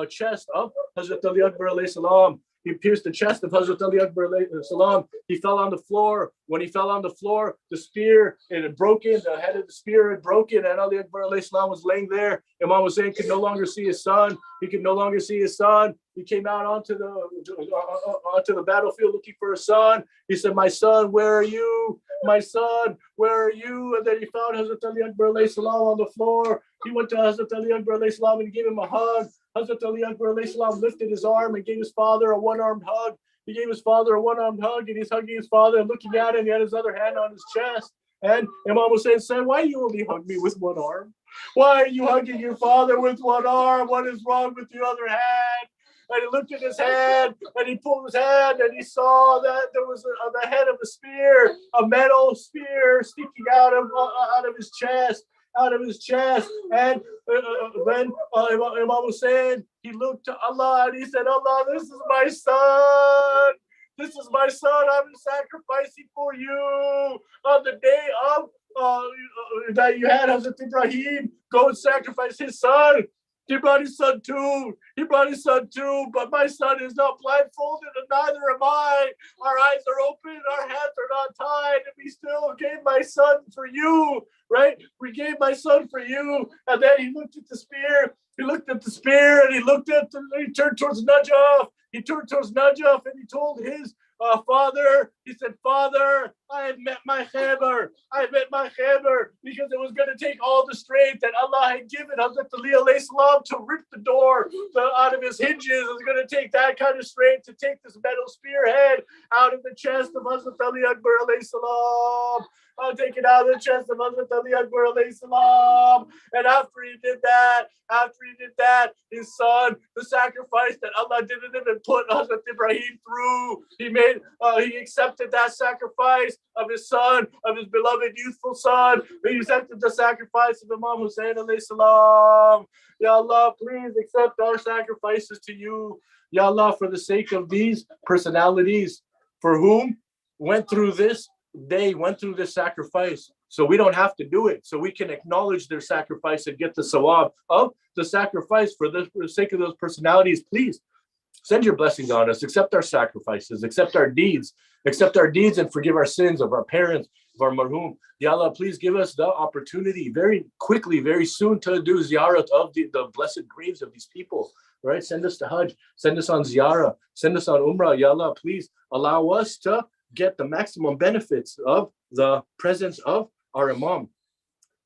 chest of Hazrat Ali Akbar alayhi salam. He pierced the chest of Hazrat Ali Akbar alayhi salam. He fell on the floor. When he fell on the floor, the spear, it had broken. The head of the spear had broken, and Ali Akbar alayhi salam was laying there. Imam Hussein could no longer see his son. He came out onto the battlefield looking for his son. He said, my son, where are you? My son, where are you? And then he found Hazrat Ali Akbar alayhi salam on the floor. He went to Hazrat Ali Akbar alayhi salam and he gave him a hug. Hazrat Ali Akbar alayhi salam lifted his arm and gave his father a one-armed hug. He gave his father a one-armed hug, and he's hugging his father and looking at him. He had his other hand on his chest. And Imam Hussein said, why do you only hug me with one arm? Why are you hugging your father with one arm? What is wrong with your other hand? And he looked at his hand, and he pulled his hand, and he saw that there was the head of a spear, a metal spear sticking out of his chest. And then Imam Hussein, he looked to Allah and he said, Allah, this is my son. I'm sacrificing for you on the day of that you had Hazrat Ibrahim go and sacrifice his son. He brought his son too, but my son is not blindfolded and neither am I. Our eyes are open, our hands are not tied, and we still gave my son for you, right? We gave my son for you. And then he looked at the spear, and he turned towards Najaf. And he told his father, he said, Father, I have met my Khaybar, because it was going to take all the strength that Allah had given Hazrat Ali alayhi salam to rip the door out of his hinges. It was going to take that kind of strength to take this metal spearhead out of the chest of Hazrat Ali Akbar alayhi salam. I'll take it out of the chest of Hazrat Ali Akbar alayhi salam. And after he did that, his son, the sacrifice that Allah didn't even put Hazrat Ibrahim through, he accepted that sacrifice of his son, of his beloved youthful son. He accepted the sacrifice of Imam Hussein alayhi salam. Ya Allah, please accept our sacrifices to you. Ya Allah, for the sake of these personalities for whom went through this sacrifice. so we don't have to do it. So we can acknowledge their sacrifice and get the sawab of the sacrifice for the sake of those personalities. Please send your blessings on us. Accept our sacrifices. Accept our deeds. Accept our deeds and forgive our sins of our parents, of our marhum. Ya Allah, please give us the opportunity very quickly, very soon to do ziyarat of the blessed graves of these people. Right? Send us to Hajj. Send us on ziyarah. Send us on Umrah. Ya Allah, please allow us to get the maximum benefits of the presence of our Imam.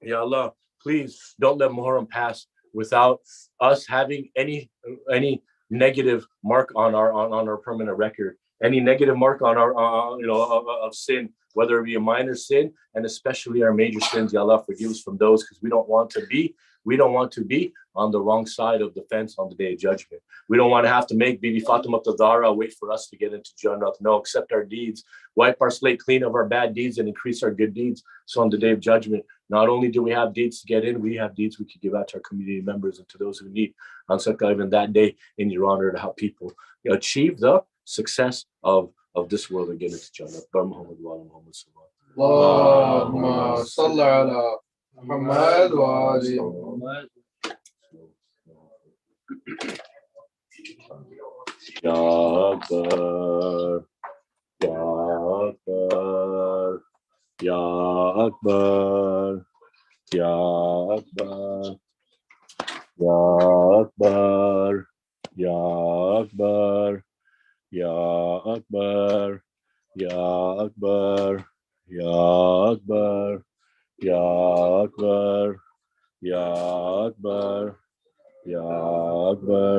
Ya Allah, please don't let Muharram pass without us having any negative mark on our permanent record, any negative mark on our of sin, whether it be a minor sin and especially our major sins. Ya Allah, forgive us from those, because we don't want to be on the wrong side of the fence on the day of judgment. We don't want to have to make Bibi Fatima Zahra wait for us to get into Jannah. No, accept our deeds, wipe our slate clean of our bad deeds and increase our good deeds. So on the day of judgment, not only do we have deeds to get in, we have deeds we could give out to our community members and to those who need. On even that day, in your honor, to help people achieve the success of this world and get into Jannah. Allahumma salli ala Muhammad wa ali Muhammad. Ya Akbar, Ya Akbar, Ya Akbar, Ya Akbar, Ya Akbar, Ya Akbar, Ya Akbar, Ya Akbar, Ya Akbar, Ya Akbar, Ya Akbar, Ya Akbar, Ya Akbar,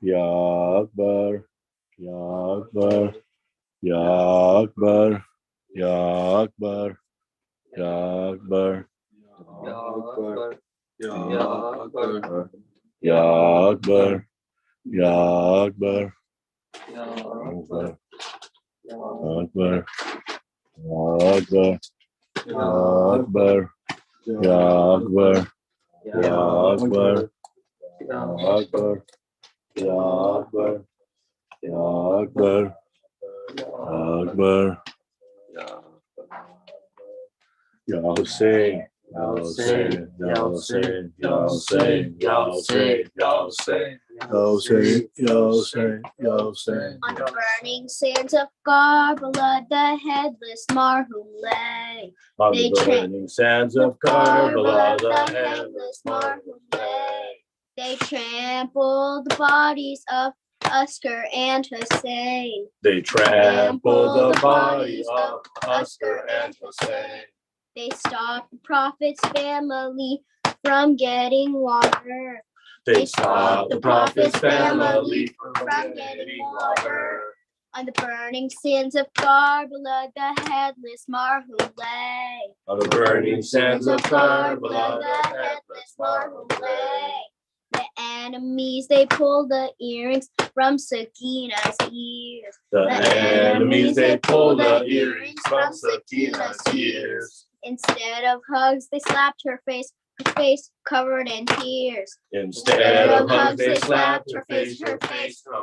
Ya Akbar, Ya Akbar, Ya Akbar, Ya Akbar, Ya Akbar, Ya Ya Akbar, Ya Akbar, Ya Akbar, Ya Akbar, Ya Akbar, Akbar, Ya Akbar, Ya Akbar, Ya Akbar, Ya Akbar, Ya Akbar, Ya Akbar, Akbar, Ya Hussein, Ya Hussein, Ya Hussein, Ya Hussein, Ya Hussein, Ya Hussein, Ya Hussein, Ya Hussein, Ya Hussein. On the burning sands of Karbala, the headless marhum lay. On They the burning sands of Karbala, the headless marhum lay. They trampled the bodies of Asghar and Hussein. They trampled the bodies of Asghar and Hussein. They stopped the Prophet's family from getting water. They stopped the Prophet's family from getting water. On the burning sands of Karbala, the headless marhum lay. On the burning sands of Karbala, the headless marhum lay. The enemies, they pulled the earrings from Sakina's ears. The enemies, they pulled the earrings from Sakina's ears. Instead of hugs, they slapped her face covered in tears. Instead of hugs, they slapped her face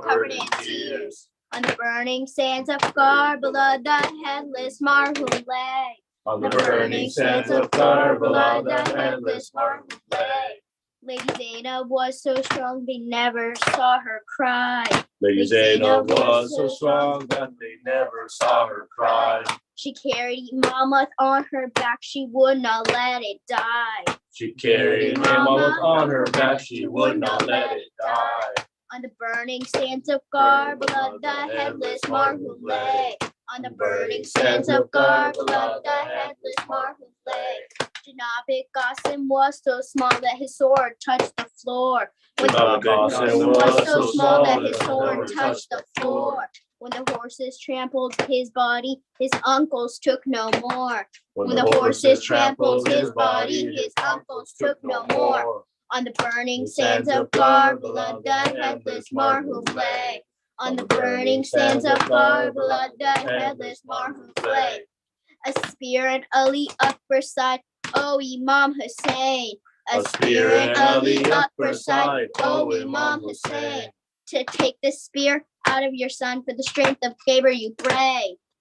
covered in tears. On the burning sands of Karbala, the headless marhum lay. On the burning sands of Karbala, the headless marhum lay. Lady Zainab was so strong they never saw her cry. Lady Zainab was so strong that they never saw her cry. She carried Imamah on her back, she would not let it die. She carried Imamah on her back, she would not let it die. On the burning sands of Karbala, the headless marhum lay. On the burning sands of Karbala, the headless marhum lay. Janab Qasim was so small that his sword touched the floor. Janab Qasim was so small that his sword touched the floor. When the horses trampled his body, his uncles took no more. When the horses trampled his body, his uncles took no more. On the burning sands of Karbala, the headless marhum lay. On the burning sands of Karbala, the headless marhum lay. A spear at Ali Akbar's side, O Imam Hussein. A spear at Ali Akbar's side, O Imam Hussein. To take the spear out of your son, for the strength of Gabriel you pray.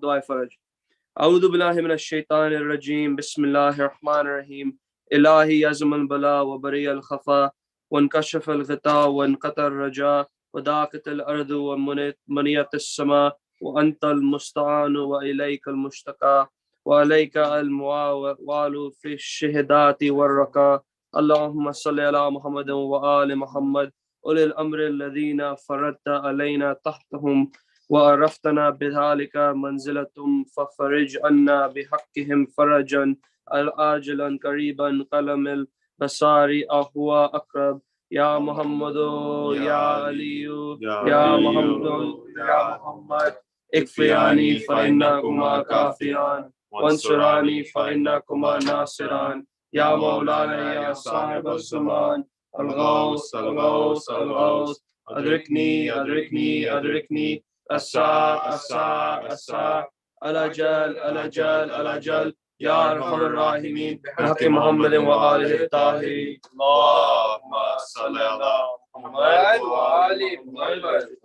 Dua Faraj. أعوذ بالله من الشيطان الرجيم بسم الله الرحمن الرحيم إلهي يزم البلاء وبري الخفا وانكشف الغطاء وانقطع الرجاء وضاقت الأرض ومنيت السماء وأنت المستعان وإليك المشتكى وعليك المعول في الشهدات والركاء اللهم صل على محمد وآل محمد أولي الأمر الذين فرضت علينا تحتهم وعرفتنا بذلك منزلتهم ففرج عنا بحقهم فرجا آجلا قريبا قلم البصار أهو أقرب يا محمد يا علي يا محمد يا محمد اكفياني فإنكما كافيان وانصراني فإنكما ناصران يا مولانا يا صاحب الزمان الغوث الغوث الغوث أدركني أدركني أدركني الساعة الساعة الساعة الأجل الأجل الأجل يا أرحم الراحمين بحق محمد وآله الطاهرين اللهم صل على محمد وآل محمد.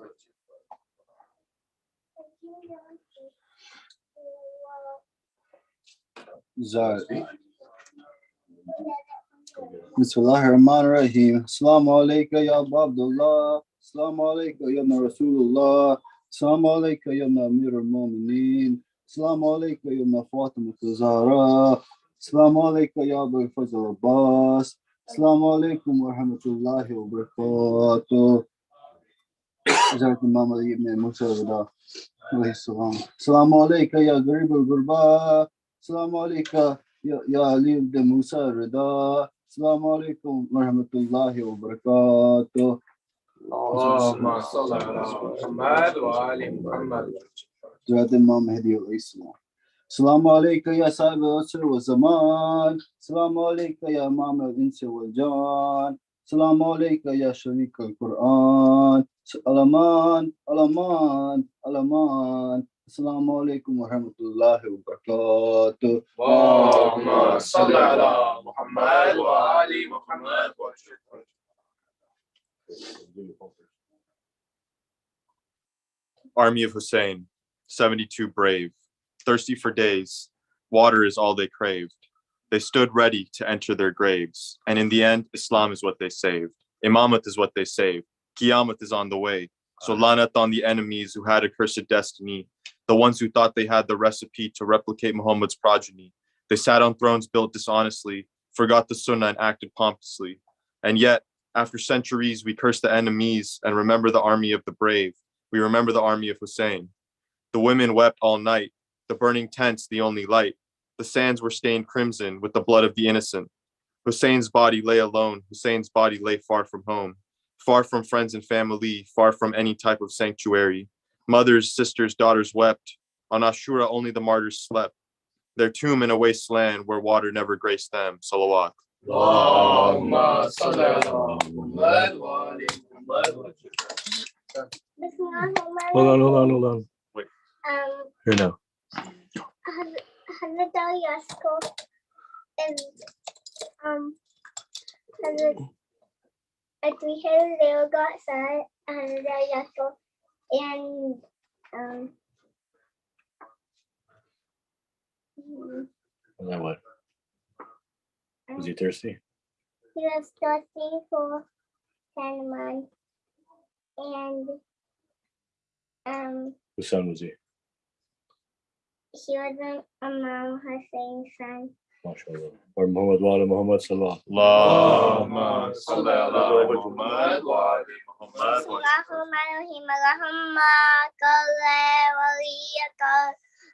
Bismillahirrahmanirrahim. Assalamu alaikum ya Abu Abdullah. Assalamu alaikum ya Rasulullah. Assalamu alaikum ya Amir al-Mu'minin. Assalamu alaikum ya Fatima al-Zahra. Assalamu alaikum ya Abu Fazl Abbas. Assalamu alaikum wa rahmatullahi wa barakatuh. Hazrat Imam Ali ibn Musa Rida. Assalamu alaikum ya Garib al-Gurba. Assalamu alaikum ya Ali ibn Musa Rida. Assalamu alaikum wa rahmatullahi wa barakatuh. Allahumma salli ala Muhammad wa ali Muhammad. Hazrat Imam Mahdi alayhi salam. Assalamu alaikum ya Sahib al-Asr wa Zaman. Assalamu alaikum ya Imam al-Insi wal Jan. Assalamu alaikum ya Sharik al-Quran. Alaman, Alaman, Alaman. Assalamu alaikum wa rahmatullahi wa barakatuh. Allahumma salli ala Muhammad wa ali Muhammad. Army of Hussein, 72 brave, thirsty for days, water is all they craved. They stood ready to enter their graves, and in the end, Islam is what they saved. Imamat is what they saved. Qiyamah is on the way. So lanat on the enemies who had a cursed destiny, the ones who thought they had the recipe to replicate Muhammad's progeny. They sat on thrones built dishonestly, forgot the sunnah and acted pompously. And yet, after centuries, we curse the enemies and remember the army of the brave. We remember the army of Hussein. The women wept all night, the burning tents the only light. The sands were stained crimson with the blood of the innocent. Hussein's body lay alone. Hussein's body lay far from home, far from friends and family, far from any type of sanctuary. Mothers, sisters, daughters wept. On Ashura, only the martyrs slept. Their tomb in a wasteland where water never graced them. Salawat. Allahumma salli ala Muhammad wa ali Muhammad. Hold on. Wait. Here now. Hazrat Ali Asghar is Hazrat a three-headed little got son, Hazrat Ali Asghar, and And then what? Was he thirsty? he was thirsty for Hanuman, and Whose son was he? he wasn't Imam Hussein's son. MashaAllah. Or Muhammad wa ala Muhammad sallallahu. Allahumma salli ala Muhammad wa ali Muhammad. Bismillahirrahmanirrahim. Allahumma salli waliyaka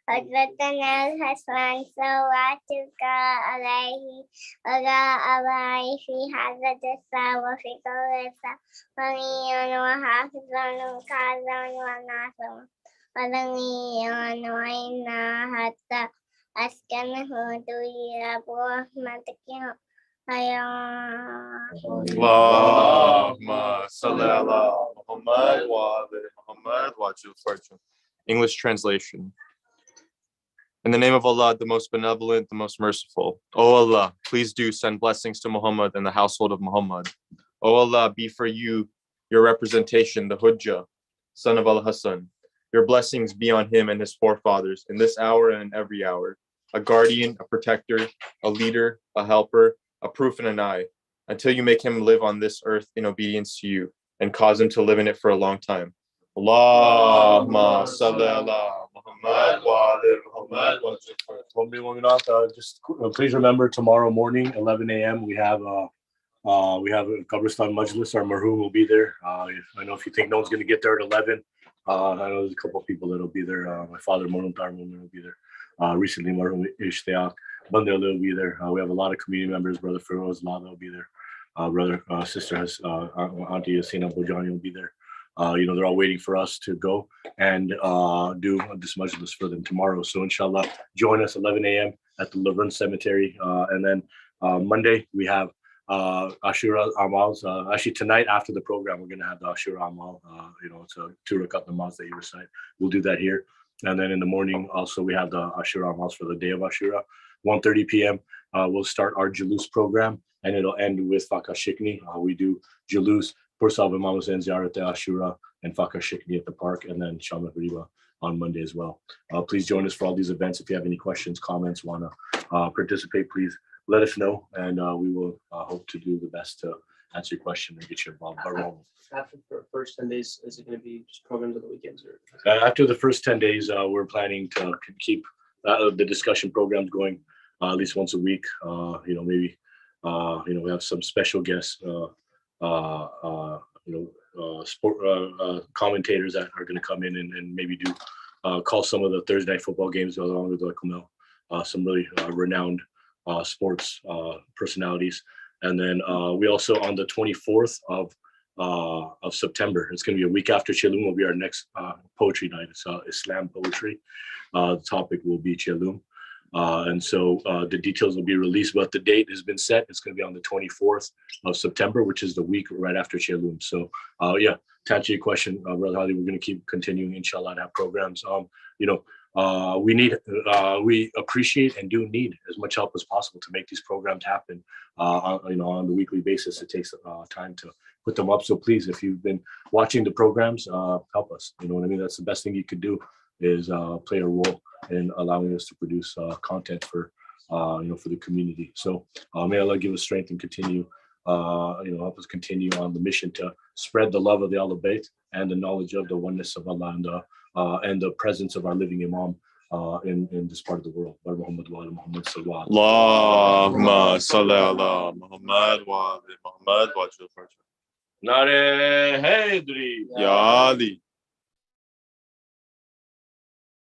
Hazratana al-Hasan salawatuka alayhi wa ala alihi fi hazrat as-sa wa fi qawlisa waliyun wa hafizun wa kazun wa nasrun wa waliyun wa inna hatta askanahu tuya rahmatika Allahumma salli ala Muhammad wa ali Muhammad wa ajil. English translation. In the name of Allah, the most benevolent, the most merciful. O Allah, please do send blessings to Muhammad and the household of Muhammad. O Allah, be for you your representation, the Hujjah, son of Al-Hassan. Your blessings be on him and his forefathers in this hour and in every hour. A guardian, a protector, a leader, a helper, a proof and an eye, until you make him live on this earth in obedience to you and cause him to live in it for a long time. Allahumma salli ala Muhammad wa ala Muhammad. Just please remember tomorrow morning, 11 a.m. We have a Qabristan Majlis. Our marhum will be there. I know if you think no one's going to get there at 11, I know there's a couple of people that'll be there. My father, Marhum Tarmum, will be there. Recently, Marhum Ishtiyaq Bandel will be there. We have a lot of community members. Brother Feroz Lada will be there. Sister Auntie Yasina Bojani will be there. They're all waiting for us to go and do this majlis for them tomorrow. So inshallah, join us 11 a.m. at the Laverne Cemetery. And then Monday, we have Ashura Amals. Actually, tonight after the program, we're going to have the Ashura Amal. It's a 2 rakat namaz that you recite. We'll do that here. And then in the morning, also, we have the Ashura Amals for the day of Ashura. 1:30 p.m. We'll start our Julus program, and it'll end with Fakar Shikni. We do Julus, Pursab Imams and Ziyarat Ashura, and Fakar Shikni at the park, and then Shama Riba on Monday as well. Please join us for all these events. If you have any questions, comments, want to participate, please let us know, and we will hope to do the best to answer your question and get you involved. After the first 10 days, is it going to be just programs on the weekends? Or after the first 10 days, we're planning to keep the discussion programs going at least once a week. Maybe we have some special guests, sport commentators that are going to come in and maybe do call some of the Thursday night football games along with some really renowned sports personalities. And then we also, on the 24th of September, it's going to be a week after Chelum, will be our next poetry night. It's Islam poetry. The topic will be Chelum. And so the details will be released, but the date has been set. It's going to be on the 24th of September, which is the week right after Chelum. So to answer your question, Brother Hadi, we're going to keep continuing, inshallah, to have programs. We appreciate and do need as much help as possible to make these programs happen. On the weekly basis, it takes time to put them up. So please, if you've been watching the programs, help us. You know what I mean? That's the best thing you could do, is play a role in allowing us to produce content for the community. So may Allah give us strength and continue, help us continue on the mission to spread the love of the Ahlul Bayt and the knowledge of the oneness of Allah and the presence of our living Imam in this part of the world. Allahumma salli ala Muhammad wa ala Muhammad wa ala. Nare Haydri. Ya Ali.